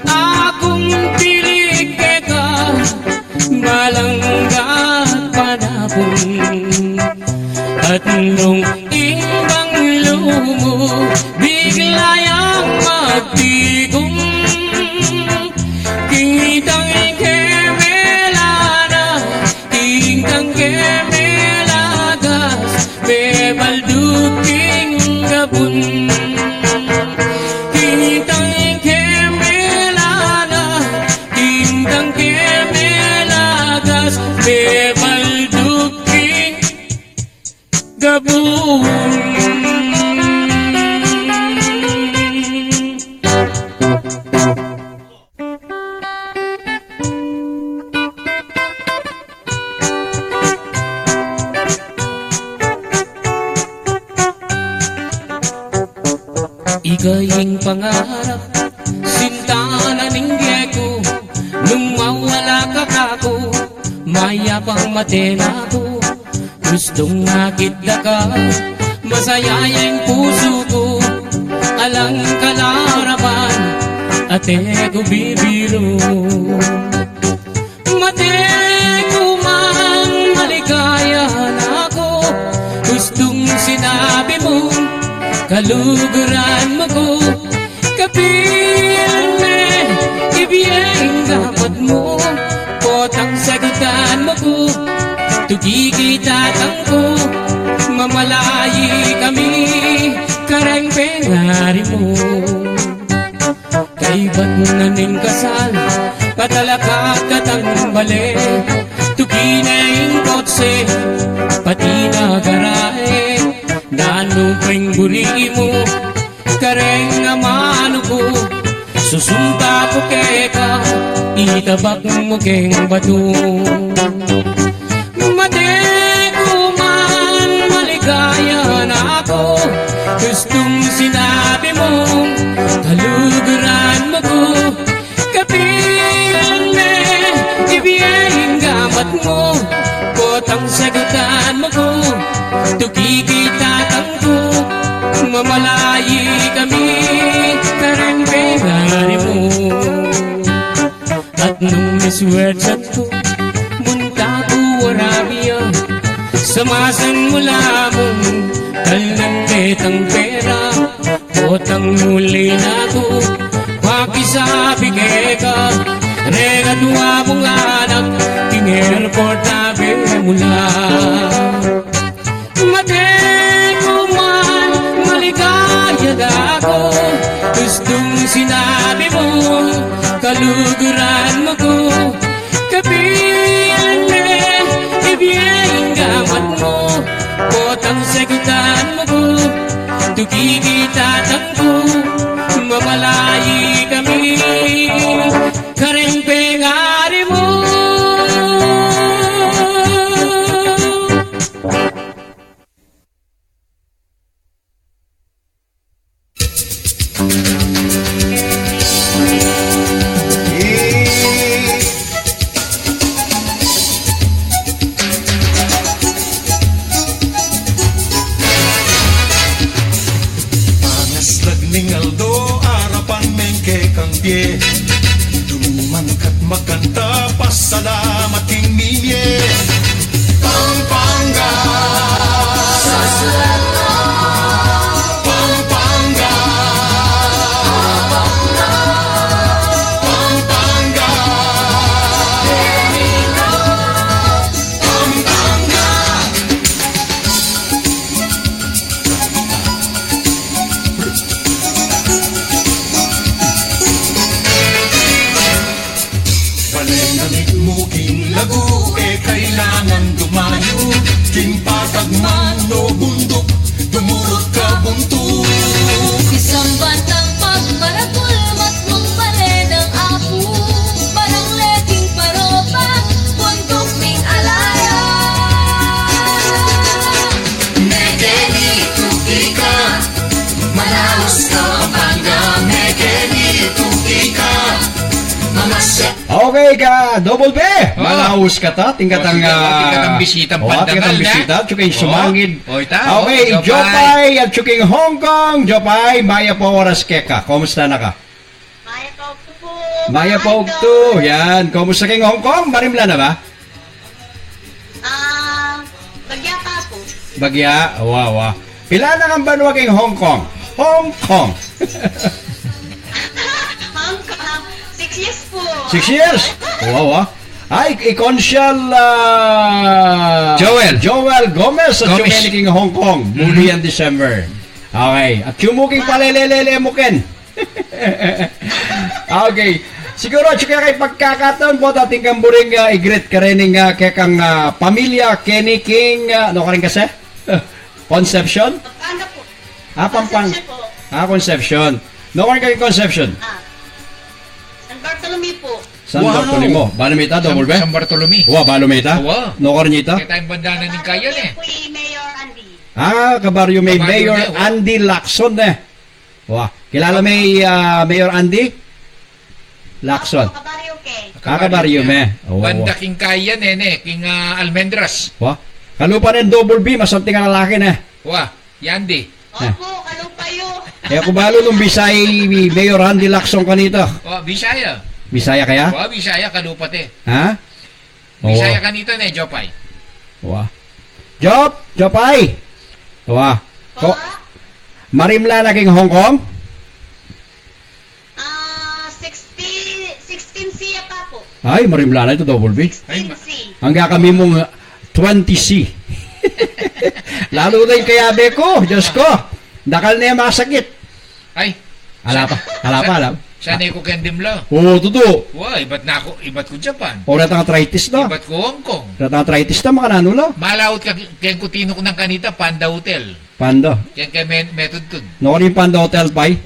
Speaker 8: Akong pilig ka malanggat panahon, at nung imbang lumo biglayang Lubon. Igaying pangarap, sinta na ninggay ko, nung mawala ka kako, mayapang matena ko. Gustong nakita ka, masaya yung puso ko, alang kalarapan, ate ko bibiro. Mate ko mang maligaya na ako, gustong sinabi mo, kaluguran mo ko, kapilme, ibiyeng dapat mo, potang sagutan mo ko, tugigitatang ko, mamalayi kami, karang pengari mo. Kay ba't naning kasal, patalakak katang bale, tuginay kotse, pati na garahe, nanupeng buri mo, kareng amano ko, susumpa ko keka, itabak mo keng bato. Mate ko man maligaya na ako, gustong sinabi mo, kaluguran mo ko, kapilan me, ibiyeng gamat mo, potang sagutan mo ko, tugigitatang ko, mamalayi kami, karang pengari mo. At nung niswertsat ko, munta ko Arabia, samasan mo lamang, talang ketang pera, potang muli na ko, pakisabi ka, regadwa mong anak, king-airport na mula. Mate ko man, maligaya na ako, gustong sinabi mo, kaluguran mo ko, kapilan me, ibiyeng gamat mo, potang sagutan mo ko, tugigitatang ko, mamalayi kami, kareng pengari mo.
Speaker 6: Duman kat magkanta, pasalamat king minye, Pampanga, Pampanga, Pampanga, Pampanga. Palenamig mo king lagu, kailangan dumayo, king patagman no bundok, dumurot ka bunto.
Speaker 2: Isang batang pagbarakul, matmong paredang apu, parang leting paropa, bundok ning alaya. Megeni tukika, Manaus ka Pampanga, Megeni tukika, mamasya.
Speaker 4: Okay ka, Double B! Malaos ka ta, tingkat ang...
Speaker 5: tingkat ang bisitang pandangal
Speaker 4: tingkat ang
Speaker 5: na.
Speaker 4: bisita, tsuking sumangid. Okay,
Speaker 5: Jopay.
Speaker 4: Jopay at tsuking Hong Kong. Jopay, Maya po oras keka. Kumusta na ka?
Speaker 2: Maya Paug po.
Speaker 4: Maya Paug to. Yan, kumusta king Hong Kong? Marimla na ba?
Speaker 2: Bagya pa po.
Speaker 4: Bagya? Wow. Pila na ang banwa king Hong Kong? Hong Kong.
Speaker 2: Hong Kong. 6 years po.
Speaker 4: 6 years? Wow. Ay, ikonsyal Joel Gomez at
Speaker 5: Gomez.
Speaker 4: tsuking king Hong Kong. Muli yan December. Okay. At sumuking palelelele mo ken. Okay. Siguro tsaka kay pagkakataon po dating kamburing igrit ka rin kay kang pamilya Kenny King ano ka rin kasi? Conception?
Speaker 2: Pampanga po.
Speaker 4: Pampang.
Speaker 2: Conception po.
Speaker 4: Conception. Noon kayo Conception.
Speaker 2: San Bartolome po.
Speaker 4: San
Speaker 5: Wow.
Speaker 4: Bartolome. Balomita, double ba?
Speaker 5: San Bartolome.
Speaker 4: Balomita?
Speaker 5: Wow.
Speaker 4: Noon nita?
Speaker 5: Kaya tayong bandanan ng kayan eh.
Speaker 2: Po Mayor Andy.
Speaker 4: Kabaryo may
Speaker 5: Kabaryo
Speaker 4: Mayor
Speaker 5: na,
Speaker 4: Andy Lacson eh. Kilala may Mayor Andy? Lacson.
Speaker 2: Kabaryo Kay.
Speaker 4: Kabaryo me.
Speaker 5: Banda king kayan king Almendras.
Speaker 4: Kalupa ng double B, masanting ang lalaki na.
Speaker 5: Yandi.
Speaker 2: Opo, kalumpayo.
Speaker 4: Kaya kubalo nung Bisay Mayor Andy Lacson kanito.
Speaker 5: Bisaya.
Speaker 4: Bisaya kaya?
Speaker 5: Bisaya kalupate.
Speaker 4: Ha?
Speaker 5: Bisaya kanito ne, Jopay.
Speaker 4: Jopay! Marimla naging Hong Kong?
Speaker 2: 16 siya pa po.
Speaker 4: Ay, marimla na ito, double B.
Speaker 2: 16C.
Speaker 4: Hanggang kami mong 20C. Lalo na yung kayabe ko, Diyos ko. Dakal na yung masakit.
Speaker 5: Ay.
Speaker 4: Alam.
Speaker 5: Sanay ko kendimla.
Speaker 4: Totoo.
Speaker 5: Ibat ko Japan.
Speaker 4: Orat ang arthritis na.
Speaker 5: Ibat ko Hong Kong.
Speaker 4: Orat ang arthritis na, makanano na.
Speaker 5: Malawot ka, kaya ko tinok ng kanita, Panda Hotel.
Speaker 4: Panda.
Speaker 5: Kaya method tun.
Speaker 4: Noon yung Panda Hotel, Pai.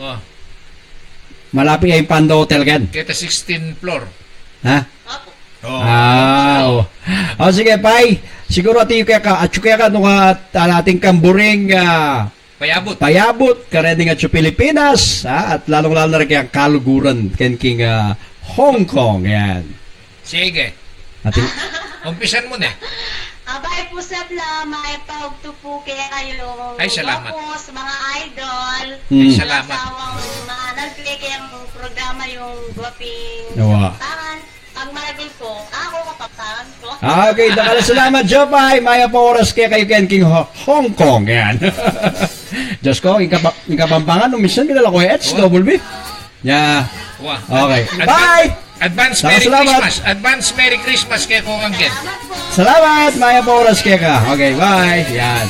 Speaker 4: Malapit yung Panda Hotel, gan.
Speaker 5: Kaya 16th floor.
Speaker 4: Ha? Sige, Pai. Siguro ati kaya ka, at kaya ka nung ating kamburing payabot, kareding at sa Pilipinas, at lalong-lalo na rin kaya kaluguran, king Hong Kong, yan.
Speaker 5: Sige.
Speaker 4: Ating,
Speaker 5: Umpisan mo na.
Speaker 2: Abay po sa may paugto po kaya kayo.
Speaker 5: Ay, salamat.
Speaker 2: Tapos, mga idol.
Speaker 5: Ay, salamat.
Speaker 2: Asawang mga nag-click yung programa yung guwaping
Speaker 4: Nawa.
Speaker 2: kapangan. Ang malagay po, ako kapapangan ko.
Speaker 4: Okay, dakala salamat, Jopay. Maya po oras kaya kayo king Hong Kong, yan. Diyos ko, ikabampangan, minsan kinala ko double B. Yeah. Okay. Bye!
Speaker 5: Advance
Speaker 4: Salamat,
Speaker 5: Merry
Speaker 4: salamat.
Speaker 5: Christmas. Advance Merry Christmas kay Kong Angken.
Speaker 2: Salamat po.
Speaker 4: Salamat, Maya po oras kaya ka. Okay, bye. Yan.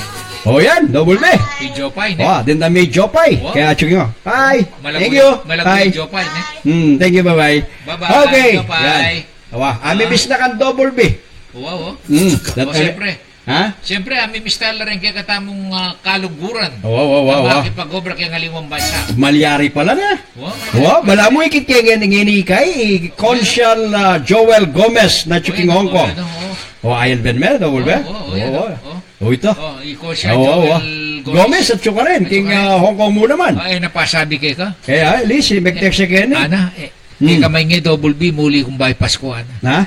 Speaker 4: Yan, double B.
Speaker 5: Si Jopay, ne?
Speaker 4: Din na may Jopay.
Speaker 5: Wow.
Speaker 4: Kaya tsugi mo. Bye. Thank you.
Speaker 5: Malabo
Speaker 4: Bye.
Speaker 5: yung Jopay, ne?
Speaker 4: Thank you, bye-bye.
Speaker 5: Bye-bye,
Speaker 4: Okay.
Speaker 5: Jopay.
Speaker 4: Amibis na kan double B.
Speaker 5: Siyempre.
Speaker 4: Ha?
Speaker 5: Siyempre, amimistala rin kaya katamong kaluguran.
Speaker 4: Wow.
Speaker 5: Makipag-obra kaya ngaliwang bansa.
Speaker 4: Malyari pala na. Bala mo ikit kaya ngini kay Consul Joel Gomez na Chuking Hong Kong. Ayan ben mer, double B. Ito.
Speaker 5: Iko siya, Joel
Speaker 4: Gomez at Chuka rin, king Hong Kong mo naman.
Speaker 5: Ay, napasabi kay ka?
Speaker 4: Kaya, Liz, mag-text siya kaya
Speaker 5: Ana, kamay nga double B, muli kong bypass ko, ana.
Speaker 4: Ha?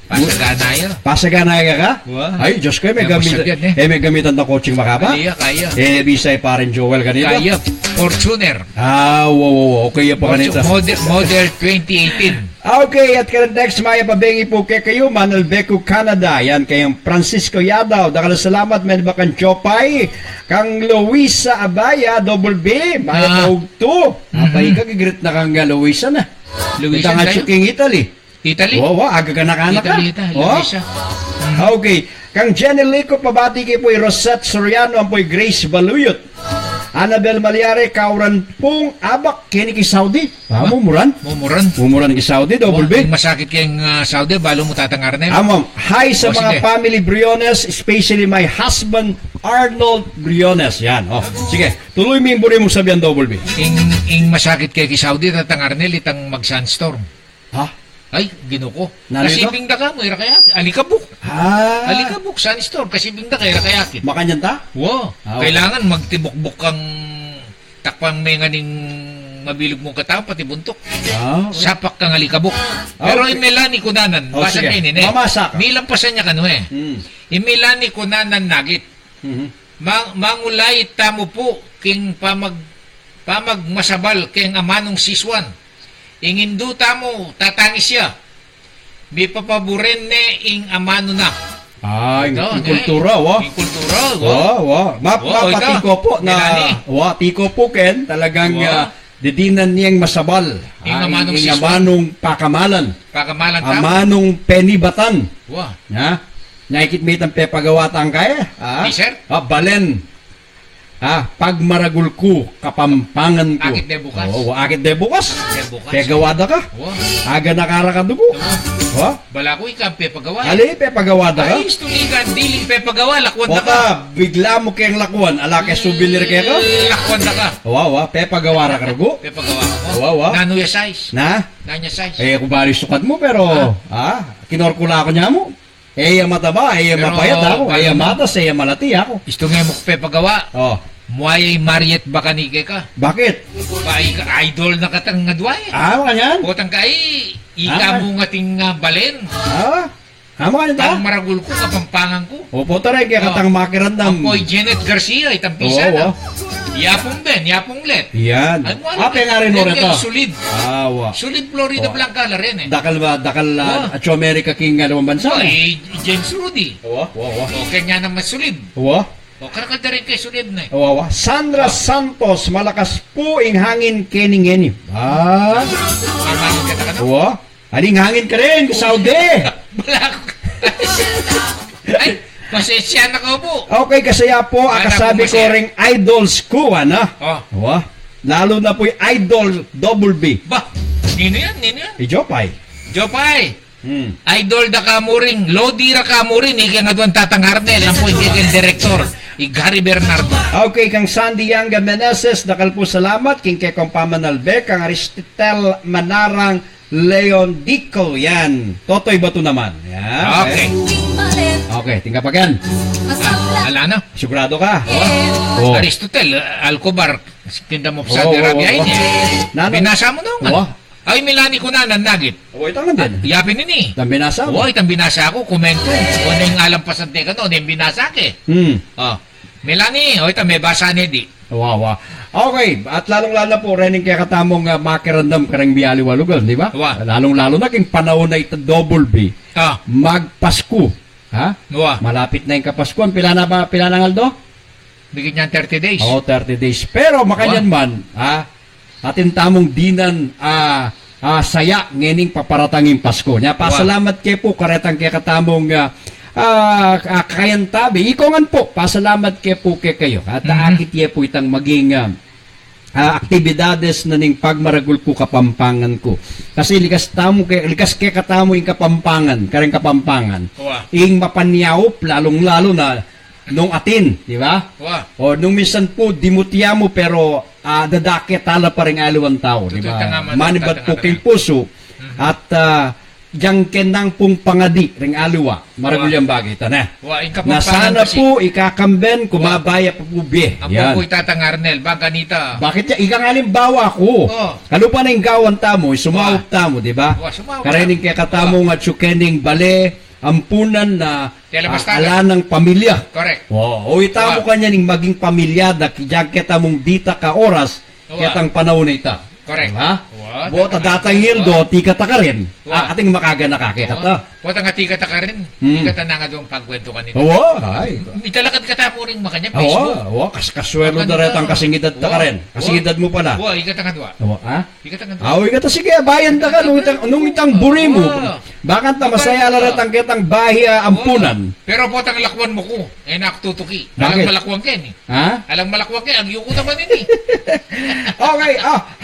Speaker 5: Pasaganaya.
Speaker 4: Pasaganaya ka?
Speaker 5: Wow.
Speaker 4: Ay, Diyos ko, may
Speaker 5: Kaya
Speaker 4: gamitan.
Speaker 5: masagyan, eh.
Speaker 4: May gamitan na coaching makaba?
Speaker 5: Kaya.
Speaker 4: Bisay pa rin Joel kanina?
Speaker 5: Kaya. Fortuner.
Speaker 4: Wow. Okay po kanita.
Speaker 5: Model 2018.
Speaker 4: Okay, at ka next, maya pabengi po kay kayo, Manuel Beco, Canada. Yan, kayong Francisco Yadaw. Dakala salamat, men ba kang Chopay, kang Luisa Abaya, double B, maya po to. Apay ka, gigrit na kang Luisa na.
Speaker 5: Luisa
Speaker 4: Ito nga
Speaker 5: tayo?
Speaker 4: Chuking Italy.
Speaker 5: Italy?
Speaker 4: Aga ka nakanak ka.
Speaker 5: Luisa.
Speaker 4: Okay. Kang Jenny Lico, pabati kay po'y Rosette Soriano, ang po'y Grace Baluyot. Annabel Malyare, kauran pong abak, kini kay Saudi. Mumuran. Mumuran kay Saudi, double B.
Speaker 5: Kung masakit kayong Saudi, balo mo tatangar na yun.
Speaker 4: Amam, hi sa mga
Speaker 5: sige.
Speaker 4: family Briones, especially my husband, Arnold Briones. Yan, sige. Tuloy mo yung sabihan, double B.
Speaker 5: Ing masakit kay Saudi, tatangar na litang mag-sunstorm.
Speaker 4: Ha?
Speaker 5: Ay, ginuko.
Speaker 4: Nalito?
Speaker 5: Kasi bingda ka mo, ira kaya. Alikabok. Alikabok, sunstorm. Kasi bingda ka, ira kaya.
Speaker 4: Makanyan ta?
Speaker 5: Wow.
Speaker 4: Okay.
Speaker 5: Kailangan magtibok-bok kang takpang may nganing mabilog mong katao, pati buntok.
Speaker 4: Okay.
Speaker 5: Sapak kang alikabok. Pero imilani kunanan, basa
Speaker 4: sige.
Speaker 5: kainin eh.
Speaker 4: Mamasa ka.
Speaker 5: Milampasan niya kano eh. Imilani kunanan nagit. Mangulay tamo po king pamag masabal king amanong siswan. Ingindu tamo tatangis siya. May papaboren ne ing amano na.
Speaker 4: Yung kultura,
Speaker 5: Yung kultura,
Speaker 4: Mapatiko po na, tiko po ken, talagang didinan niyang masabal.
Speaker 5: Ing amanong
Speaker 4: Ing
Speaker 5: siswan.
Speaker 4: amanong pakamalan.
Speaker 5: Pakamalan tamo.
Speaker 4: Amanong penibatan.
Speaker 5: Wow.
Speaker 4: Nakikit may itang pepagawatan kaya.
Speaker 5: T-shirt?
Speaker 4: Balen. Pagmaragul ko, kapampangan ko.
Speaker 5: Akit de bukas.
Speaker 4: Oo, akit de bukas.
Speaker 5: De bukas.
Speaker 4: Pegawada ka.
Speaker 5: Wow.
Speaker 4: Aga nakarakadugo. Oh,
Speaker 5: Bala ko ikampe pagawa.
Speaker 4: ali, pegawada ka.
Speaker 5: Ay, istuligan, diling pe pagawa, lakwan na ka.
Speaker 4: Oka, bigla mo kayang lakuan. Ala, kay souvenir kaya ka.
Speaker 5: Lakwan na ka.
Speaker 4: Wow, pepagawara ka rugo.
Speaker 5: Pe pagawa ko.
Speaker 4: Wow.
Speaker 5: Nano ya size.
Speaker 4: Na?
Speaker 5: Nanya size.
Speaker 4: Kung bali sukat mo, pero, kinorkula ko niya mo. Mataba,
Speaker 5: Pero,
Speaker 4: mapayat ako.
Speaker 5: alam mo-
Speaker 4: Matas, malati ako.
Speaker 5: Isto nga mo pe pagawa.
Speaker 4: Oh,
Speaker 5: Muayay Mariet Bakanike ka.
Speaker 4: bakit?
Speaker 5: Baay ka idol na katang ngadway.
Speaker 4: Kanyan?
Speaker 5: Potang ka ika mo nga ting balen.
Speaker 4: Kanyan ta?
Speaker 5: Ang maragul ko, kapampangan ko.
Speaker 4: Opo, taray, kaya katang makirandam.
Speaker 5: Apoy Janet Garcia, itang pisa na. Yapong Ben, yapong Let.
Speaker 4: Yan.
Speaker 5: Ay, mo alam
Speaker 4: Ape nga rin mo rito.
Speaker 5: Sulid.
Speaker 4: Wa.
Speaker 5: Sulid Florida
Speaker 4: Oh.
Speaker 5: Blanca la rin eh.
Speaker 4: Dakal Acho America King nga naman bansa.
Speaker 5: Oh, James Rudy.
Speaker 4: Wa.
Speaker 5: O, kanya naman sulid.
Speaker 4: Wa.
Speaker 5: O, karakada rin kay sulid na eh.
Speaker 4: Wa. Sandra Santos, malakas po ing hangin kening-eni.
Speaker 5: Mamangin ka na ka na.
Speaker 4: Wa. Aling hangin ka rin, Saudi.
Speaker 5: Wala ko. Ay, pasensya na ko po.
Speaker 4: Okay, kasaya po,
Speaker 5: Anak
Speaker 4: akasabi
Speaker 5: ko
Speaker 4: ko
Speaker 5: masaya.
Speaker 4: ring idols ko,
Speaker 5: Oh,
Speaker 4: Wa. Lalo na po yung idol double B.
Speaker 5: ba? Nino yan, nino yan.
Speaker 4: Ijopay.
Speaker 5: Jopay. Idol da ka mo rin. Lodi ra ka mo rin. Ika nga doon tatangarnel. Ang po, yung director. Gary Bernardo.
Speaker 4: Okay, kang Sandy Yanga Meneses, dakal po salamat. King kay Pamanalbe, kang Aristitel Manarang Leon Dico, yan. Totoy Bato naman. Yan.
Speaker 5: Okay.
Speaker 4: Okay, tingka pa gan.
Speaker 5: Ala na.
Speaker 4: Sigurado ka?
Speaker 5: Oh. Aristotel, Alcobar. Tinda mo sa Arabia ini. Binasa mo nung.
Speaker 4: Oo.
Speaker 5: Ay, Milani ko na nanagit.
Speaker 4: O, ito lang din.
Speaker 5: Yapin nini.
Speaker 4: Itang binasa mo.
Speaker 5: Oo, itang binasa ako. Komento. O na yung alam pasante ka no. Yung binasa ke. Oh. Milani, o ito may basa ni di.
Speaker 4: Wow. Okay, at lalong-lalo po, rening kaya katamong makirandam karang biyali walugal, di ba?
Speaker 5: Wa.
Speaker 4: Lalong-lalo na king panahon na ito double B. Magpasko. Ha?
Speaker 5: Wa.
Speaker 4: Malapit na yung kapaskuan. Pila na Aldo?
Speaker 5: Bigyan niyan 30 days.
Speaker 4: Oo, 30 days. Pero makanyan man, atin tamong dinan saya ngening paparatangin Pasko. Nya pasalamat kay po karetang kay katamong kayan tabi. Ikongan po, pasalamat kay po kay kayo. At akit ye po itang maging aktibidades na ning pagmaragul ko kapampangan ko. Kasi likas kay katamo yung kapampangan, kareng kapampangan.
Speaker 5: Wa.
Speaker 4: Ing mapanyaw, lalong-lalo na nung atin, di ba?
Speaker 5: Wa.
Speaker 4: O nung minsan po, dimutya mo pero dadake tala pa rin aliwan tao, di ba? Manibat po king puso at diyang kenang pong pangadi ring aliwa. Maragulyang bagay, tana.
Speaker 5: Wa, yung
Speaker 4: Na
Speaker 5: kapampangan
Speaker 4: sana
Speaker 5: kasi.
Speaker 4: po ikakamben, kumabaya pa po biye.
Speaker 5: Ang
Speaker 4: Yan.
Speaker 5: poko'y tatangarnel. Baganita.
Speaker 4: Bakit yan? Ikang halimbawa ko.
Speaker 5: Oh.
Speaker 4: Kalupa na yung gawan tamo, sumawag tamo, di ba?
Speaker 5: Wa, sumawag
Speaker 4: Karening kay katamo nga tsukening bale, ampunan na
Speaker 5: Telebastada.
Speaker 4: ala ng pamilya.
Speaker 5: Correct.
Speaker 4: O itamo kanya ning maging pamilyada, kijag kita mong dita ka oras,
Speaker 5: Wa.
Speaker 4: kitang panahon na ita.
Speaker 5: Correct.
Speaker 4: Diba?
Speaker 5: Wa.
Speaker 4: Bota datang hildo, tika ta ka rin.
Speaker 5: Wa.
Speaker 4: Ating makagana ka kita.
Speaker 5: Wata nga tika ka rin. Tika na nga doon pagkwento kanina.
Speaker 4: Oo, ay.
Speaker 5: Italakad ka tapo rin makanya.
Speaker 4: Oo,
Speaker 5: Facebook.
Speaker 4: kaswelo na rin ang kasingidad ta ka rin. Kasingidad mo pala.
Speaker 5: Wa, ikata nga doon.
Speaker 4: Oo, ha?
Speaker 5: Ikata nga doon.
Speaker 4: Awi ka ta sige, bayan ta ka nung itang buri mo. Bakit ta masaya la retang kitang bahiya ampunan.
Speaker 5: Pero po tang lakwan mo ko. Eh naktutuki.
Speaker 4: Bakit?
Speaker 5: Alang malakwang ken.
Speaker 4: Ha?
Speaker 5: Alang malakwang ken. Ang yuko naman ini.
Speaker 4: Okay,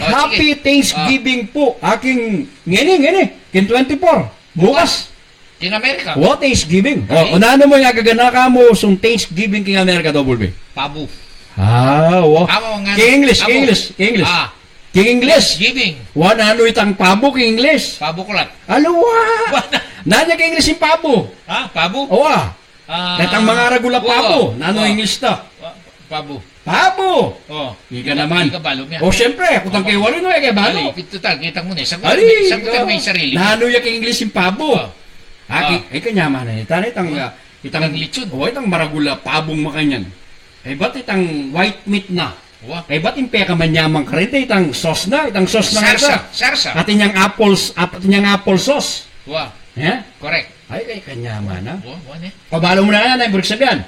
Speaker 4: happy Thanksgiving po. Aking ngini, kin 24. Bukas.
Speaker 5: In America.
Speaker 4: What Thanksgiving?
Speaker 5: Okay.
Speaker 4: Unano mo yung gagana ka mo sung Thanksgiving king America double B.
Speaker 5: Pabu.
Speaker 4: Wow.
Speaker 5: Amo nga.
Speaker 4: King English,
Speaker 5: Amo.
Speaker 4: King English, King English. King English.
Speaker 5: Thanksgiving.
Speaker 4: Ano itang pabo King English?
Speaker 5: Pabu kulat.
Speaker 4: Aluwa. Nanya King English yung pabo.
Speaker 5: Ha? Pabu?
Speaker 4: Owa. Netang mga ragula pabo. Nano English to?
Speaker 5: Pabu.
Speaker 4: Pabo.
Speaker 5: Oh.
Speaker 4: Ika naman.
Speaker 5: Ika balo niya.
Speaker 4: O syempre, kutang kay walo no, kay balo.
Speaker 5: Total, kita mo na.
Speaker 4: Ali,
Speaker 5: Sagutan mo yung sarili.
Speaker 4: Nano yung English yung pabo.
Speaker 5: Oh.
Speaker 4: Ay kanya man eh. Itang
Speaker 5: Itang lechon.
Speaker 4: O itang maragula pabong makanyan. Ay ba't itang white meat na?
Speaker 5: Wa.
Speaker 4: Ay ba't yung peka manyamang karita itang sauce na? Itang sauce na nga.
Speaker 5: Sarsa.
Speaker 4: Atin yung apple sauce.
Speaker 5: Wa.
Speaker 4: Yeah?
Speaker 5: Correct.
Speaker 4: Ay kanya man ha.
Speaker 5: Wa ne.
Speaker 4: Pabalo mo na yan, ay buruk sabihan.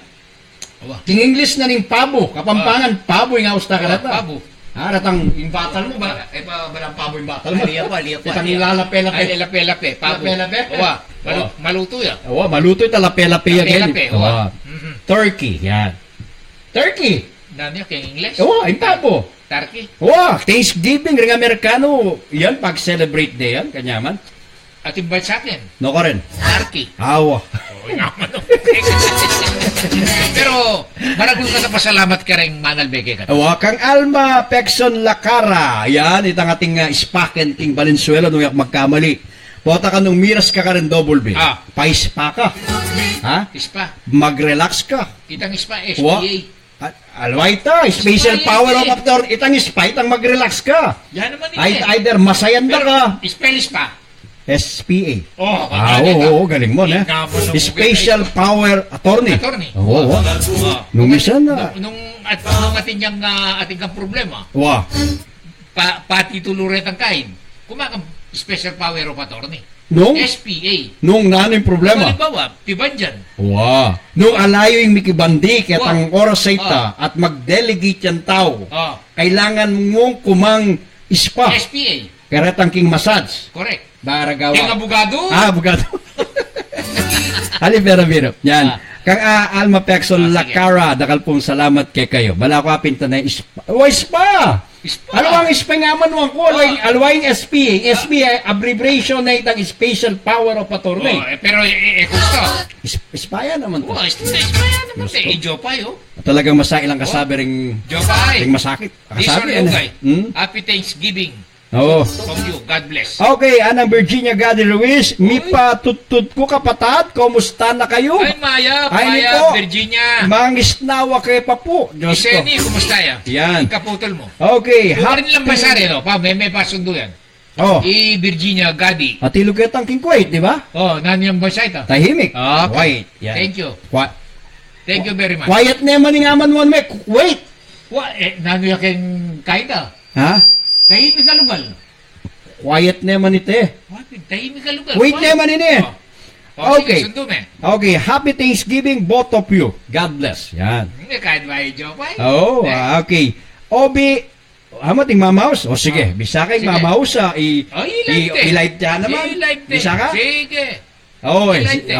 Speaker 5: Wa.
Speaker 4: King English na ning pabo. Kapampangan, pabo yung austa ka rata.
Speaker 5: Pabu.
Speaker 4: Ha, ratang yung batal mo ba? Ay pa ba ng pabo yung batal mo?
Speaker 5: Liya pa.
Speaker 4: Itang ilalape-lape.
Speaker 5: Ay, lape. Pabu.
Speaker 4: Lape-lape?
Speaker 5: Wa.
Speaker 4: Oh.
Speaker 5: Maluto ya.
Speaker 4: Oo, maluto ito, lape-lape yan.
Speaker 5: Lape. Wa.
Speaker 4: Turkey, yan. Turkey.
Speaker 5: Nanya kay English?
Speaker 4: In pabo.
Speaker 5: Turkey.
Speaker 4: Thanksgiving ring Amerikano. Yan, pag-celebrate day yan, kanyaman.
Speaker 5: At invite sa akin.
Speaker 4: No ka rin.
Speaker 5: Turkey.
Speaker 4: Awa.
Speaker 5: Oo, naman. Pero, maragul ka sa pasalamat ka rin, Manal Beke ka.
Speaker 4: Kang Alma Pexon Lacara. Yan, itang ating Spaken King Valenzuela nung yak magkamali. Pota ka nung miras ka rin double B. Pa-spa ka. Ha?
Speaker 5: Ispa.
Speaker 4: Mag-relax ka.
Speaker 5: Itang ispa, SPA.
Speaker 4: Alway ta, special power of actor. Itang spa, itang mag-relax ka.
Speaker 5: Yan naman
Speaker 4: Either masayan na ka.
Speaker 5: Spell spa.
Speaker 4: SPA.
Speaker 5: Oo,
Speaker 4: galing mo, na. Special Power Attorney.
Speaker 5: Attorney.
Speaker 4: Oo. Nung minsan na.
Speaker 5: Nung ating yung ating kang problema, pati tuluret ang kain, kumakang Special Power of Attorney.
Speaker 4: Nung?
Speaker 5: SPA.
Speaker 4: Nung naning problema.
Speaker 5: Halimbawa, pibanjan.
Speaker 4: Nung alayo yung mikibandi kitang oras sa ita at mag-delegate yan tao, kailangan mong kumang spa.
Speaker 5: SPA.
Speaker 4: Karetang king massage.
Speaker 5: Correct.
Speaker 4: Baragawa.
Speaker 5: King abogado.
Speaker 4: Abogado. Biro. Yan. Kang Alma Pexon Lacara, dakal pong salamat kay kayo. Bala ko apinta na spa. Spa! Ano ang spa nga man ko? Alway SPA. SPA, abbreviation na itang Special Power of Attorney.
Speaker 5: Pero, gusto.
Speaker 4: Spa yan naman to.
Speaker 5: Spa yan naman to. Jopay,
Speaker 4: Talagang masakit lang kasabi ring...
Speaker 5: Jopay.
Speaker 4: Ring masakit.
Speaker 5: Kasabi yan. Happy Thanksgiving. From you. God bless.
Speaker 4: Okay, anang Virginia Gadi Luis, mipa tutut ko kapatid, kumusta na kayo?
Speaker 5: Ay, Maya, Virginia.
Speaker 4: Mangisnawa kayo pa po. Diyos ko.
Speaker 5: Iseni, kumusta ya?
Speaker 4: Yan.
Speaker 5: Ikaputol mo.
Speaker 4: Okay.
Speaker 5: Happy lang basari, no? May pasundo yan. Virginia Gadi.
Speaker 4: At ilog kayo tangking Kuwait, di ba?
Speaker 5: Nani ang basa ito?
Speaker 4: Tahimik.
Speaker 5: Okay.
Speaker 4: Yan.
Speaker 5: Thank you. Thank you very much.
Speaker 4: Quiet naman ni ngaman mo, Kuwait.
Speaker 5: Nani yung kaida?
Speaker 4: Ha?
Speaker 5: Tahimik ka lugal.
Speaker 4: Quiet naman ito eh.
Speaker 5: Tahimik ka lugal.
Speaker 4: Wait naman ini. Okay.
Speaker 5: Sundo me.
Speaker 4: Okay, happy Thanksgiving both of you. God bless. Yan.
Speaker 5: Kahit ba yung Jopay?
Speaker 4: Okay. Obi, ting mamaus? Sige, bisa kay mamaus i-live dyan naman. Bisa ka?
Speaker 5: Sige.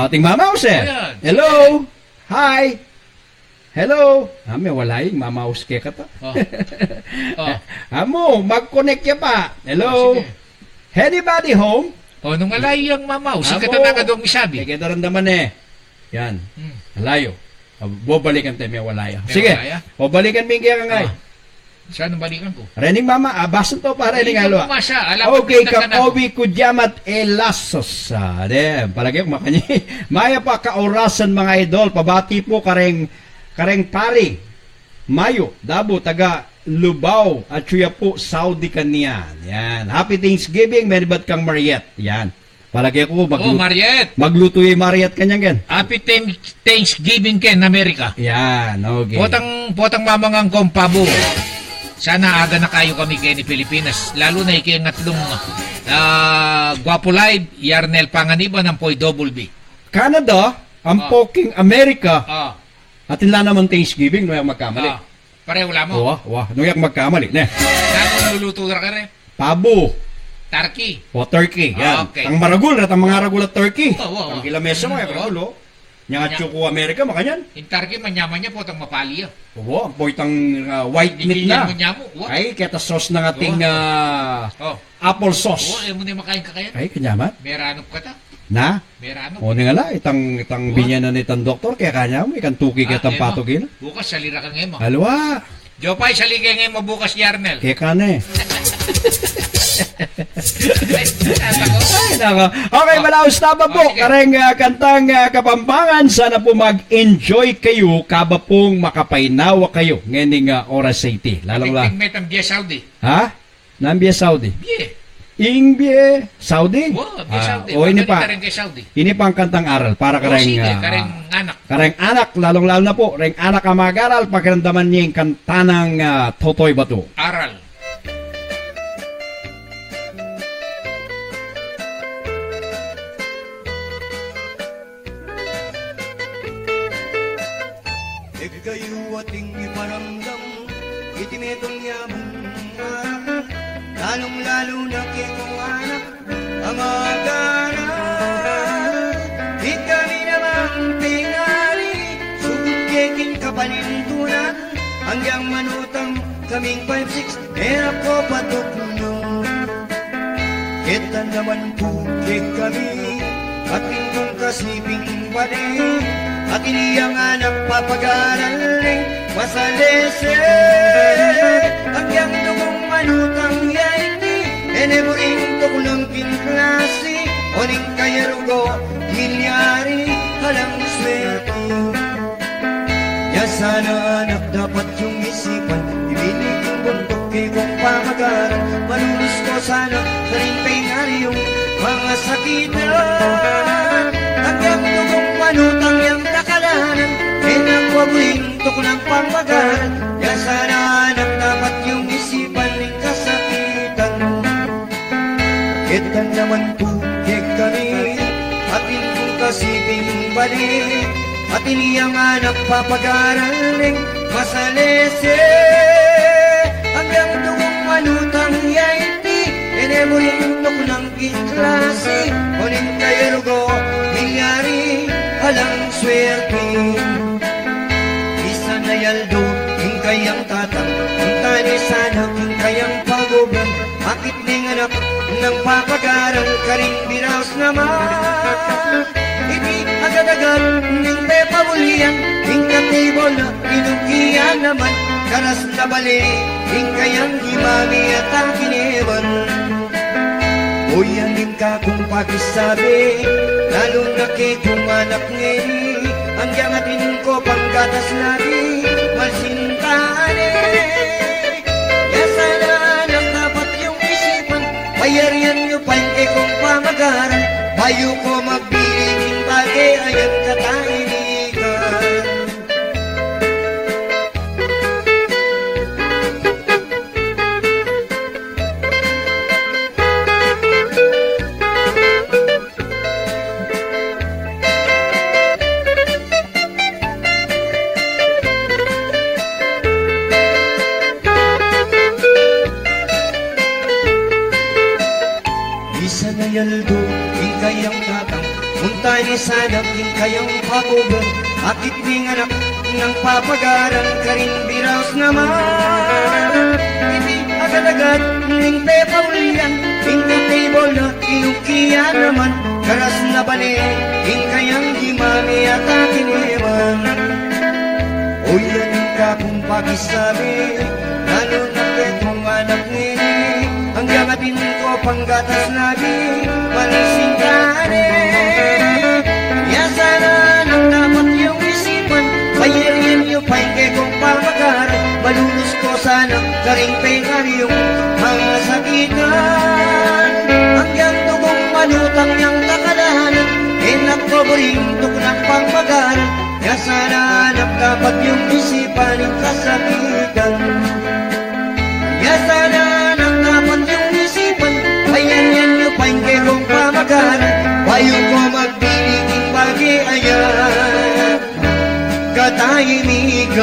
Speaker 4: Ting mamaus Hello. Hi. Hello. May wala yung mamaus kaya ka to. Amo, mag-connect ka pa. Hello. Anybody home?
Speaker 5: Nung alay yung mamaus, kita na ka doon isabi.
Speaker 4: Kaya kita naman Yan. Alayo. Bobalikan tayo may walaya. Sige. Bobalikan mo yung kaya ka ngay.
Speaker 5: Saan ang balikan ko?
Speaker 4: Rening mama, basan to pa rening alo. Okay, Obi Kudyamat Elasos. Palagi ko makanyi. Maya pa kaorasan mga idol. Pabati po kareng pari. Mayo, Dabo, taga Lubao at suya po Saudi kaniyan. Yan. Happy Thanksgiving, meribat kang Mariette. Yan. Palagi ko
Speaker 5: Mariette.
Speaker 4: Magluto yung Mariette kanyang gen.
Speaker 5: Happy Thanksgiving ken Amerika.
Speaker 4: Yan, okay.
Speaker 5: Potang mamangang kong pabo. Sana aga na kayo kami kay ni Pilipinas. Lalo na iking atlong Guapo Live, Yarnel Panganiban ng Poy Double B.
Speaker 4: Canada, ang poking Amerika. At nila naman Thanksgiving, nung magkamali.
Speaker 5: Pareho lamang.
Speaker 4: Nung magkamali.
Speaker 5: Saan luluto ka rin?
Speaker 4: Pabo.
Speaker 5: Turkey.
Speaker 4: Turkey. Yan.
Speaker 5: Okay.
Speaker 4: Ang maragul, ang mga ragul at turkey.
Speaker 5: Ang
Speaker 4: kilamesa mo, yung maragul, Yang Choco America, makanyan.
Speaker 5: In Turkey, manyaman niya po itang mapali.
Speaker 4: Ang poitang white meat na. Ay, kaya sauce ng ating apple sauce.
Speaker 5: Ayaw mo na makain ka kaya?
Speaker 4: Ay, kanyaman.
Speaker 5: Meranop ka ta.
Speaker 4: Na?
Speaker 5: Meranop.
Speaker 4: O nga la, itang binyanan itang doktor, kaya kanya mo, ikan tuki ka itang patugin.
Speaker 5: Bukas, salira ka ngayon mo.
Speaker 4: Halwa.
Speaker 5: Jopay, salira ngayon mo bukas, Yarnel.
Speaker 4: Kaya ka na Okay, malaos tama po. Kareng kantang Kapampangan. Sana po mag-enjoy kayo kaba pong makapainawa kayo ngayon oras sa iti. Lalong lang.
Speaker 5: Tingmet ang Bia Saudi.
Speaker 4: Ha? Nambia Saudi?
Speaker 5: Bia.
Speaker 4: Ingbie Saudi?
Speaker 5: Bia Saudi.
Speaker 4: Ini pa.
Speaker 5: Saudi.
Speaker 4: Ini pa ang kantang aral para kareng
Speaker 5: kareng anak.
Speaker 4: Kareng anak, lalong-lalo na po. Reng anak ang mag-aral, pakiramdaman niya yung kantanang Totoy Bato.
Speaker 5: Aral.
Speaker 6: Kayo ating iparamdam, itimetong yamang harap, lalong-lalo na kitong anak, ang agaran. Di kami namang tingali, sugod keking kapanintunan, hanggang manutang kaming 5-6 ako patok nyo. Kita naman po kami at indong kasibing bali at iniyang anak papag-araling masalese hanggang dugong manutang yaiti eneburing to ng kinklase oning kayarugo milyari halang swerte. Ya sana anak dapat yung isipan ibinig yung bundok kung pamagaran malulus ko sana karing yung mga sakitan hanggang dugong manutang yung kakalanan pinagwabulintok ng pamagaran. Ya sana anak dapat yung isipan ng kasakitan. Kita naman po kami at indong kasibing balik at iniyang anak papag-araling masalese hanggang dugong manutang yaiti enebulintok ng kinklase oning kayarugo milyari halang swerte. Isa na yaldo king kayang tatang ang tani sana king kayang paguban akit ning anak ng papag-aral karing biraos naman hindi agad-agad ning pepabulian king katibol na inukian naman karas na bali king kayang himami at ang kiniban. Uyanin ka kung pakisabi lalo na kung anak ngini hanggang atin ko panggatas natin malsintane. Ya sana anak dapat yung isipan bayarian nyo pa yung kung pamagaran bayo ko magbiling bagay ayan katainikan. Isa na yaldo king kayang tatang muntay ni sana king kayang paguban akit ning anak ng papagaran karin biraos naman hindi agad-agad ning pepaulian king katibol na inukian naman karas na bali king kayang himami at aking eman. Uyanin ka kung pakisabi lalo na ketong anak nini hanggang atin ko panggatas nabi malisingkane. Ya sana nang dapat yung isipan bayarian nyo pa yung kong pamagaran malulus ko sana karing pengaryong mga sakitan hanggang dugong manutang niyang kakalahanan inagpaburintok ng pamagaran. Ya sana anak dapat yung isipan ng kasakitan. Ya sana anak dapat yung isipan bayarian nyo pa yung kong pamagaran bayo ko magbiling bagi ayan katahimikan.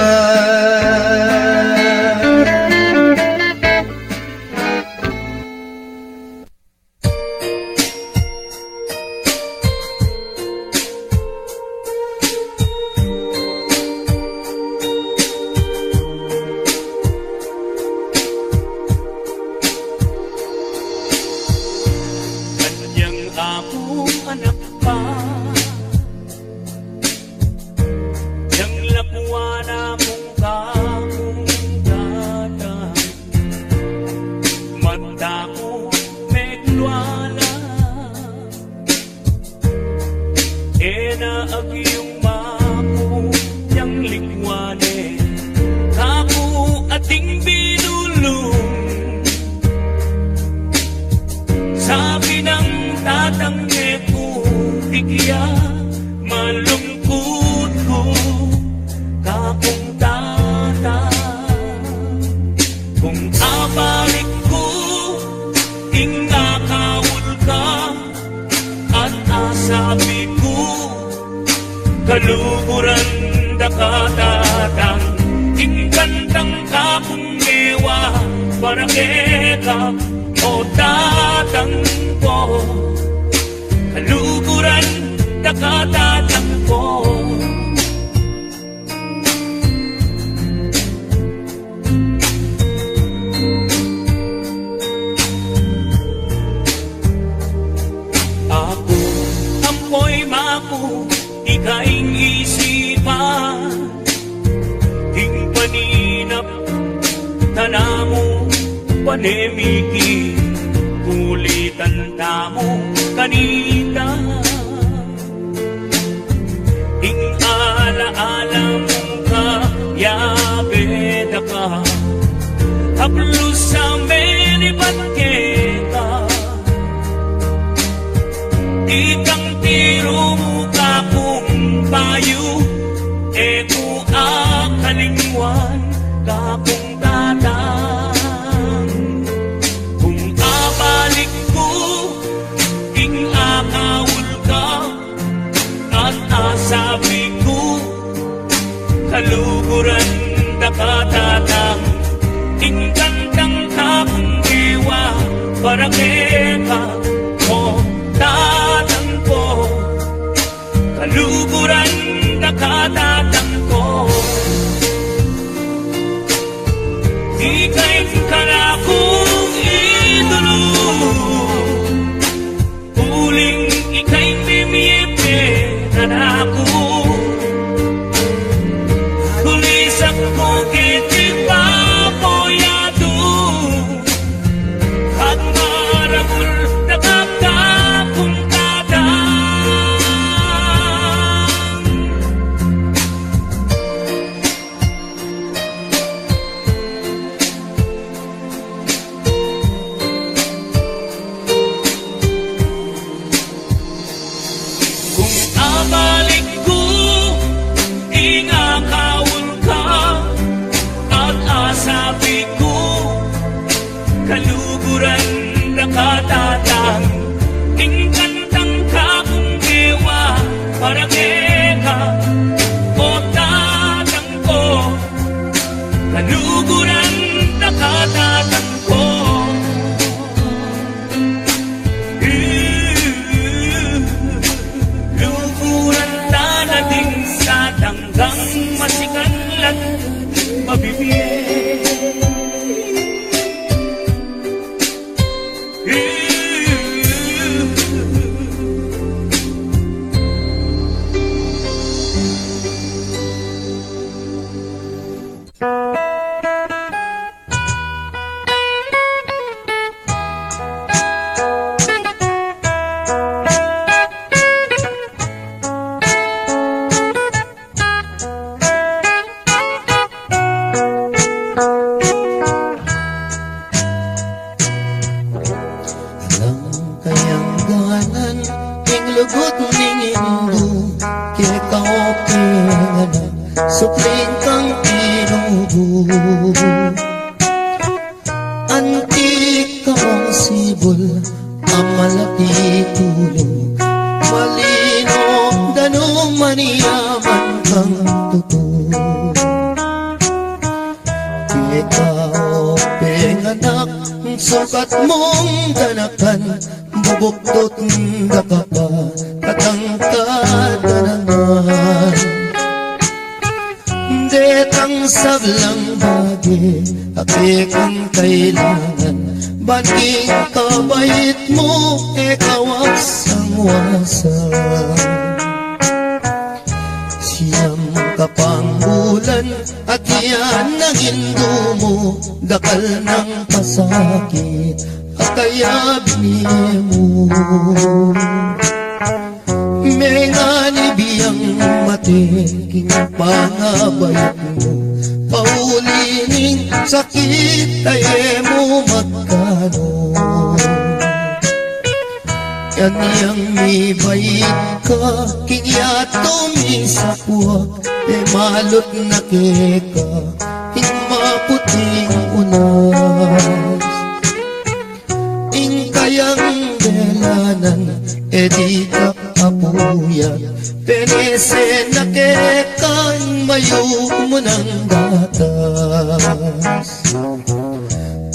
Speaker 7: Kanyang akong anak pa yang lapuana mong kakong data mata ko meglwala ena agyong mako yang likwane kaku ating binulong sabi ng tatang ko tigya malungkot ko kakong tata kung abalik ko ingakawul ka at asabi ko kaluguran da katatang ingkantang kakong mewa para keka o tatang ko kaluguran da katatang ko
Speaker 9: panemiki kulitan tamo kanina ing alaala mong kayabeda ka haplo sa menibat ka ikang tiro mo ka kung payo eko akalingwan ka kung tatang kung abalik ko ing akawul ka at asabi ko kaluguran na katatang ing kantang kapong diwa para keka o tatang ko kaluguran na katatang ko ika'y karakong idolo uling ika'y mimiyepe na ako tulisak ko kiti papoyado at maragul na kapkapong abalik ko, ingakawal ka, at asabi ko, kaluguran na katatang, ing kantang kapong dewa, para ka, o tatang ko, kaluguran na katatang ko. Hanggang masikanlan mabibigay
Speaker 6: supling kang inubo antik kang sibol ang malaki tulong malino danong maniyaman kang totoo ikaw penganak sukat mong danakan bubuktot da ka pa katangkad naman detang sablang bagi ate kung kailangan baging kabait mo ekawasang wasan siyam kapanggulan at yan ang indo mo dakal ng pasakit at kaya binili mo mengani biyang matiking pangabayat mo paulining sakit ay mo magkano yan niyang may bayit ka kinyato mi sa puwag e malot na keka ing maputing unas ing kayang delanan e di ka kapuyat penese na kekan mayo mo ng gatas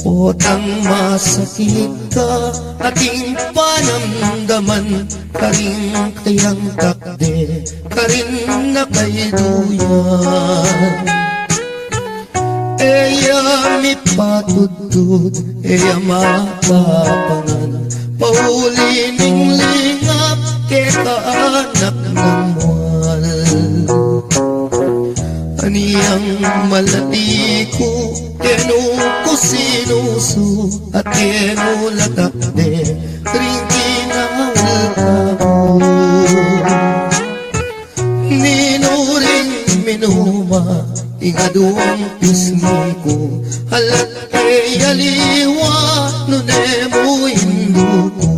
Speaker 6: potang masakit ka ating panamdaman karing kayang takde karin na kay duyan eya mi patutut eya makapangan paulining lingap keta anak ng mual Aniyang malati ko, keno ko sinuso, at keno latakde, ring kinawal ka ko. Ninuring minuma, ingaduang pismi ko, halat kay aliwa, nunemo hindu ko.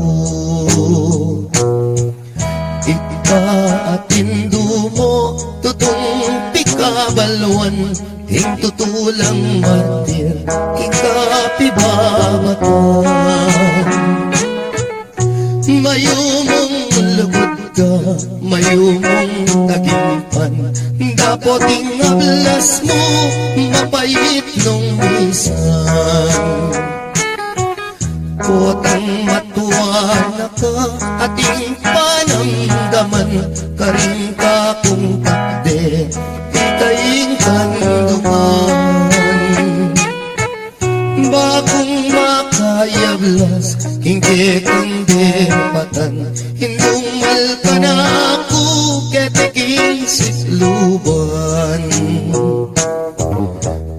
Speaker 6: Ipaatindu mo, tutong pikabalwan, ing tutulang martir, kikapibabatan. Mayumong lugod ka, mayumong tagimpan, dapat ingablas mo, mapait nung misan. Kotang matuwa ka, ating panamdaman, karing ka kung takde, itaing kanduman. Bagong makayablas, hindi kang depatan, hindong malka na ako, ketiking sikluban.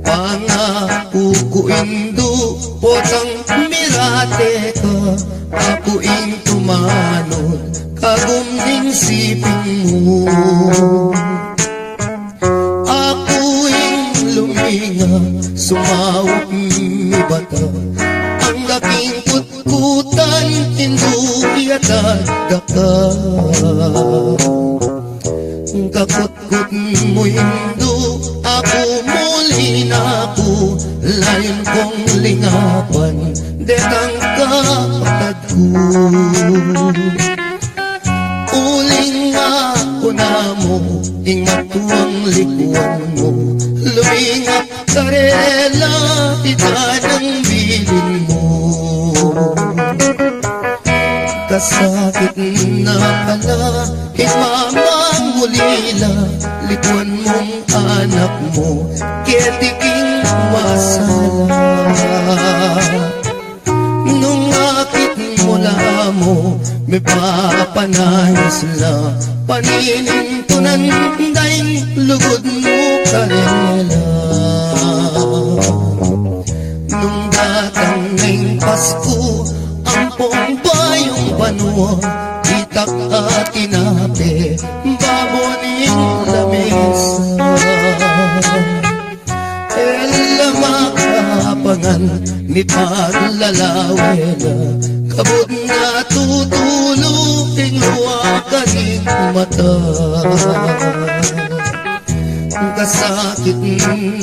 Speaker 6: Pangako ko indo, potang mirate ka, ako ing tumanod, kagumning siping mo. Ako ing luminga, sumawak mi bata, ang laking kutkutan, hindi yatag ka. Kakutkut mo indo, ako muli na ako, layon kong lingapan, detang kapatid ko. Uling ako na mo, ingatuang likuan mo, lumingap karela, itan ang bilin mo. Kasakit na pala, imamang ulila, likuan mong anak mo, ketiking masala. Nung akit mula mo, may papanayos la, paninin ko ng daing lugod mo karela. Nung datang ngayong Pasko, ampong bayong banwa, itak at inape, baboning lamesa. Ella makapangan ni paglalawela, kabod na tutulong luwa kaning mata. Kasakit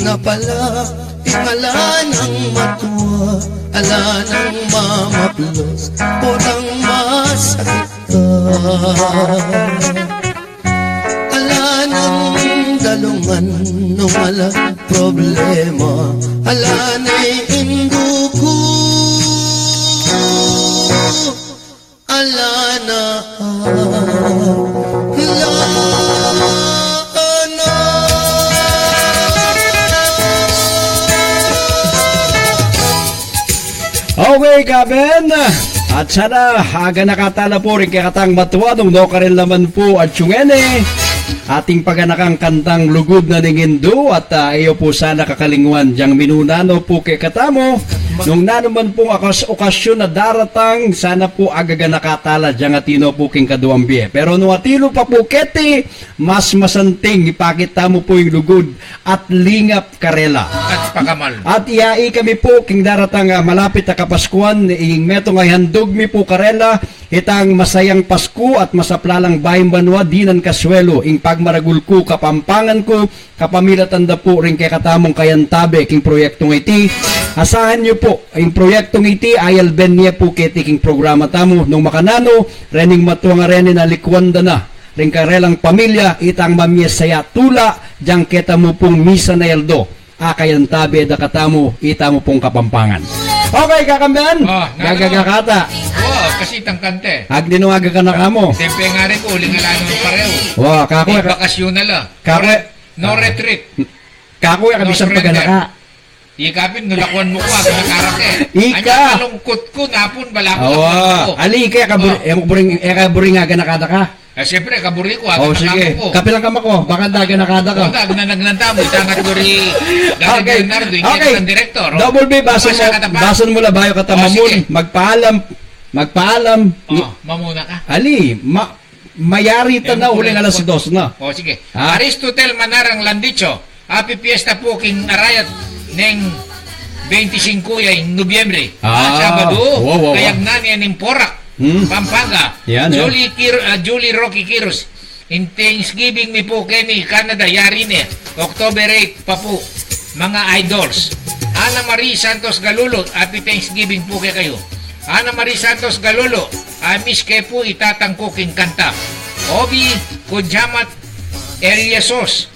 Speaker 6: na pala, tingala ng matuwa, ala ng mamaplos, potang masakit ka. Ala ng dalungan, nung walang problema, ala na'y induko, ala na,
Speaker 4: Okay, Kaben. At sana aga nakatala po rin kay katang matuwa nung no ka rin naman po at syungene. Ating paganakang kantang lugod na ningindo at iyo po sana kakalingwan diyang minunano po kay katamo. Nung nanuman pong okasyon na daratang, sana po agaga nakatala diyang atino po king kaduambie. Pero nung atino pa po keti, mas masanting ipakita mo po yung lugod at lingap karela.
Speaker 5: At pakamal.
Speaker 4: At iai kami po king daratang malapit na Kapaskuhan, ing metong ay handog mi po karela, itang masayang Pasko at masaplalang bayang banwa dinan kaswelo, ing pagmaragul ko kapampangan ko, kapamilatanda po rin kay katamong kayantabe king proyektong iti. Asahan nyo po, ang proyektong iti ayal ben niya po ketiking programa tamo nung makanano, rening matuwa nga renin na likwanda na. Ring karelang pamilya, itang mamiyas saya tula, diyang kita mo pong misa na yaldo. Akayan tabi da katamo, ita mo pong kapampangan. Okay, kakamban? Gagagakata.
Speaker 5: Kasi itang kante.
Speaker 4: Agdinuaga ka na kamo.
Speaker 5: Tempe nga rin po, lingalan ng pareho.
Speaker 4: Kakuya.
Speaker 5: May bakasyon na lang. No retreat.
Speaker 4: Kakuya, kabisang paganaka.
Speaker 5: Ikapin, nulakuan mo ko, ako nakarake.
Speaker 4: Ika!
Speaker 5: Ang kalungkot ko, napon, balakot
Speaker 4: Ali, kaya kaburing aga nakada ka.
Speaker 5: Siyempre, kaburi ko.
Speaker 4: Oh, sige. Kapilang kama ko. Baka daga nakada ka.
Speaker 5: Huwag na nagnanta mo. Itangat ko rin.
Speaker 4: Okay.
Speaker 5: Leonardo,
Speaker 4: Okay.
Speaker 5: ang direktor.
Speaker 4: Double B, basan mo la bayo
Speaker 5: Oh,
Speaker 4: katamamun.
Speaker 5: sige.
Speaker 4: Magpaalam.
Speaker 5: Mamuna ka.
Speaker 4: Ali, mayari ta na uling alas 2 na.
Speaker 5: O, sige.
Speaker 4: Ha?
Speaker 5: Aristotel Manarang Landicho. Happy Fiesta po king Arayat ng 25 yung Nobyembre. Sabado.
Speaker 4: Wow.
Speaker 5: Kayag nani ng Porak. Pampanga.
Speaker 4: Yan,
Speaker 5: Julie Rocky Kiros. In Thanksgiving mi po kami Canada. Yari ni. October 8 pa po. Mga idols. Ana Marie Santos Galulo. Happy Thanksgiving po kayo. Ana Marie Santos Galulo. Miss kayo po itatangkuking kanta. Obi Kudjamat Eliasos.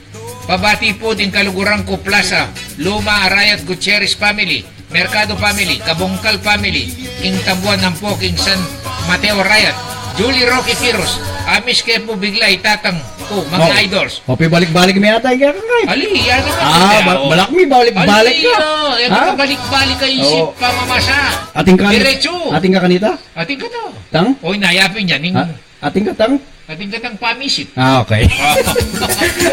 Speaker 5: Pabati po din Kaluguran ko Plaza. Luma Arayat Gutierrez Family. Mercado Family, Kabungkal Family, King Tabuan ng po, King San Mateo Rayat, Julie Rocky Kiros, Amis kayo po bigla itatang po, mga idols.
Speaker 4: Hopi balik-balik may atay ka kay.
Speaker 5: Ali, yan naman.
Speaker 4: Balak mi balik-balik ka.
Speaker 5: Ali, yan balik-balik ka isip pamamasa.
Speaker 4: Ating ka.
Speaker 5: Diretso.
Speaker 4: Ating ka kanita?
Speaker 5: Ating ka to.
Speaker 4: Tang?
Speaker 5: Oy, nayapin yan.
Speaker 4: Ating ka tang?
Speaker 5: Ating ka tang pamisit.
Speaker 4: Okay.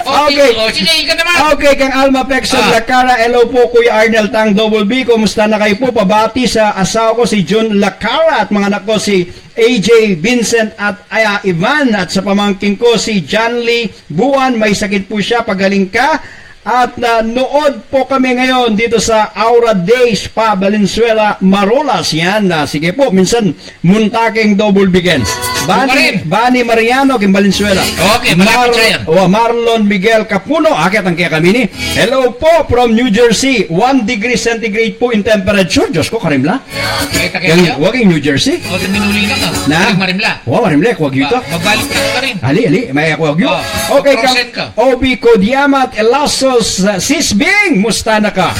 Speaker 5: Okay. O, sige, ika naman.
Speaker 4: Okay, kang Alma Pexel Lacara. Hello po, Kuya Arnel Tang Double B. Kumusta na kayo po? Pabati sa asawa ko si John Lacara at mga anak ko si AJ, Vincent at Ivan at sa pamangkin ko si John Lee Buwan. May sakit po siya. Pagaling ka. At nood po kami ngayon dito sa Aura Days pa, Valenzuela, Marolas. Yan. Sige po, minsan muntaking double begins. Bani Mariano, Kim Valenzuela.
Speaker 5: Okay, malapit siya yan.
Speaker 4: Marlon Miguel Capuno, akit ang kaya kami ni. Hello po from New Jersey. 1 degree centigrade po in temperature. Diyos ko, karimla.
Speaker 5: Kita kayo?
Speaker 4: Huwag yung New Jersey.
Speaker 5: O, minuli na ka.
Speaker 4: Na?
Speaker 5: Marimla.
Speaker 4: Marimla, huwag yun to.
Speaker 5: Magbalik ka rin.
Speaker 4: Ali, may huwag yun. Okay,
Speaker 5: ka.
Speaker 4: Obi Kodiamat Elasos Sisbing, musta na ka?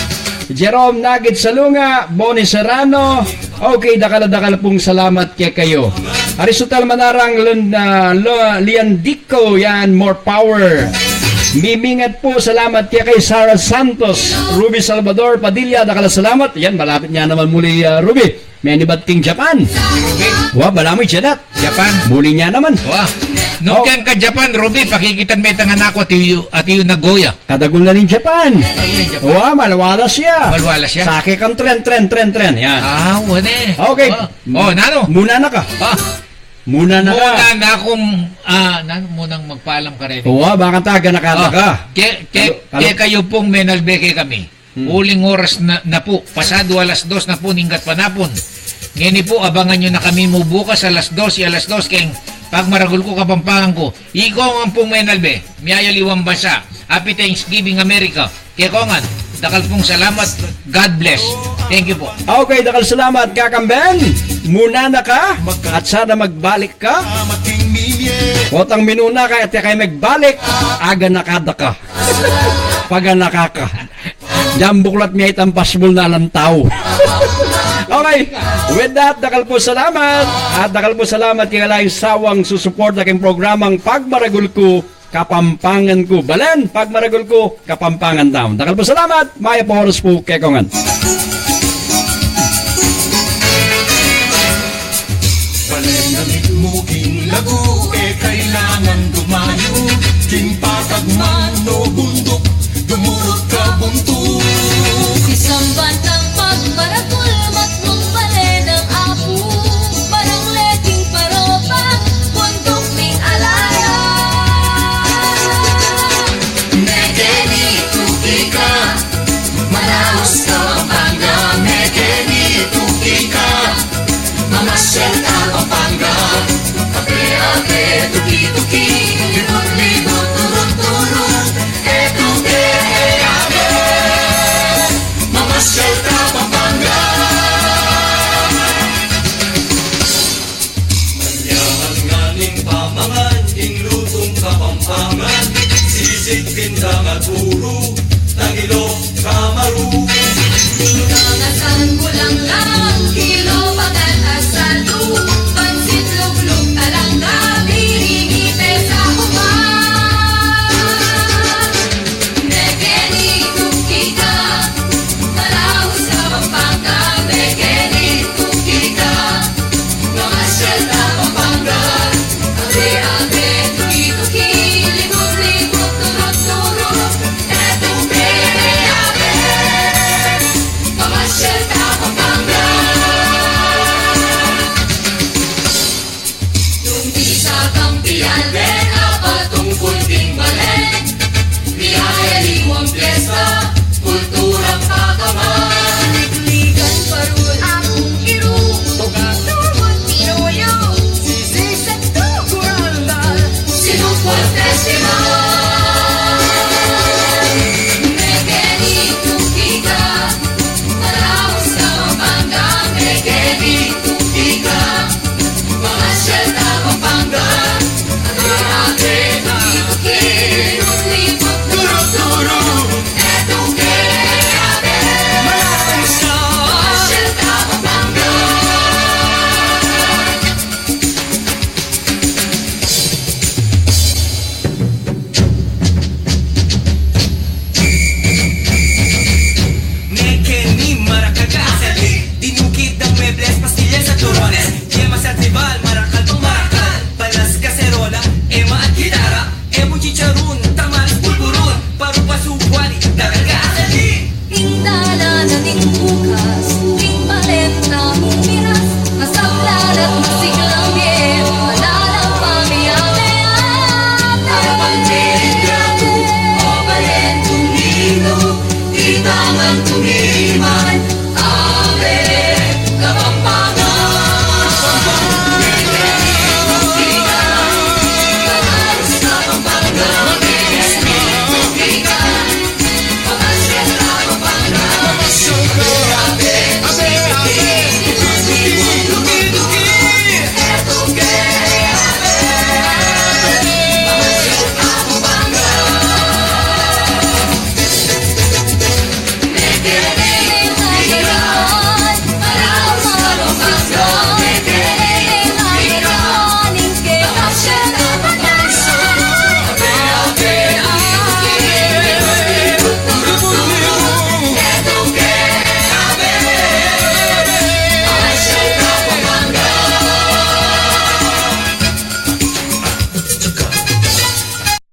Speaker 4: Jerome Nagit Salunga, Bonnie Serrano. Okay, dakala pong salamat kay kayo. Aristotel Manarang Liandico, yan, more power. Mimingat po, salamat kay Sarah Santos. Ruby Salvador Padilla, dakala salamat. Yan, malapit niya naman muli, Ruby. May anibat king Japan. Wah, balamoy siya Japan. Muli niya naman.
Speaker 5: Wah. Nung ka Japan, Ruby, pakikitan may tangan ako at yung Nagoya.
Speaker 4: Kadagol na rin Japan. Wah, malawala siya.
Speaker 5: Malawala siya.
Speaker 4: Sake kang tren. Yan.
Speaker 5: Wane.
Speaker 4: Okay.
Speaker 5: Nano?
Speaker 4: Muna na ka. Muna na
Speaker 5: akong, munang magpaalam ka rin.
Speaker 4: Oo, baka taga nakata ka.
Speaker 5: Kaya kayo pong menalbeke kami. Uling oras na po, pasado alas 2 na po, ninggat panapon. Ngayon po, abangan nyo na kami mo bukas alas 2, kaya pag maragul ko kapampangan ko, ikaw ang pong menalbe, miyayaliwang bansa, Happy Thanksgiving America, kaya kongan, dakal pong salamat, God bless. Thank you po.
Speaker 4: Okay, dakal salamat, Kakamben. Muna na ka, at sana magbalik ka. Otang minuna ka, at kaya magbalik, aga nakada ka. Pag nakaka. Jambuklat niya itang pasbol na lantaw. Okay, with that, dakal po salamat. At dakal po salamat kaya lang sawang susuport aking programang Pagmaragul Ko, Kapampangan Ko. Balen, Pagmaragul Ko, Kapampangan Down. Dakal po salamat. Maya po oras po, Kekongan.
Speaker 1: Balen na mitmuging lagu, kailangan dumayo. King patagman o bundok, dumurot ka buntok.
Speaker 2: Isang bantang pagmaragul